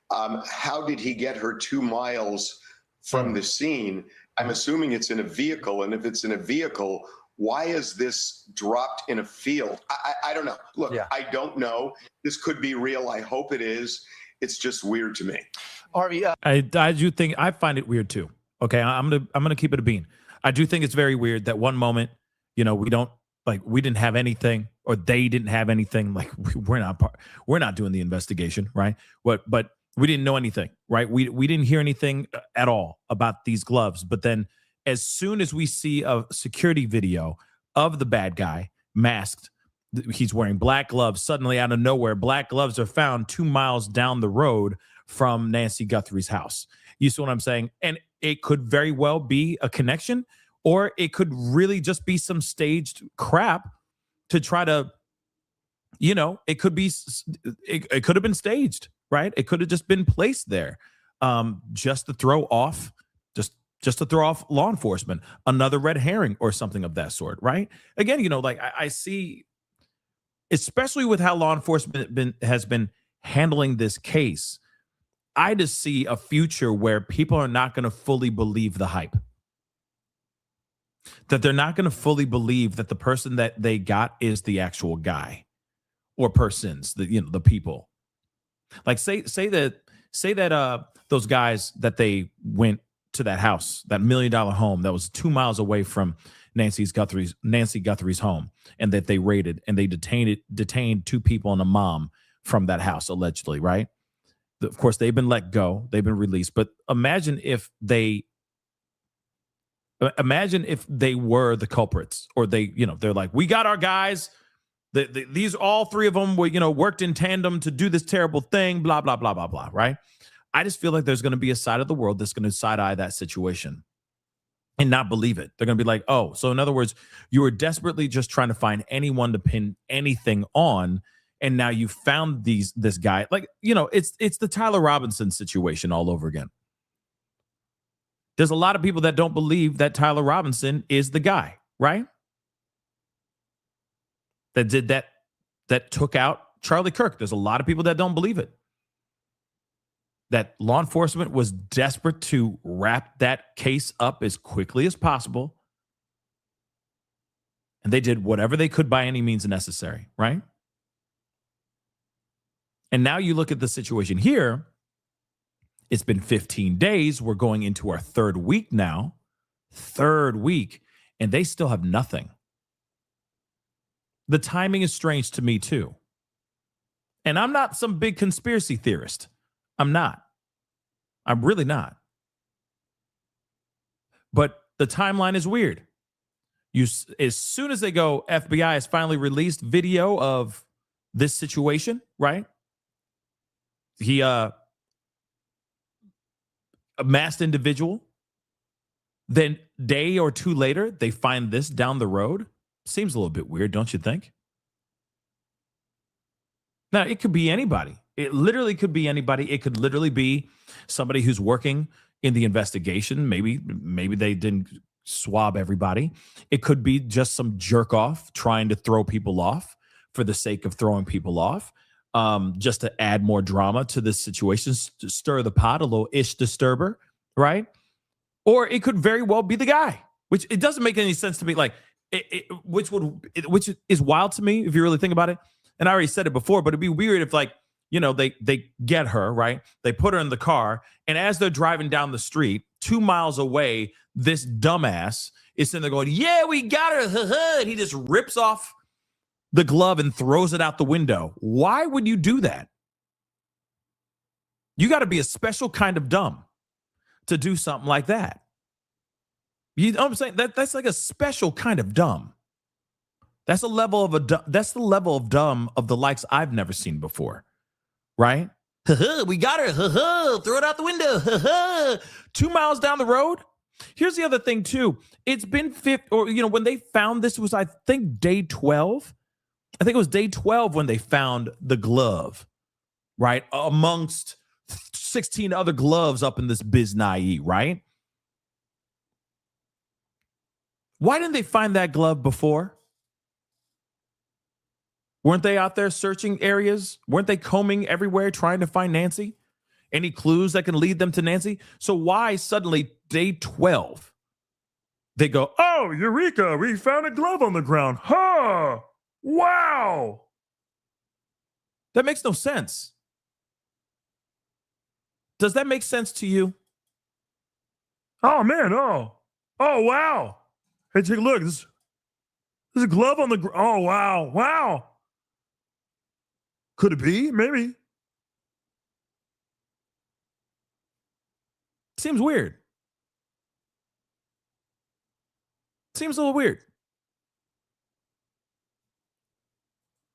V: how did he get her 2 miles from the scene? I'm assuming it's in a vehicle. And if it's in a vehicle, why is this dropped in a field? I don't know. Look, I don't know. This could be real. I hope it is. It's just weird to me.
W: Harvey,
B: I do think I find it weird too. Okay, I'm gonna keep it a bean. I do think it's very weird that one moment, we didn't have anything, or they didn't have anything. Like we're not doing the investigation, right? But we didn't know anything, right? We didn't hear anything at all about these gloves. But then, as soon as we see a security video of the bad guy masked He's wearing black gloves. Suddenly, out of nowhere, black gloves are found 2 miles down the road from Nancy Guthrie's house. You see what I'm saying? And it could very well be a connection, or it could really just be some staged crap to try to, it could be, it could have been staged, right? It could have just been placed there, just to throw off, just to throw off law enforcement, another red herring or something of that sort, right? Again, like I see, especially with how law enforcement has been handling this case, I just see a future where people are not going to fully believe the hype. That they're not going to fully believe that the person that they got is the actual guy or persons, the people. Like say that those guys that they went to that house, that $1 million home that was 2 miles away from Nancy Guthrie's home, and that they raided and they detained 2 people and a mom from that house, allegedly, right? Of course, they've been let go, they've been released. But imagine if they were the culprits, or they're like, we got our guys. These all 3 of them were, worked in tandem to do this terrible thing, blah, blah, blah, blah, blah, right? I just feel like there's going to be a side of the world that's going to side-eye that situation and not believe it. They're going to be like, oh, so in other words, you were desperately just trying to find anyone to pin anything on, and now you found this guy. Like, it's the Tyler Robinson situation all over again. There's a lot of people that don't believe that Tyler Robinson is the guy, right? That did that took out Charlie Kirk. There's a lot of people that don't believe it. That law enforcement was desperate to wrap that case up as quickly as possible. And they did whatever they could by any means necessary, right? And now you look at the situation here. It's been 15 days. We're going into our 3rd week now. 3rd week. And they still have nothing. The timing is strange to me too. And I'm not some big conspiracy theorist. I'm not. I'm really not. But the timeline is weird. As soon as they go, FBI has finally released video of this situation, right? He a masked individual. Then day or 2 later, they find this down the road. Seems a little bit weird, don't you think? Now, it could be anybody. It literally could be anybody. It could literally be somebody who's working in the investigation. Maybe they didn't swab everybody. It could be just some jerk off trying to throw people off for the sake of throwing people off, just to add more drama to this situation, to stir the pot, a little ish disturber, right? Or it could very well be the guy, which it doesn't make any sense to me. Like, which is wild to me if you really think about it. And I already said it before, but it'd be weird if, like, they get her, right? They put her in the car, and as they're driving down the street 2 miles away, this dumbass is sitting there going, yeah, we got her. And he just rips off the glove and throws it out the window. Why would you do that? You got to be a special kind of dumb to do something like that. You know what I'm saying? That's like a special kind of dumb. That's the level of dumb of the likes I've never seen before. Right? We got her. Throw it out the window. 2 miles down the road. Here's the other thing too. It's been when they found this was, I think, day 12. I think it was day 12 when they found the glove, right? Amongst 16 other gloves up in this biznai, right? Why didn't they find that glove before? Weren't they out there searching areas? Weren't they combing everywhere trying to find Nancy? Any clues that can lead them to Nancy? So why suddenly day 12, they go, oh, Eureka, we found a glove on the ground. Huh, wow. That makes no sense. Does that make sense to you? Oh, man, oh, wow. Hey, take a look. There's a glove on the ground. Oh, wow. Could it be? Maybe. Seems weird. Seems a little weird.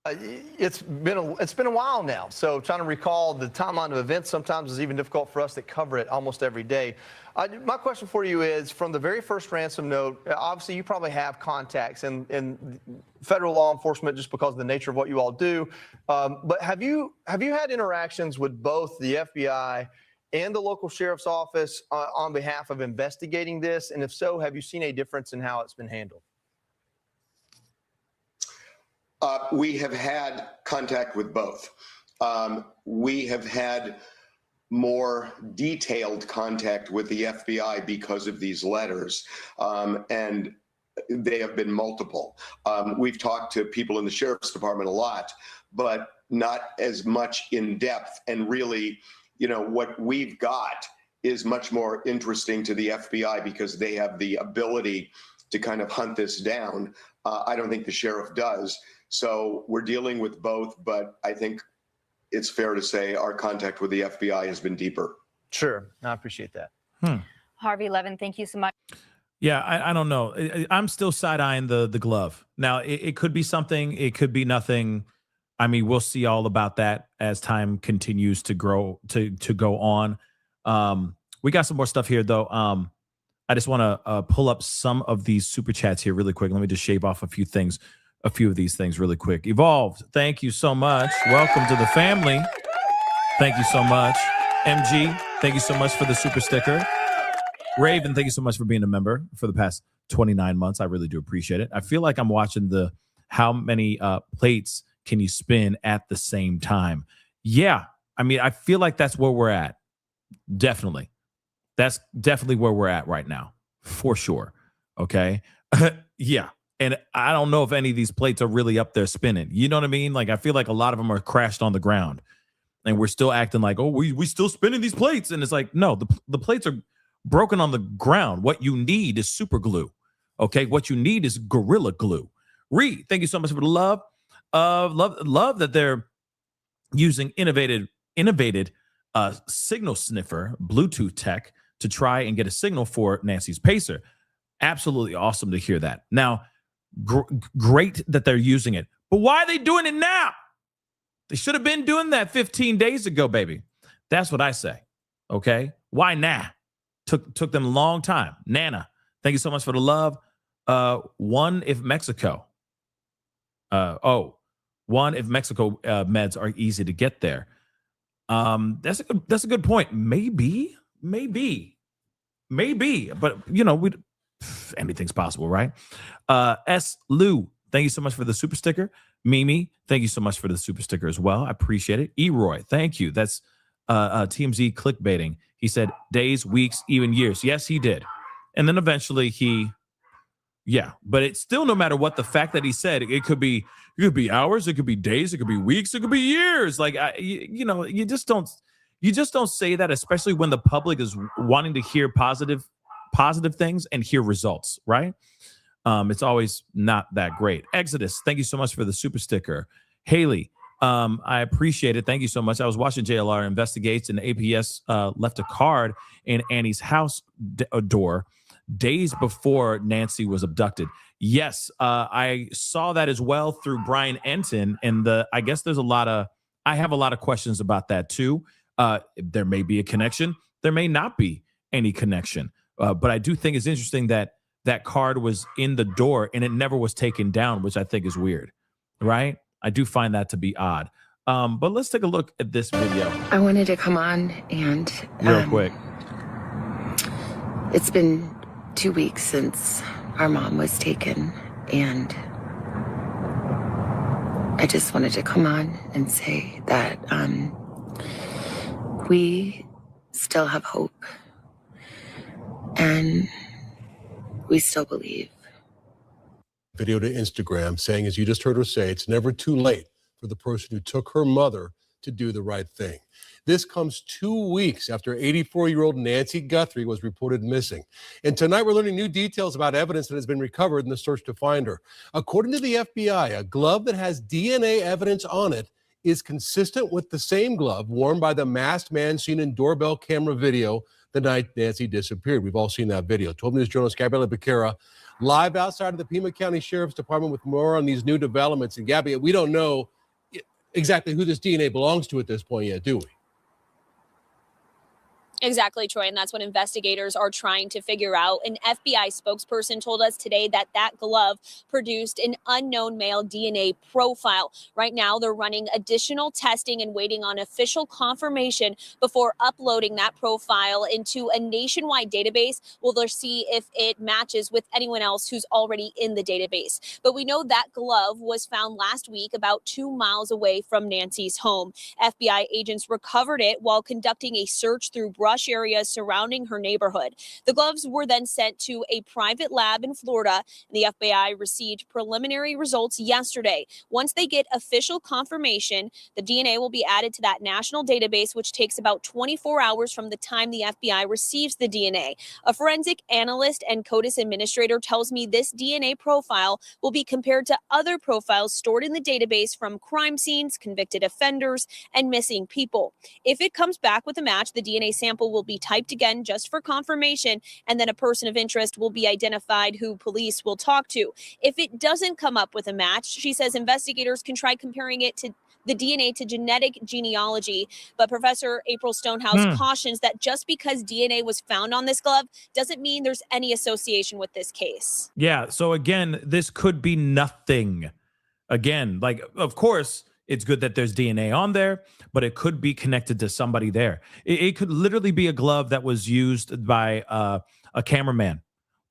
W: It's been a while now, so trying to recall the timeline of events sometimes is even difficult for us that cover it almost every day. My question for you is, from the very first ransom note, obviously you probably have contacts in federal law enforcement just because of the nature of what you all do. But have you had interactions with both the FBI and the local sheriff's office on behalf of investigating this? And if so, have you seen a difference in how it's been handled?
V: We have had contact with both. We have had more detailed contact with the FBI because of these letters, and they have been multiple. We've talked to people in the sheriff's department a lot, but not as much in depth. And really, what we've got is much more interesting to the FBI because they have the ability to kind of hunt this down. I don't think the sheriff does. So we're dealing with both, but I think it's fair to say our contact with the FBI has been deeper.
W: Sure. I appreciate that.
C: Harvey Levin, thank you so much.
B: Yeah, I don't know. I'm still side-eyeing the glove. Now, it could be something. It could be nothing. I mean, we'll see all about that as time continues to grow, to go on. We got some more stuff here, though. I just want to pull up some of these super chats here really quick. Let me just shave off a few of these things really quick. Evolved, thank you so much. Welcome to the family. Thank you so much. MG, thank you so much for the super sticker. Raven, thank you so much for being a member for the past 29 months. I really do appreciate it. I feel like I'm watching the how many plates can you spin at the same time. Yeah, I mean, I feel like that's where we're at. Definitely. That's definitely where we're at right now, for sure. Okay. Yeah. And I don't know if any of these plates are really up there spinning. You know what I mean? Like, I feel like a lot of them are crashed on the ground and we're still acting like, oh, we still spinning these plates. And it's like, no, the plates are broken on the ground. What you need is super glue. Okay. What you need is Gorilla Glue. Reed, thank you so much for the love. Love that they're using innovated signal sniffer Bluetooth tech to try and get a signal for Nancy's pacer. Absolutely awesome to hear that. Now, great that they're using it, but why are they doing it now? They should have been doing that 15 days ago, baby. That's what I say. Okay, why now? Took them a long time. Nana, thank you so much for the love. One if Mexico. One if Mexico meds are easy to get there. That's a good point. Maybe, but anything's possible, right? S. Lou, thank you so much for the super sticker. Mimi, thank you so much for the super sticker as well. I appreciate it. Eroy, thank you. That's TMZ clickbaiting. He said days, weeks, even years. Yes, he did. And then eventually but it's still, no matter what the fact that he said, it could be hours, it could be days, it could be weeks, it could be years. Like, you just don't say that, especially when the public is wanting to hear positive things and hear results, right? It's always not that great. Exodus, thank you so much for the super sticker. Haley, I appreciate it. Thank you so much. I was watching JLR Investigates, and APS left a card in Annie's house door days before Nancy was abducted. Yes, I saw that as well through Brian Enton, and I guess I have a lot of questions about that too. There may be a connection. There may not be any connection. But I do think it's interesting that card was in the door and it never was taken down, which I think is weird, right? I do find that to be odd. But let's take a look at this video.
G: I wanted to come on and
B: real quick.
G: It's been 2 weeks since our mom was taken, and I just wanted to come on and say that we still have hope and we still believe.
H: Video to Instagram saying, as you just heard her say, it's never too late for the person who took her mother to do the right thing. This comes 2 weeks after 84-year-old Nancy Guthrie was reported missing. And tonight we're learning new details about evidence that has been recovered in the search to find her. According to the FBI, a glove that has DNA evidence on it is consistent with the same glove worn by the masked man seen in doorbell camera video the night Nancy disappeared. We've all seen that video. 12 News journalist Gabriela Becerra live outside of the Pima County Sheriff's Department with more on these new developments. And Gabby, we don't know exactly who this DNA belongs to at this point yet, do we?
I: Exactly, Troy, and that's what investigators are trying to figure out. An FBI spokesperson told us today that that glove produced an unknown male DNA profile. Right now, they're running additional testing and waiting on official confirmation before uploading that profile into a nationwide database. Well, they'll see if it matches with anyone else who's already in the database. But we know that glove was found last week about 2 miles away from Nancy's home. FBI agents recovered it while conducting a search through brush areas surrounding her neighborhood. The gloves were then sent to a private lab in Florida, and the FBI received preliminary results yesterday. Once they get official confirmation, the DNA will be added to that national database, which takes about 24 hours from the time the FBI receives the DNA. A forensic analyst and CODIS administrator tells me this DNA profile will be compared to other profiles stored in the database from crime scenes, convicted offenders, and missing people. If it comes back with a match, the DNA sample will be typed again just for confirmation, and then a person of interest will be identified who police will talk to. If it doesn't come up with a match, she says investigators can try comparing it to the DNA to genetic genealogy. But Professor April Stonehouse cautions that just because DNA was found on this glove doesn't mean there's any association with this case.
B: Yeah. So again, this could be nothing. Again, like, of course, it's good that there's DNA on there, but it could be connected to somebody there. It could literally be a glove that was used by a cameraman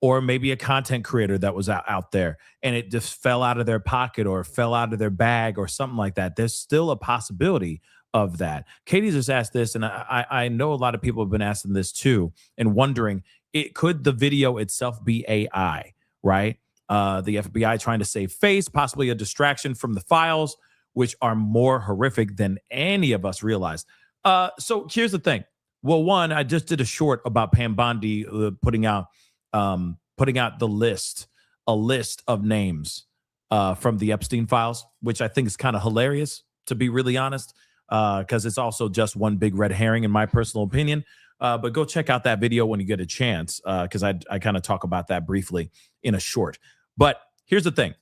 B: or maybe a content creator that was out there, and it just fell out of their pocket or fell out of their bag or something like that. There's still a possibility of that. Katie just asked this, and I know a lot of people have been asking this too and wondering, could the video itself be AI, right? The FBI trying to save face, possibly a distraction from the files, which are more horrific than any of us realize. So here's the thing. Well, one, I just did a short about Pam Bondi putting out a list of names from the Epstein files, which I think is kind of hilarious, to be really honest, because it's also just one big red herring in my personal opinion. But go check out that video when you get a chance, because I kind of talk about that briefly in a short. But here's the thing.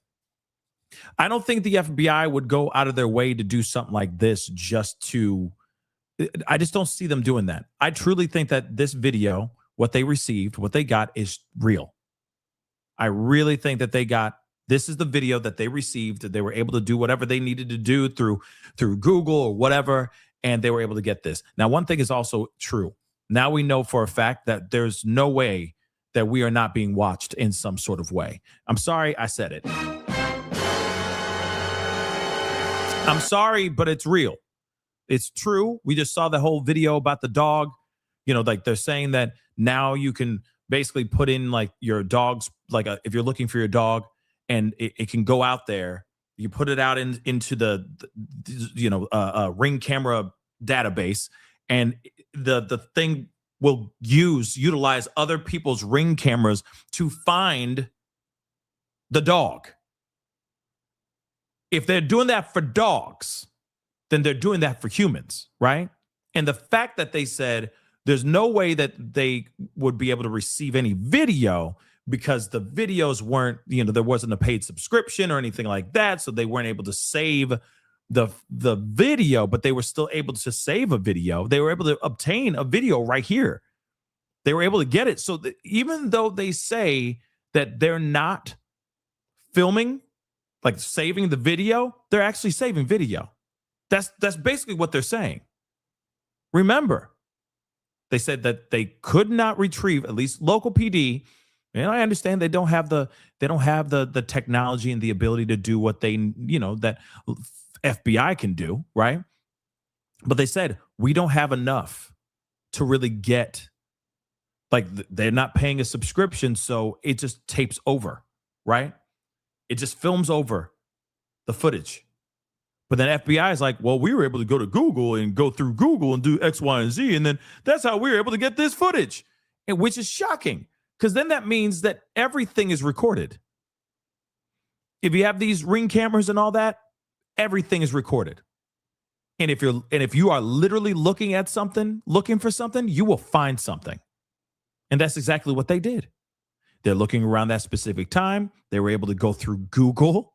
B: I don't think the FBI would go out of their way to do something like this I just don't see them doing that. I truly think that this video, what they received, what they got is real. I really think that this is the video that they received, that they were able to do whatever they needed to do through Google or whatever, and they were able to get this. Now, one thing is also true. Now we know for a fact that there's no way that we are not being watched in some sort of way. I'm sorry I said it. I'm sorry, but it's real. It's true. We just saw the whole video about the dog. You know, like they're saying that now you can basically put in like your dog's, like if you're looking for your dog, and it can go out there. You put it out into the Ring camera database, and the thing will utilize other people's Ring cameras to find the dog. If they're doing that for dogs, then they're doing that for humans, right? And the fact that they said there's no way that they would be able to receive any video because the videos weren't, there wasn't a paid subscription or anything like that, so they weren't able to save the video, but they were still able to save a video. They were able to obtain a video right here. They were able to get it. So even though they say that they're not filming, like saving the video, they're actually saving video. That's basically what they're saying. Remember, they said that they could not retrieve, at least local PD, and I understand they don't have the technology and the ability to do what that FBI can do, right? But they said we don't have enough to really get, like, they're not paying a subscription, so it just tapes over, right? It just films over the footage. But then FBI is like, well, we were able to go to Google and go through Google and do X, Y, and Z. And then that's how we were able to get this footage, and which is shocking, because then that means that everything is recorded. If you have these Ring cameras and all that, everything is recorded. And if you are literally looking for something, you will find something. And that's exactly what they did. They're looking around that specific time. They were able to go through Google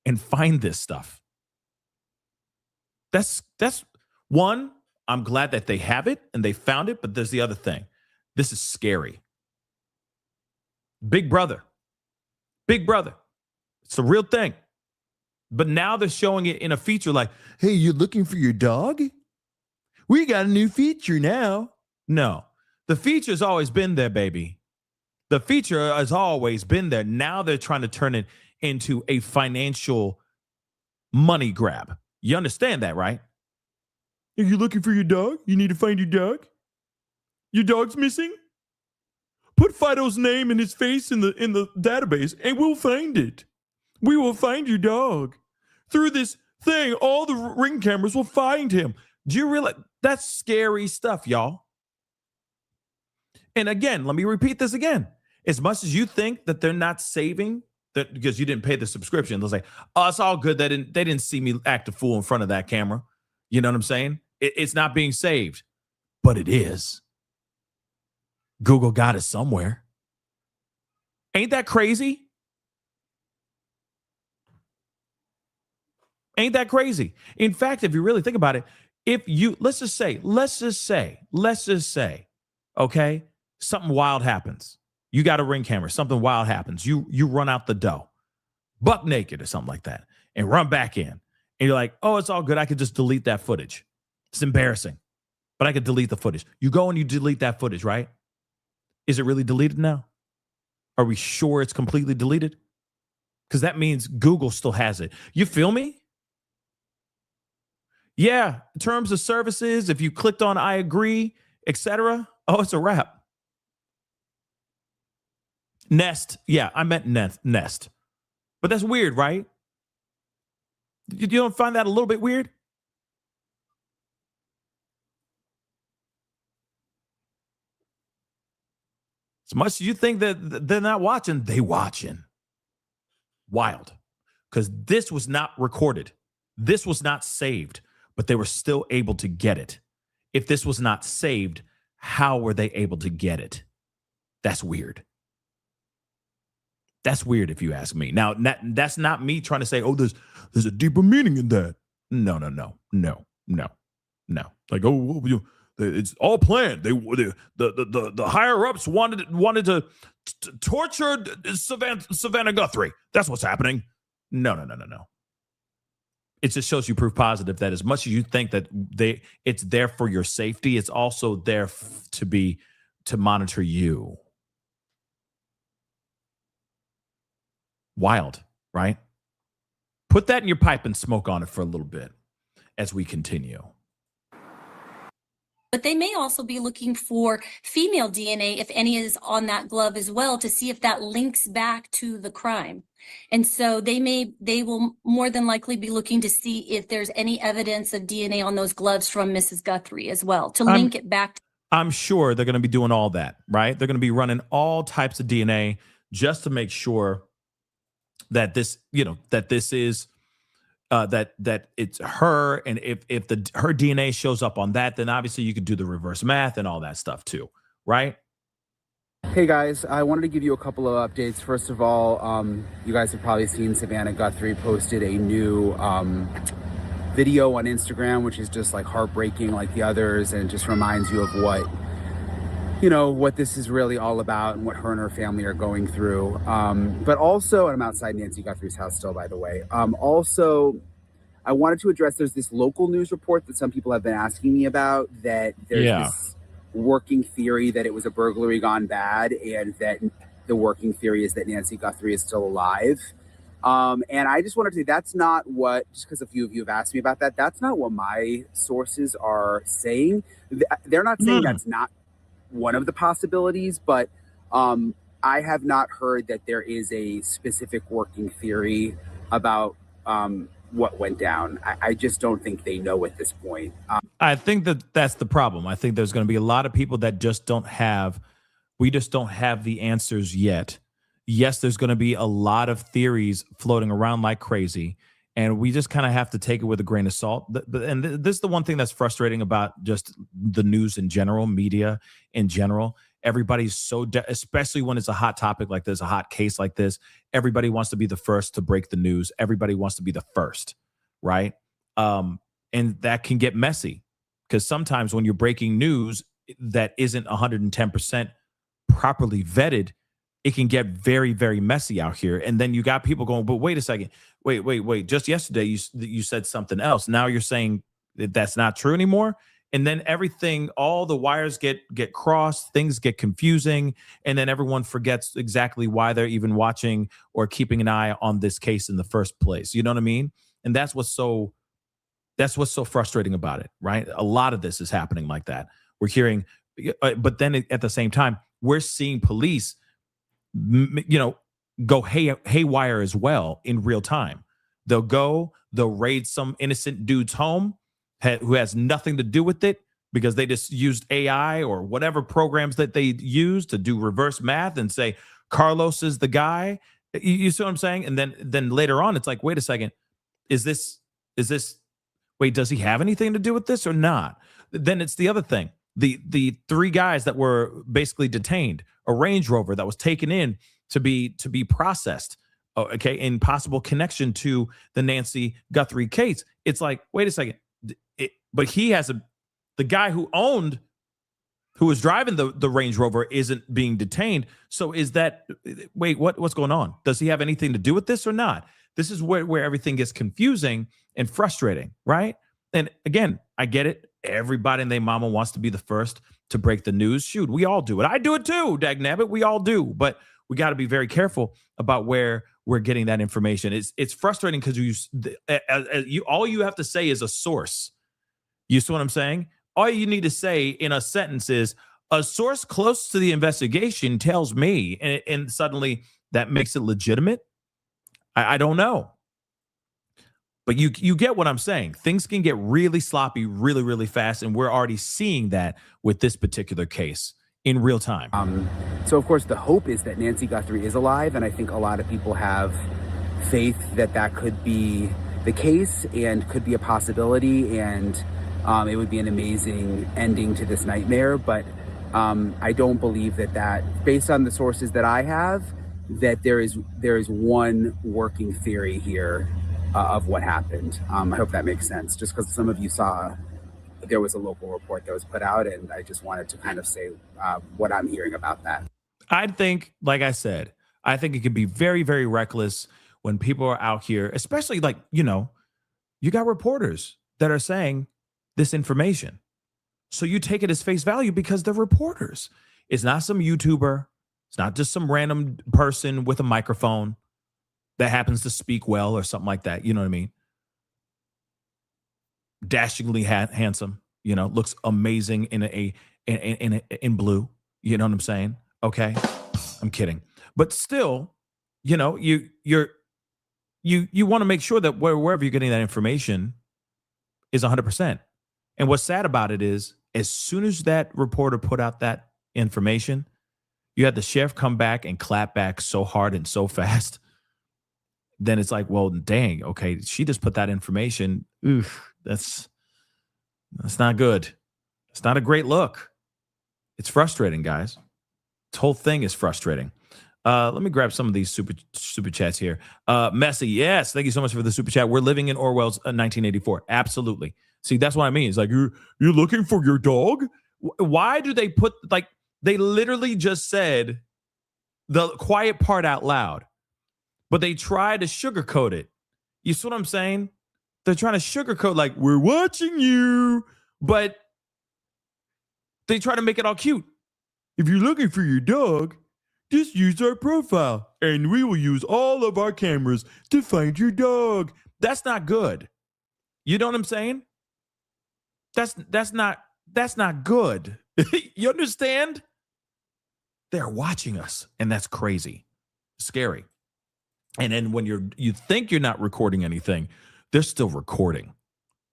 B: and find this stuff. That's one. I'm glad that they have it and they found it, but there's the other thing. This is scary. Big brother. Big brother. It's a real thing. But now they're showing it in a feature like, hey, you're looking for your dog? We got a new feature now. No, the feature's always been there, baby. The feature has always been there. Now they're trying to turn it into a financial money grab. You understand that, right? Are you looking for your dog? You need to find your dog? Your dog's missing? Put Fido's name and his face in the database and we'll find it. We will find your dog. Through this thing, all the Ring cameras will find him. Do you realize that's scary stuff, y'all? And again, let me repeat this again. As much as you think that they're not saving that because you didn't pay the subscription, they'll say, oh, it's all good. They didn't see me act a fool in front of that camera. You know what I'm saying? It's not being saved, but it is. Google got it somewhere. Ain't that crazy? Ain't that crazy? In fact, if you really think about it, if you, let's just say, okay, something wild happens. You got a Ring camera, something wild happens. You run out the door, buck naked or something like that, and run back in. And you're like, oh, it's all good. I could just delete that footage. It's embarrassing, but I could delete the footage. You go and you delete that footage, right? Is it really deleted now? Are we sure it's completely deleted? Because that means Google still has it. You feel me? Yeah, in terms of services, if you clicked on I agree, etc., oh, it's a wrap. Nest, yeah, I meant Nest. But that's weird, right? You don't find that a little bit weird? As much as you think that they're not watching, they watching. Wild. Because this was not recorded. This was not saved, but they were still able to get it. If this was not saved, how were they able to get it? That's weird. That's weird if you ask me. Now, that's not me trying to say, oh, there's a deeper meaning in that. No. Like, oh, it's all planned. The higher ups wanted to torture Savannah Guthrie. That's what's happening. No. It just shows you proof positive that as much as you think that it's there for your safety, it's also there to monitor you. Wild, right? Put that in your pipe and smoke on it for a little bit as we continue.
J: But they may also be looking for female DNA, if any is on that glove as well, to see if that links back to the crime. And so they will more than likely be looking to see if there's any evidence of DNA on those gloves from Mrs. Guthrie as well, to link it back to. I'm
B: sure they're going to be doing all that, right? They're going to be running all types of DNA just to make sure that this is that it's her, and if her DNA shows up on that, then obviously you could do the reverse math and all that stuff too, right?
K: Hey guys, I wanted to give you a couple of updates. First of all, you guys have probably seen Savannah Guthrie posted a new video on Instagram, which is just like heartbreaking like the others, and just reminds you of what this is really all about and what her and her family are going through. But also, and I'm outside Nancy Guthrie's house still, by the way. Also, I wanted to address, there's this local news report that some people have been asking me about, that there's this working theory that it was a burglary gone bad, and that the working theory is that Nancy Guthrie is still alive. And I just wanted to say that's not what, just because a few of you have asked me about that, that's not what my sources are saying. They're not saying that's not one of the possibilities, but I have not heard that there is a specific working theory about what went down. I just don't think they know at this point.
B: I think that's the problem. I think there's going to be a lot of people that just don't have the answers yet. Yes, there's going to be a lot of theories floating around like crazy, and we just kind of have to take it with a grain of salt. And this is the one thing that's frustrating about just the news in general, media in general. Everybody's so, especially when it's a hot topic like this, a hot case like this, everybody wants to be the first to break the news. Everybody wants to be the first, right? And that can get messy because sometimes when you're breaking news that isn't 110% properly vetted, it can get very, very messy out here. And then you got people going, but wait a second. Wait. Just yesterday, you said something else. Now you're saying that that's not true anymore. And then everything, all the wires get crossed, things get confusing, and then everyone forgets exactly why they're even watching or keeping an eye on this case in the first place. You know what I mean? And that's what's so frustrating about it, right? A lot of this is happening like that. We're hearing, but then at the same time, we're seeing police, go haywire as well in real time. They'll raid some innocent dude's home who has nothing to do with it because they just used AI or whatever programs that they use to do reverse math and say, Carlos is the guy. You see what I'm saying? And then later on, it's like, wait a second, wait, does he have anything to do with this or not? Then it's the other thing. The three guys that were basically detained, a Range Rover that was taken in to be processed, okay, in possible connection to the Nancy Guthrie case. It's like, wait a second. But he has the guy who was driving the Range Rover isn't being detained. So is that, what's going on? Does he have anything to do with this or not? This is where everything gets confusing and frustrating, right? And again, I get it. Everybody and their mama wants to be the first to break the news. Shoot, we all do it. I do it too, dagnabbit. We all do. But we got to be very careful about where we're getting that information. It's frustrating because all you have to say is a source. You see what I'm saying? All you need to say in a sentence is, a source close to the investigation tells me, and suddenly that makes it legitimate. I don't know. But you get what I'm saying. Things can get really sloppy really, really fast, and we're already seeing that with this particular case in real time.
K: So, of course, the hope is that Nancy Guthrie is alive, and I think a lot of people have faith that that could be the case and could be a possibility, and it would be an amazing ending to this nightmare. But I don't believe that based on the sources that I have, that there is one working theory here of what happened. I hope that makes sense, just because some of you saw there was a local report that was put out, and I just wanted to kind of say what I'm hearing about that.
B: I think, like I said, I think it can be very, very reckless when people are out here, especially you got reporters that are saying this information. So you take it as face value because they're reporters. It's not some YouTuber. It's not just some random person with a microphone that happens to speak well or something like that. You know what I mean? Dashingly handsome, looks amazing in blue. You know what I'm saying? Okay. I'm kidding. But still, you want to make sure that wherever you're getting that information is 100%. And what's sad about it is, as soon as that reporter put out that information, you had the sheriff come back and clap back so hard and so fast. Then it's like, well, dang, okay, she just put that information. Oof, that's not good. It's not a great look. It's frustrating, guys. This whole thing is frustrating. Let me grab some of these super chats here. Messy, yes, thank you so much for the super chat. We're living in Orwell's 1984. Absolutely. See, that's what I mean. It's like, you're looking for your dog? Why do they put, they literally just said the quiet part out loud, but they try to sugarcoat it. You see what I'm saying? They're trying to sugarcoat, like, we're watching you, but they try to make it all cute. If you're looking for your dog, just use our profile, and we will use all of our cameras to find your dog. That's not good. You know what I'm saying? That's not good. You understand? They're watching us, and that's crazy. Scary. And then when you think you're not recording anything, they're still recording.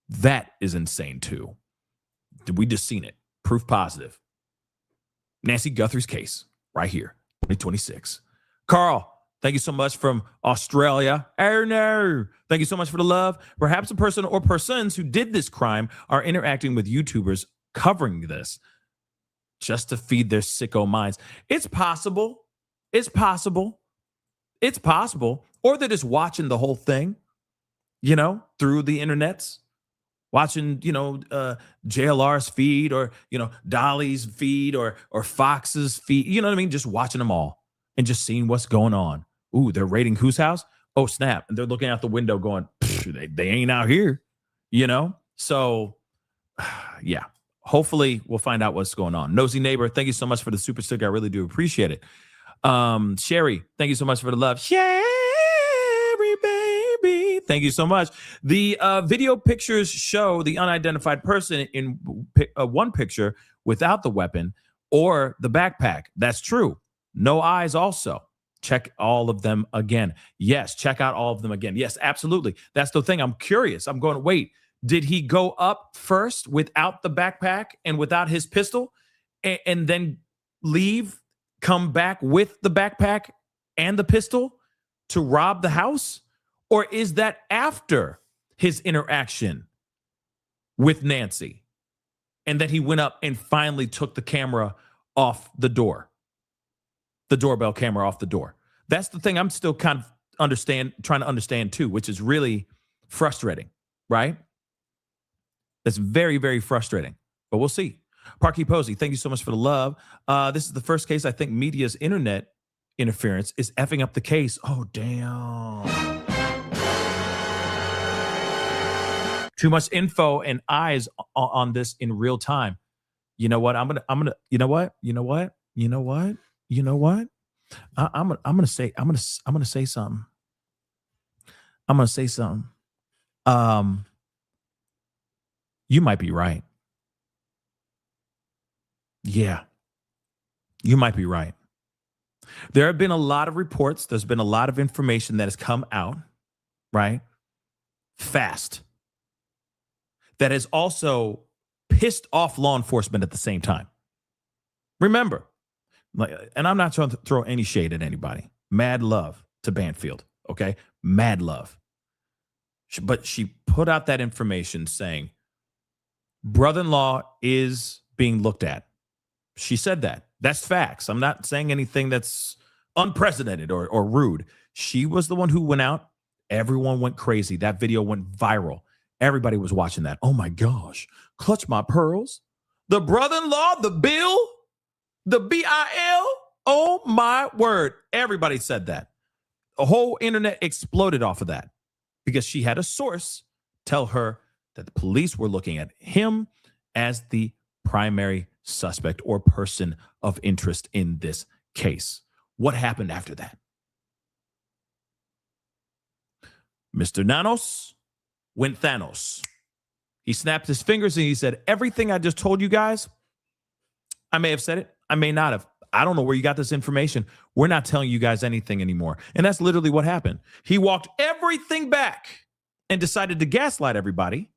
B: That is insane too. We just seen it. Proof positive. Nancy Guthrie's case right here, 2026. Carl, thank you so much from Australia. Erno, thank you so much for the love. Perhaps a person or persons who did this crime are interacting with YouTubers covering this just to feed their sicko minds. It's possible. It's possible. It's possible. Or they're just watching the whole thing, through the internets watching, JLR's feed, or, Dolly's feed, or Fox's feed. You know what I mean? Just watching them all and just seeing what's going on. Ooh, they're raiding whose house? Oh, snap. And they're looking out the window going, they ain't out here, So, yeah, hopefully we'll find out what's going on. Nosy Neighbor, thank you so much for the super sticker. I really do appreciate it. Sherry, thank you so much for the love. Sherry, baby, thank you so much. The video pictures show the unidentified person in one picture without the weapon or the backpack. That's true. No eyes also. Check all of them again. Yes, check out all of them again. Yes, absolutely. That's the thing. I'm curious. I'm going, wait, did he go up first without the backpack and without his pistol and then leave, come back with the backpack and the pistol to rob the house? Or is that after his interaction with Nancy and then he went up and finally took the camera off the door? The doorbell camera off the door. That's the thing I'm still kind of trying to understand too, which is really frustrating, right? That's very, very frustrating, but we'll see. Parky Posey, thank you so much for the love. This is the first case I think media's internet interference is effing up the case. Oh, damn. Too much info and eyes on this in real time. You know what? I'm gonna say something. You might be right. Yeah, you might be right. There have been a lot of reports. There's been a lot of information that has come out, right? Fast. That has also pissed off law enforcement at the same time. Remember, and I'm not trying to throw any shade at anybody. Mad love to Banfield, okay? Mad love. But she put out that information saying, brother-in-law is being looked at. She said that. That's facts. I'm not saying anything that's unprecedented or rude. She was the one who went out. Everyone went crazy. That video went viral. Everybody was watching that. Oh my gosh. Clutch my pearls. The brother-in-law, the Bill, the BIL. Oh my word. Everybody said that. The whole internet exploded off of that because she had a source tell her that the police were looking at him as the primary suspect or person of interest in this case. What happened after that? Mr. Nanos went Thanos. He snapped his fingers and he said, everything I just told you guys, I may have said it, I may not have. I don't know where you got this information. We're not telling you guys anything anymore. And that's literally what happened. He walked everything back and decided to gaslight everybody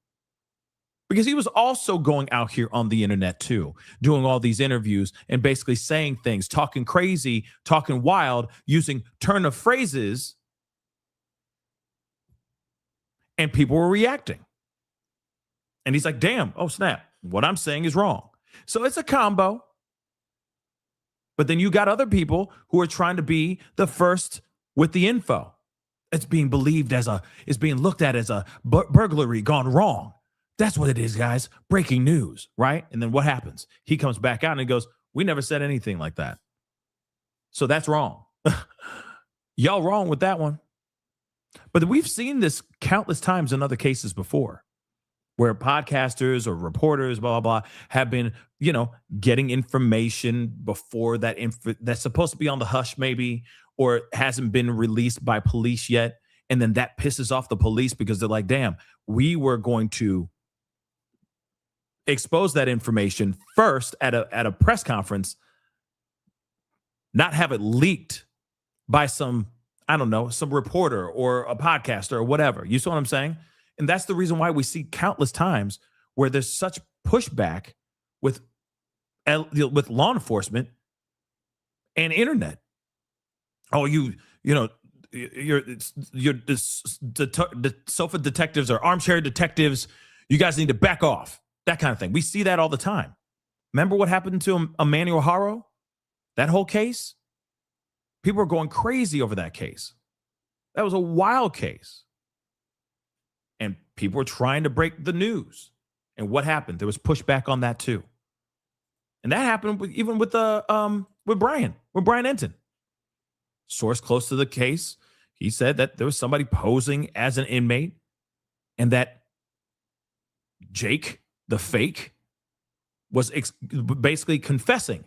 B: because he was also going out here on the internet too, doing all these interviews and basically saying things, talking crazy, talking wild, using turn of phrases, and people were reacting. And he's like, damn, oh snap, what I'm saying is wrong. So it's a combo. But then you got other people who are trying to be the first with the info. It's being believed it's being looked at as a burglary gone wrong. That's what it is, guys. Breaking news, right? And then what happens? He comes back out and he goes, we never said anything like that. So that's wrong. Y'all wrong with that one. But we've seen this countless times in other cases before where podcasters or reporters, blah, blah, blah, have been, getting information before that's supposed to be on the hush maybe, or hasn't been released by police yet. And then that pisses off the police because they're like, damn, we were going to expose that information first at a press conference, not have it leaked by some reporter or a podcaster or whatever. You see what I'm saying? And that's the reason why we see countless times where there's such pushback with law enforcement and internet. Oh, your sofa detectives or armchair detectives, you guys need to back off. That kind of thing. We see that all the time. Remember what happened to Emmanuel Haro? That whole case? People were going crazy over that case. That was a wild case. And people were trying to break the news. And what happened? There was pushback on that too. And that happened even with Brian Enton. Source close to the case, he said that there was somebody posing as an inmate and that Jake, the fake, was basically confessing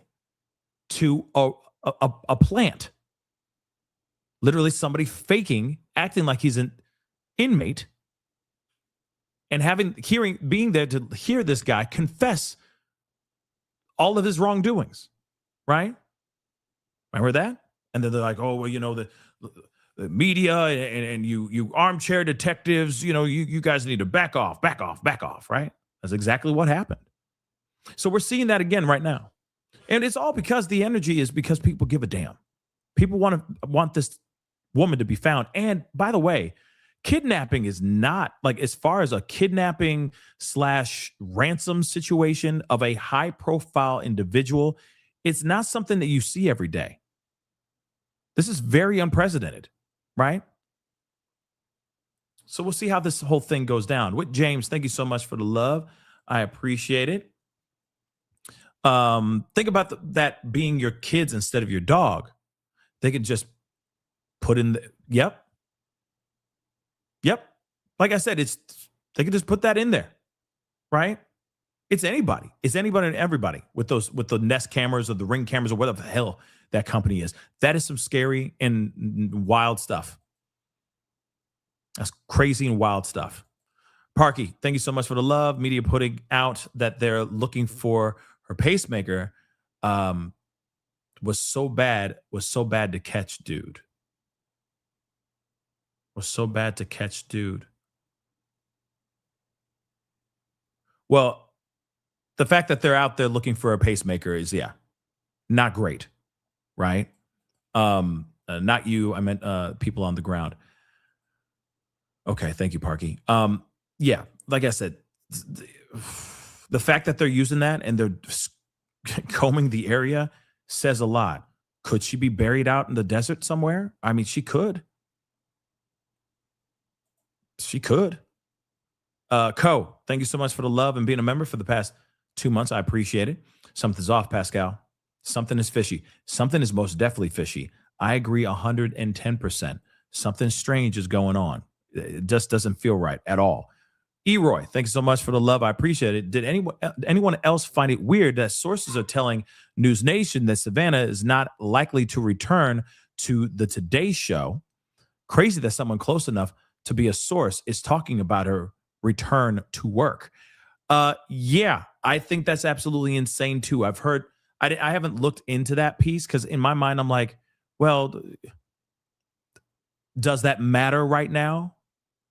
B: to a plant. Literally somebody faking, acting like he's an inmate and being there to hear this guy confess all of his wrongdoings, right? Remember that? And then they're like, oh, well, the media and you armchair detectives, you guys need to back off, right? That's exactly what happened. So we're seeing that again right now. And it's all because the energy is because people give a damn. People want this woman to be found. And by the way, kidnapping is not like, as far as a kidnapping / ransom situation of a high profile individual, it's not something that you see every day. This is very unprecedented, right? So we'll see how this whole thing goes down. With James, thank you so much for the love. I appreciate it. Think about that being your kids instead of your dog. They could just put in yep. Like I said, they could just put that in there, right? It's anybody and everybody with the Nest cameras or the Ring cameras or whatever the hell that company is. That is some scary and wild stuff. That's crazy and wild stuff. Parky, thank you so much for the love. Media putting out that they're looking for her pacemaker was so bad to catch, dude. Was so bad to catch, dude. Well, the fact that they're out there looking for a pacemaker is, not great, right? Not you. I meant people on the ground. Okay, thank you, Parky. Like I said, the fact that they're using that and they're combing the area says a lot. Could she be buried out in the desert somewhere? I mean, she could. She could. Co, thank you so much for the love and being a member for the past 2 months. I appreciate it. Something's off, Pascal. Something is fishy. Something is most definitely fishy. I agree 110%. Something strange is going on. It just doesn't feel right at all. Eroy, thanks so much for the love. I appreciate it. Did anyone else find it weird that sources are telling News Nation that Savannah is not likely to return to the Today Show? Crazy that someone close enough to be a source is talking about her return to work. Yeah, I think that's absolutely insane too. I've heard, I haven't looked into that piece because in my mind, I'm like, well, does that matter right now?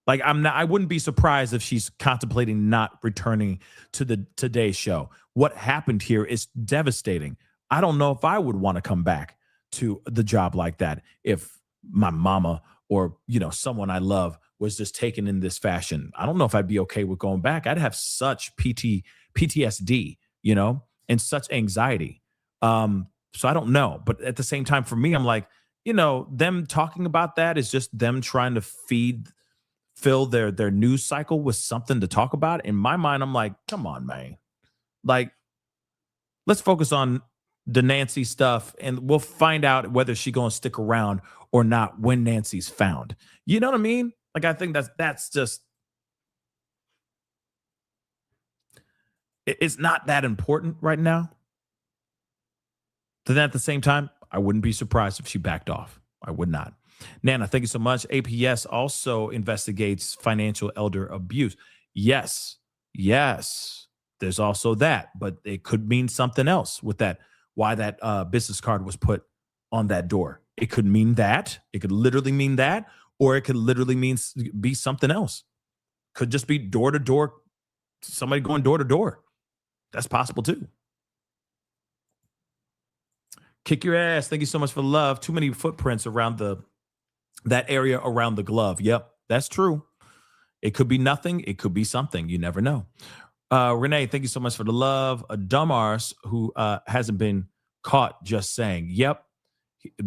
B: Like, I wouldn't be surprised if she's contemplating not returning to the Today Show. What happened here is devastating. I don't know if I would want to come back to the job like that if my mama or, someone I love was just taken in this fashion. I don't know if I'd be okay with going back. I'd have such PTSD, and such anxiety. So I don't know. But at the same time, for me, I'm like, them talking about that is just them trying to fill their news cycle with something to talk about. In my mind, I'm like, come on, man. Like, let's focus on the Nancy stuff and we'll find out whether she's going to stick around or not when Nancy's found. You know what I mean? Like, I think that's just, it's not that important right now. But then at the same time, I wouldn't be surprised if she backed off. I would not. Nana, thank you so much. APS also investigates financial elder abuse. Yes. There's also that, but it could mean something else with that, why that business card was put on that door. It could mean that. It could literally mean that, or it could literally be something else. Could just be door to door, somebody going door to door. That's possible too. Kick your ass. Thank you so much for the love. Too many footprints around that area around the glove. Yep, that's true. It could be nothing. It could be something. You never know. Renee, thank you so much for the love. A dumb arse who hasn't been caught just saying, yep,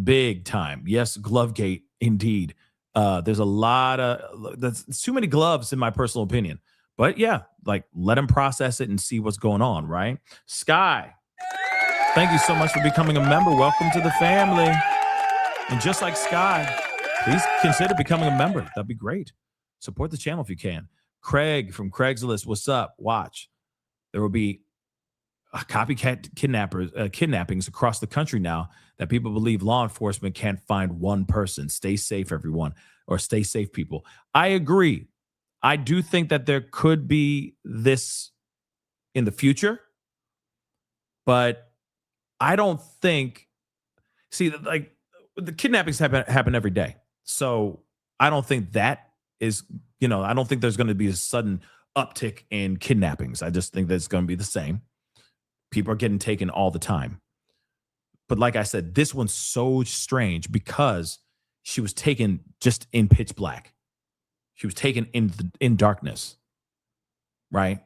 B: big time. Yes, Glovegate, indeed. There's a lot of, there's too many gloves in my personal opinion. But yeah, like let him process it and see what's going on, right? Sky, thank you so much for becoming a member. Welcome to the family. And just like Sky, please consider becoming a member. That'd be great. Support the channel if you can. Craig from Craigslist, what's up? Watch. There will be copycat kidnappings across the country now that people believe law enforcement can't find one person. Stay safe, everyone, or stay safe, people. I agree. I do think that there could be this in the future, but I don't think, see, like the kidnappings happen every day. So I don't think that is, I don't think there's going to be a sudden uptick in kidnappings. I just think that it's going to be the same. People are getting taken all the time. But like I said, this one's so strange because she was taken just in pitch black. She was taken in darkness, right?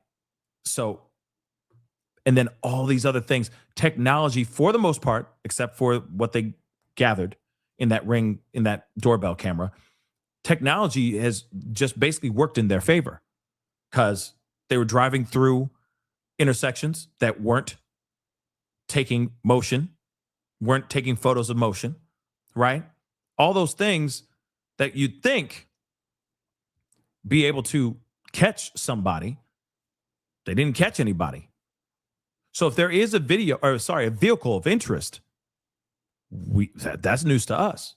B: So, and then all these other things, technology for the most part, except for what they gathered in that ring, in that doorbell camera, technology has just basically worked in their favor because they were driving through intersections that weren't taking motion, weren't taking photos of motion, right? All those things that you'd think be able to catch somebody, they didn't catch anybody. So if there is a vehicle of interest, that's news to us.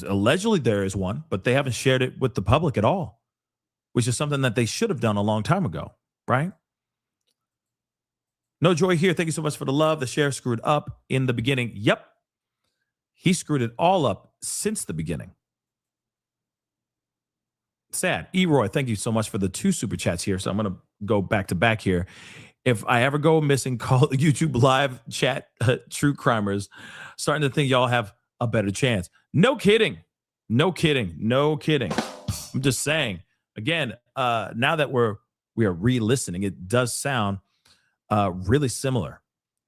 B: Allegedly there is one, but they haven't shared it with the public at all, which is something that they should have done a long time ago, right? No Joy here. Thank you so much for the love. The share screwed up in the beginning. Yep. He screwed it all up since the beginning. Sad. Eroy, thank you so much for the 2 super chats here. So I'm going to go back to back here. If I ever go missing, call YouTube live chat true crimers. Starting to think y'all have a better chance. No kidding. No kidding. No kidding. I'm just saying. Again, now that we are re-listening, it does sound really similar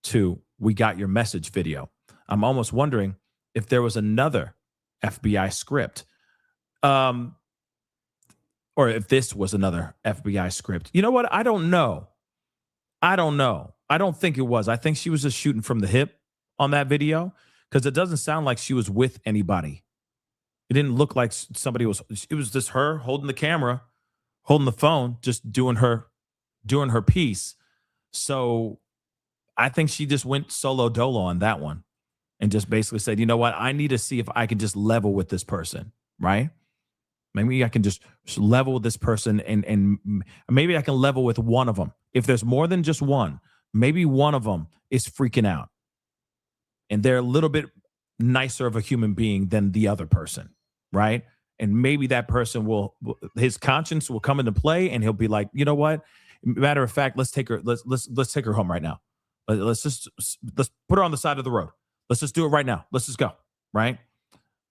B: to We Got Your Message video. I'm almost wondering if there was another FBI script. Or if this was another FBI script. You know what? I don't know. I don't think it was. I think she was just shooting from the hip on that video because it doesn't sound like she was with anybody. It didn't look like somebody was. It was just her holding the camera, holding the phone, just doing her piece. So I think she just went solo dolo on that one and just basically said, you know what? I need to see if I can just level with this person, right? Maybe I can just level with this person and maybe I can level with one of them. If there's more than just one, maybe one of them is freaking out and they're a little bit nicer of a human being than the other person, right? And maybe that person his conscience will come into play and he'll be like, you know what? Matter of fact, let's take her home right now. Let's put her on the side of the road. Let's just do it right now. Let's just go, right?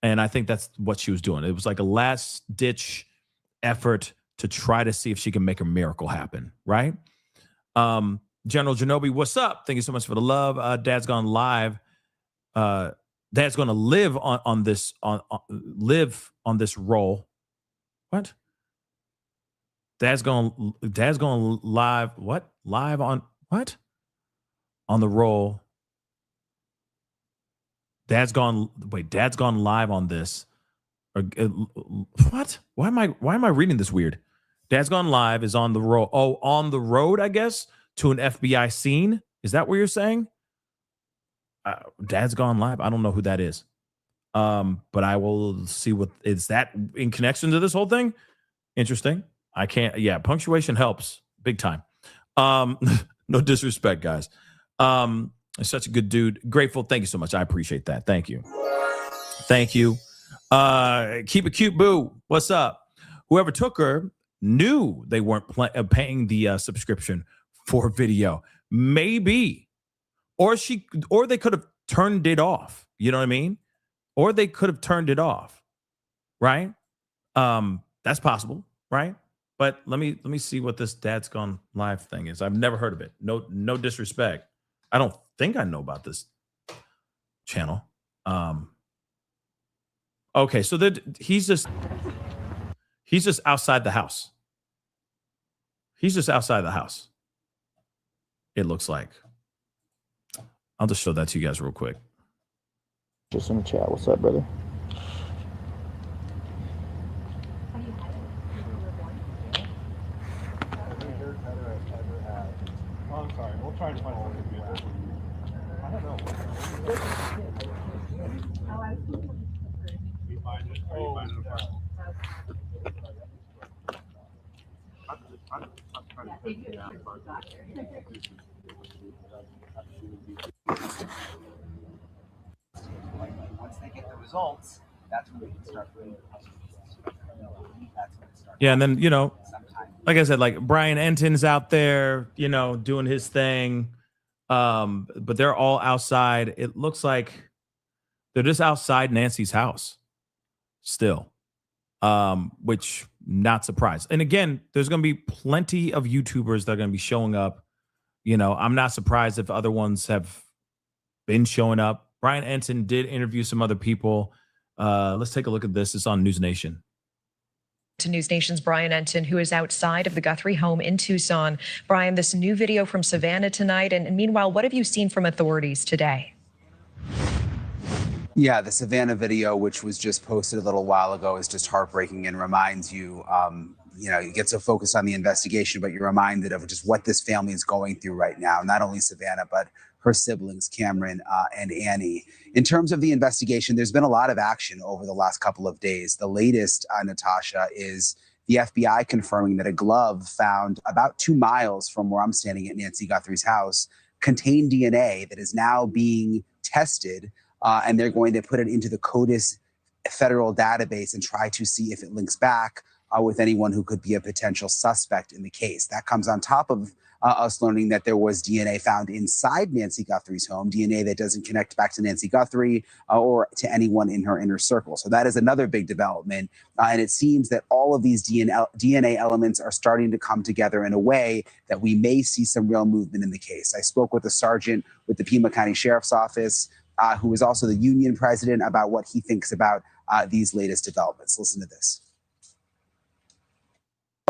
B: And I think that's what she was doing. It was like a last-ditch effort to try to see if she can make a miracle happen, right? General Genobi, what's up? Thank you so much for the love. Dad's gone live. Dad's going to live on this role. What? Dad's going live. What? Live on what? On the roll. Dad's gone live on this. What? Why am I reading this weird? Dad's Gone Live is on the road. Oh, on the road, I guess, to an FBI scene. Is that what you're saying? Dad's Gone Live. I don't know who that is. But I will see what is that in connection to this whole thing. Interesting. I can't. Yeah, punctuation helps big time. No disrespect, guys. Such a good dude. Grateful. Thank you so much. I appreciate that. Thank you. Thank you. Keep it cute, boo. What's up? Whoever took her knew they weren't paying the subscription for video. Maybe. Or they could have turned it off. You know what I mean? Or they could have turned it off. Right? That's possible, right? But let me see what this Dad's Gone Live thing is. I've never heard of it. No disrespect. I don't think I know about this channel. Okay, so he's just outside the house. He's just outside the house. It looks like. I'll just show that to you guys real quick.
M: Just in the chat. What's up, brother?
F: I'm sorry. We'll try to find something. I don't know.
K: Once they get the results, that's when we can start doing
B: Yeah, and then, you know, like I said, like Brian Enton's out there, you know, doing his thing. But they're all outside. It looks like they're just outside Nancy's house still. Which not surprised. And again, there's going to be plenty of YouTubers that are going to be showing up. You know, I'm not surprised if other ones have been showing up. Brian Enton did interview some other people. Let's take a look at this. It's on News Nation.
R: To News Nation's Brian Enton, who is outside of the Guthrie home in Tucson. Brian, this new video from Savannah tonight. And meanwhile, what have you seen from authorities today?
K: Yeah, the Savannah video, which was just posted a little while ago, is just heartbreaking and reminds you, you know, you get so focused on the investigation, but you're reminded of just what this family is going through right now. Not only Savannah, but her siblings, Cameron and Annie. In terms of the investigation, there's been a lot of action over the last couple of days. The latest, Natasha, is the FBI confirming that a glove found about 2 miles from where I'm standing at Nancy Guthrie's house contained DNA that is now being tested. And they're going to put it into the CODIS federal database and try to see if it links back with anyone who could be a potential suspect in the case. That comes on top of us learning that there was DNA found inside Nancy Guthrie's home, DNA that doesn't connect back to Nancy Guthrie or to anyone in her inner circle. So that is another big development. And it seems that all of these DNA elements are starting to come together in a way that we may see some real movement in the case. I spoke with a sergeant with the Pima County Sheriff's Office, who is also the union president, about what he thinks about these latest developments. Listen to this.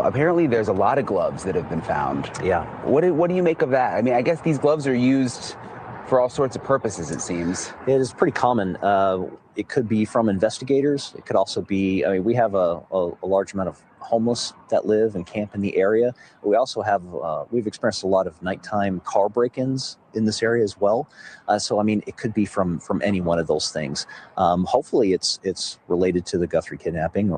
P: Apparently, there's a lot of gloves that have been found. Yeah. What do you make of that? I mean, I guess these gloves are used for all sorts of purposes, it seems.
Q: It is pretty common. It could be from investigators. It could also be, I mean, we have a large amount of homeless that live and camp in the area. We also have, we've experienced a lot of nighttime car break-ins in this area as well. So, I mean, it could be from any one of those things. Hopefully it's related to the Guthrie kidnapping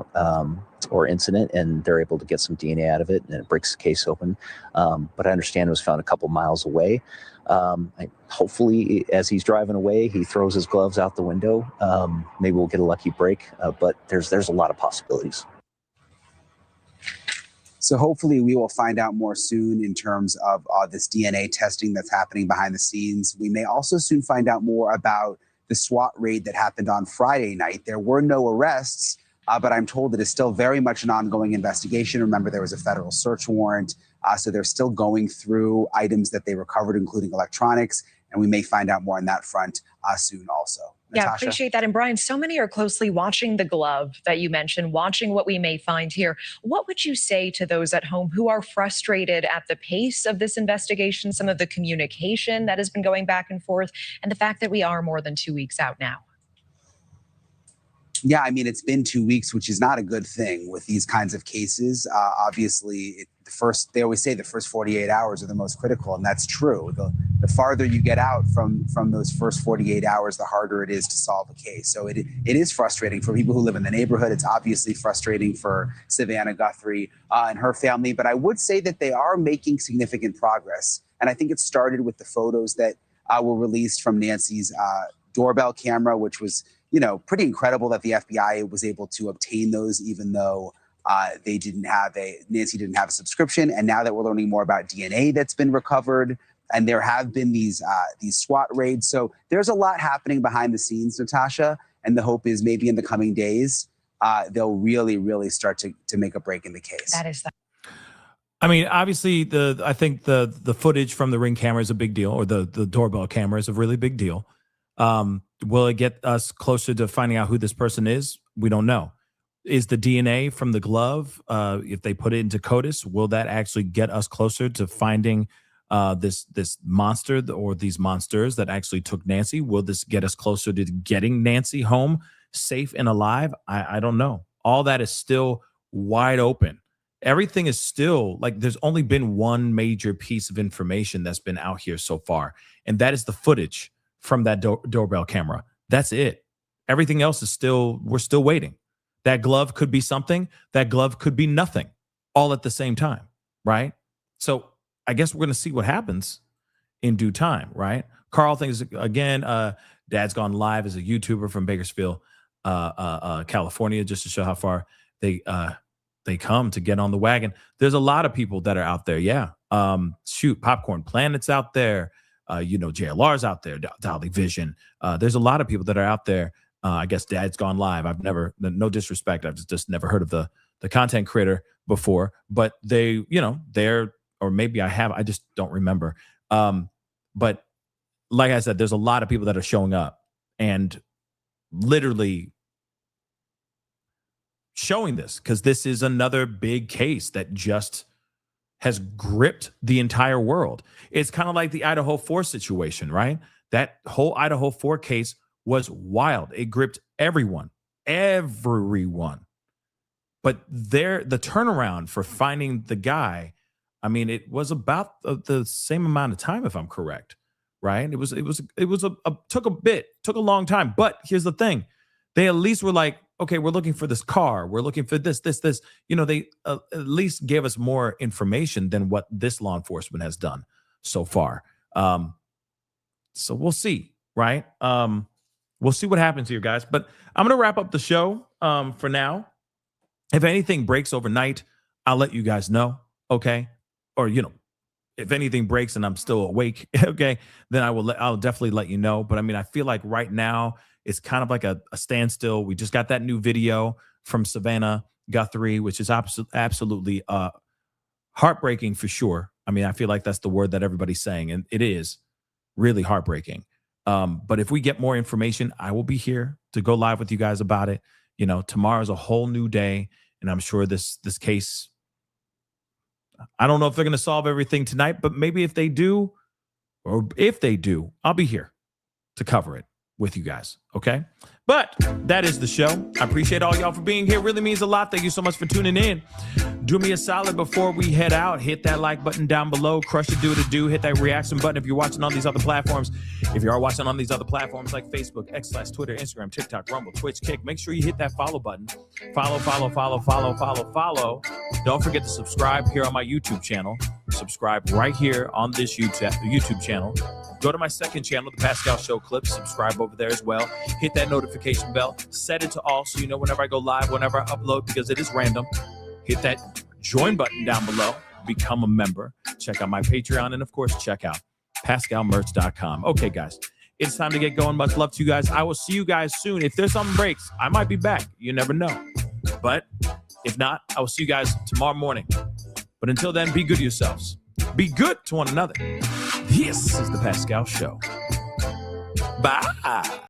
Q: or incident, and they're able to get some DNA out of it, and it breaks the case open. But I understand it was found a couple miles away. Hopefully, as he's driving away, he throws his gloves out the window. Maybe we'll get a lucky break, but there's a lot of possibilities.
K: So hopefully we will find out more soon in terms of this DNA testing that's happening behind the scenes. We may also soon find out more about the SWAT raid that happened on Friday night. There were no arrests, but I'm told it is still very much an ongoing investigation. Remember, there was a federal search warrant, so they're still going through items that they recovered, including electronics, and we may find out more on that front soon also.
R: Yeah,
K: Natasha?
R: appreciate that. And Brian, so many are closely watching the glove that you mentioned, watching what we may find here. What would you say to those at home who are frustrated at the pace of this investigation, some of the communication that has been going back and forth, and the fact that we are more than 2 weeks out now?
K: Yeah, I mean, it's been 2 weeks, which is not a good thing with these kinds of cases. Obviously, they always say the first 48 hours are the most critical, and that's true. The farther you get out from those first 48 hours, the harder it is to solve a case. So it is frustrating for people who live in the neighborhood. It's obviously frustrating for Savannah Guthrie and her family, but I would say that they are making significant progress. And I think it started with the photos that were released from Nancy's doorbell camera, which was, you know, pretty incredible that the FBI was able to obtain those, even though Nancy didn't have a subscription. And now that we're learning more about DNA that's been recovered, and there have been these SWAT raids. So there's a lot happening behind the scenes, Natasha. And the hope is maybe in the coming days, they'll really, really start to make a break in the case.
R: That is that.
B: I mean, obviously, I think the footage from the Ring camera is a big deal, or the doorbell camera is a really big deal. Will it get us closer to finding out who this person is? We don't know. Is the DNA from the glove, if they put it into CODIS, will that actually get us closer to finding this monster or these monsters that actually took Nancy? Will this get us closer to getting Nancy home safe and alive? I don't know. All that is still wide open. Everything is still like there's only been one major piece of information that's been out here so far, and that is the footage from that doorbell camera. That's it. Everything else is we're still waiting. That glove could be something. That glove could be nothing, all at the same time, right? So I guess we're going to see what happens in due time, right? Carl thinks, again, Dad's gone live as a YouTuber from Bakersfield, California, just to show how far they come to get on the wagon. There's a lot of people that are out there. Yeah. Popcorn Planet's out there. JLR's out there, Dolly Vision. There's a lot of people that are out there. I guess Dad's gone live. I've never, no disrespect, I've just never heard of the content creator before, but they're, or maybe I have, I just don't remember. But like I said, there's a lot of people that are showing up and literally showing this, because this is another big case that just has gripped the entire world. It's kind of like the Idaho 4 situation, right? That whole Idaho 4 case was wild. It gripped everyone. But the turnaround for finding the guy, I mean, it was about the same amount of time, if I'm correct, right? Took a long time. But here's the thing. They at least were like, okay, we're looking for this car. We're looking for this. They at least gave us more information than what this law enforcement has done so far. So we'll see, right? We'll see what happens here, guys. But I'm going to wrap up the show for now. If anything breaks overnight, I'll let you guys know, okay? Or, if anything breaks and I'm still awake, okay, then I'll definitely let you know. But I mean, I feel like right now it's kind of like a standstill. We just got that new video from SAVANNAH Guthrie, which is absolutely heartbreaking for sure. I mean, I feel like that's the word that everybody's saying, and it is really heartbreaking. But if we get more information, I will be here to go live with you guys about it. Tomorrow's a whole new day, and I'm sure this case, I don't know if they're going to solve everything tonight, but maybe if they do, I'll be here to cover it with you guys. Okay. But that is the show. I appreciate all y'all for being here. Really means a lot. Thank you so much for tuning in. Do me a solid before we head out. Hit that like button down below. Crush the do. Hit that reaction button if you're watching on these other platforms. If you are watching on these other platforms like Facebook, X/Twitter, Instagram, TikTok, Rumble, Twitch, Kick, make sure you hit that follow button. Follow. Don't forget to subscribe here on my YouTube channel. Subscribe right here on this YouTube channel. Go to my second channel, The Pascal Show Clips. Subscribe over there as well. Hit that notification bell. Set it to all so you know whenever I go live, whenever I upload, because it is random. Hit that join button down below. Become a member. Check out my Patreon. And, of course, check out PascalMerch.com. Okay, guys. It's time to get going. Much love to you guys. I will see you guys soon. If there's something breaks, I might be back. You never know. But if not, I will see you guys tomorrow morning. But until then, be good to yourselves. Be good to one another. This is The Pascal Show. Bye.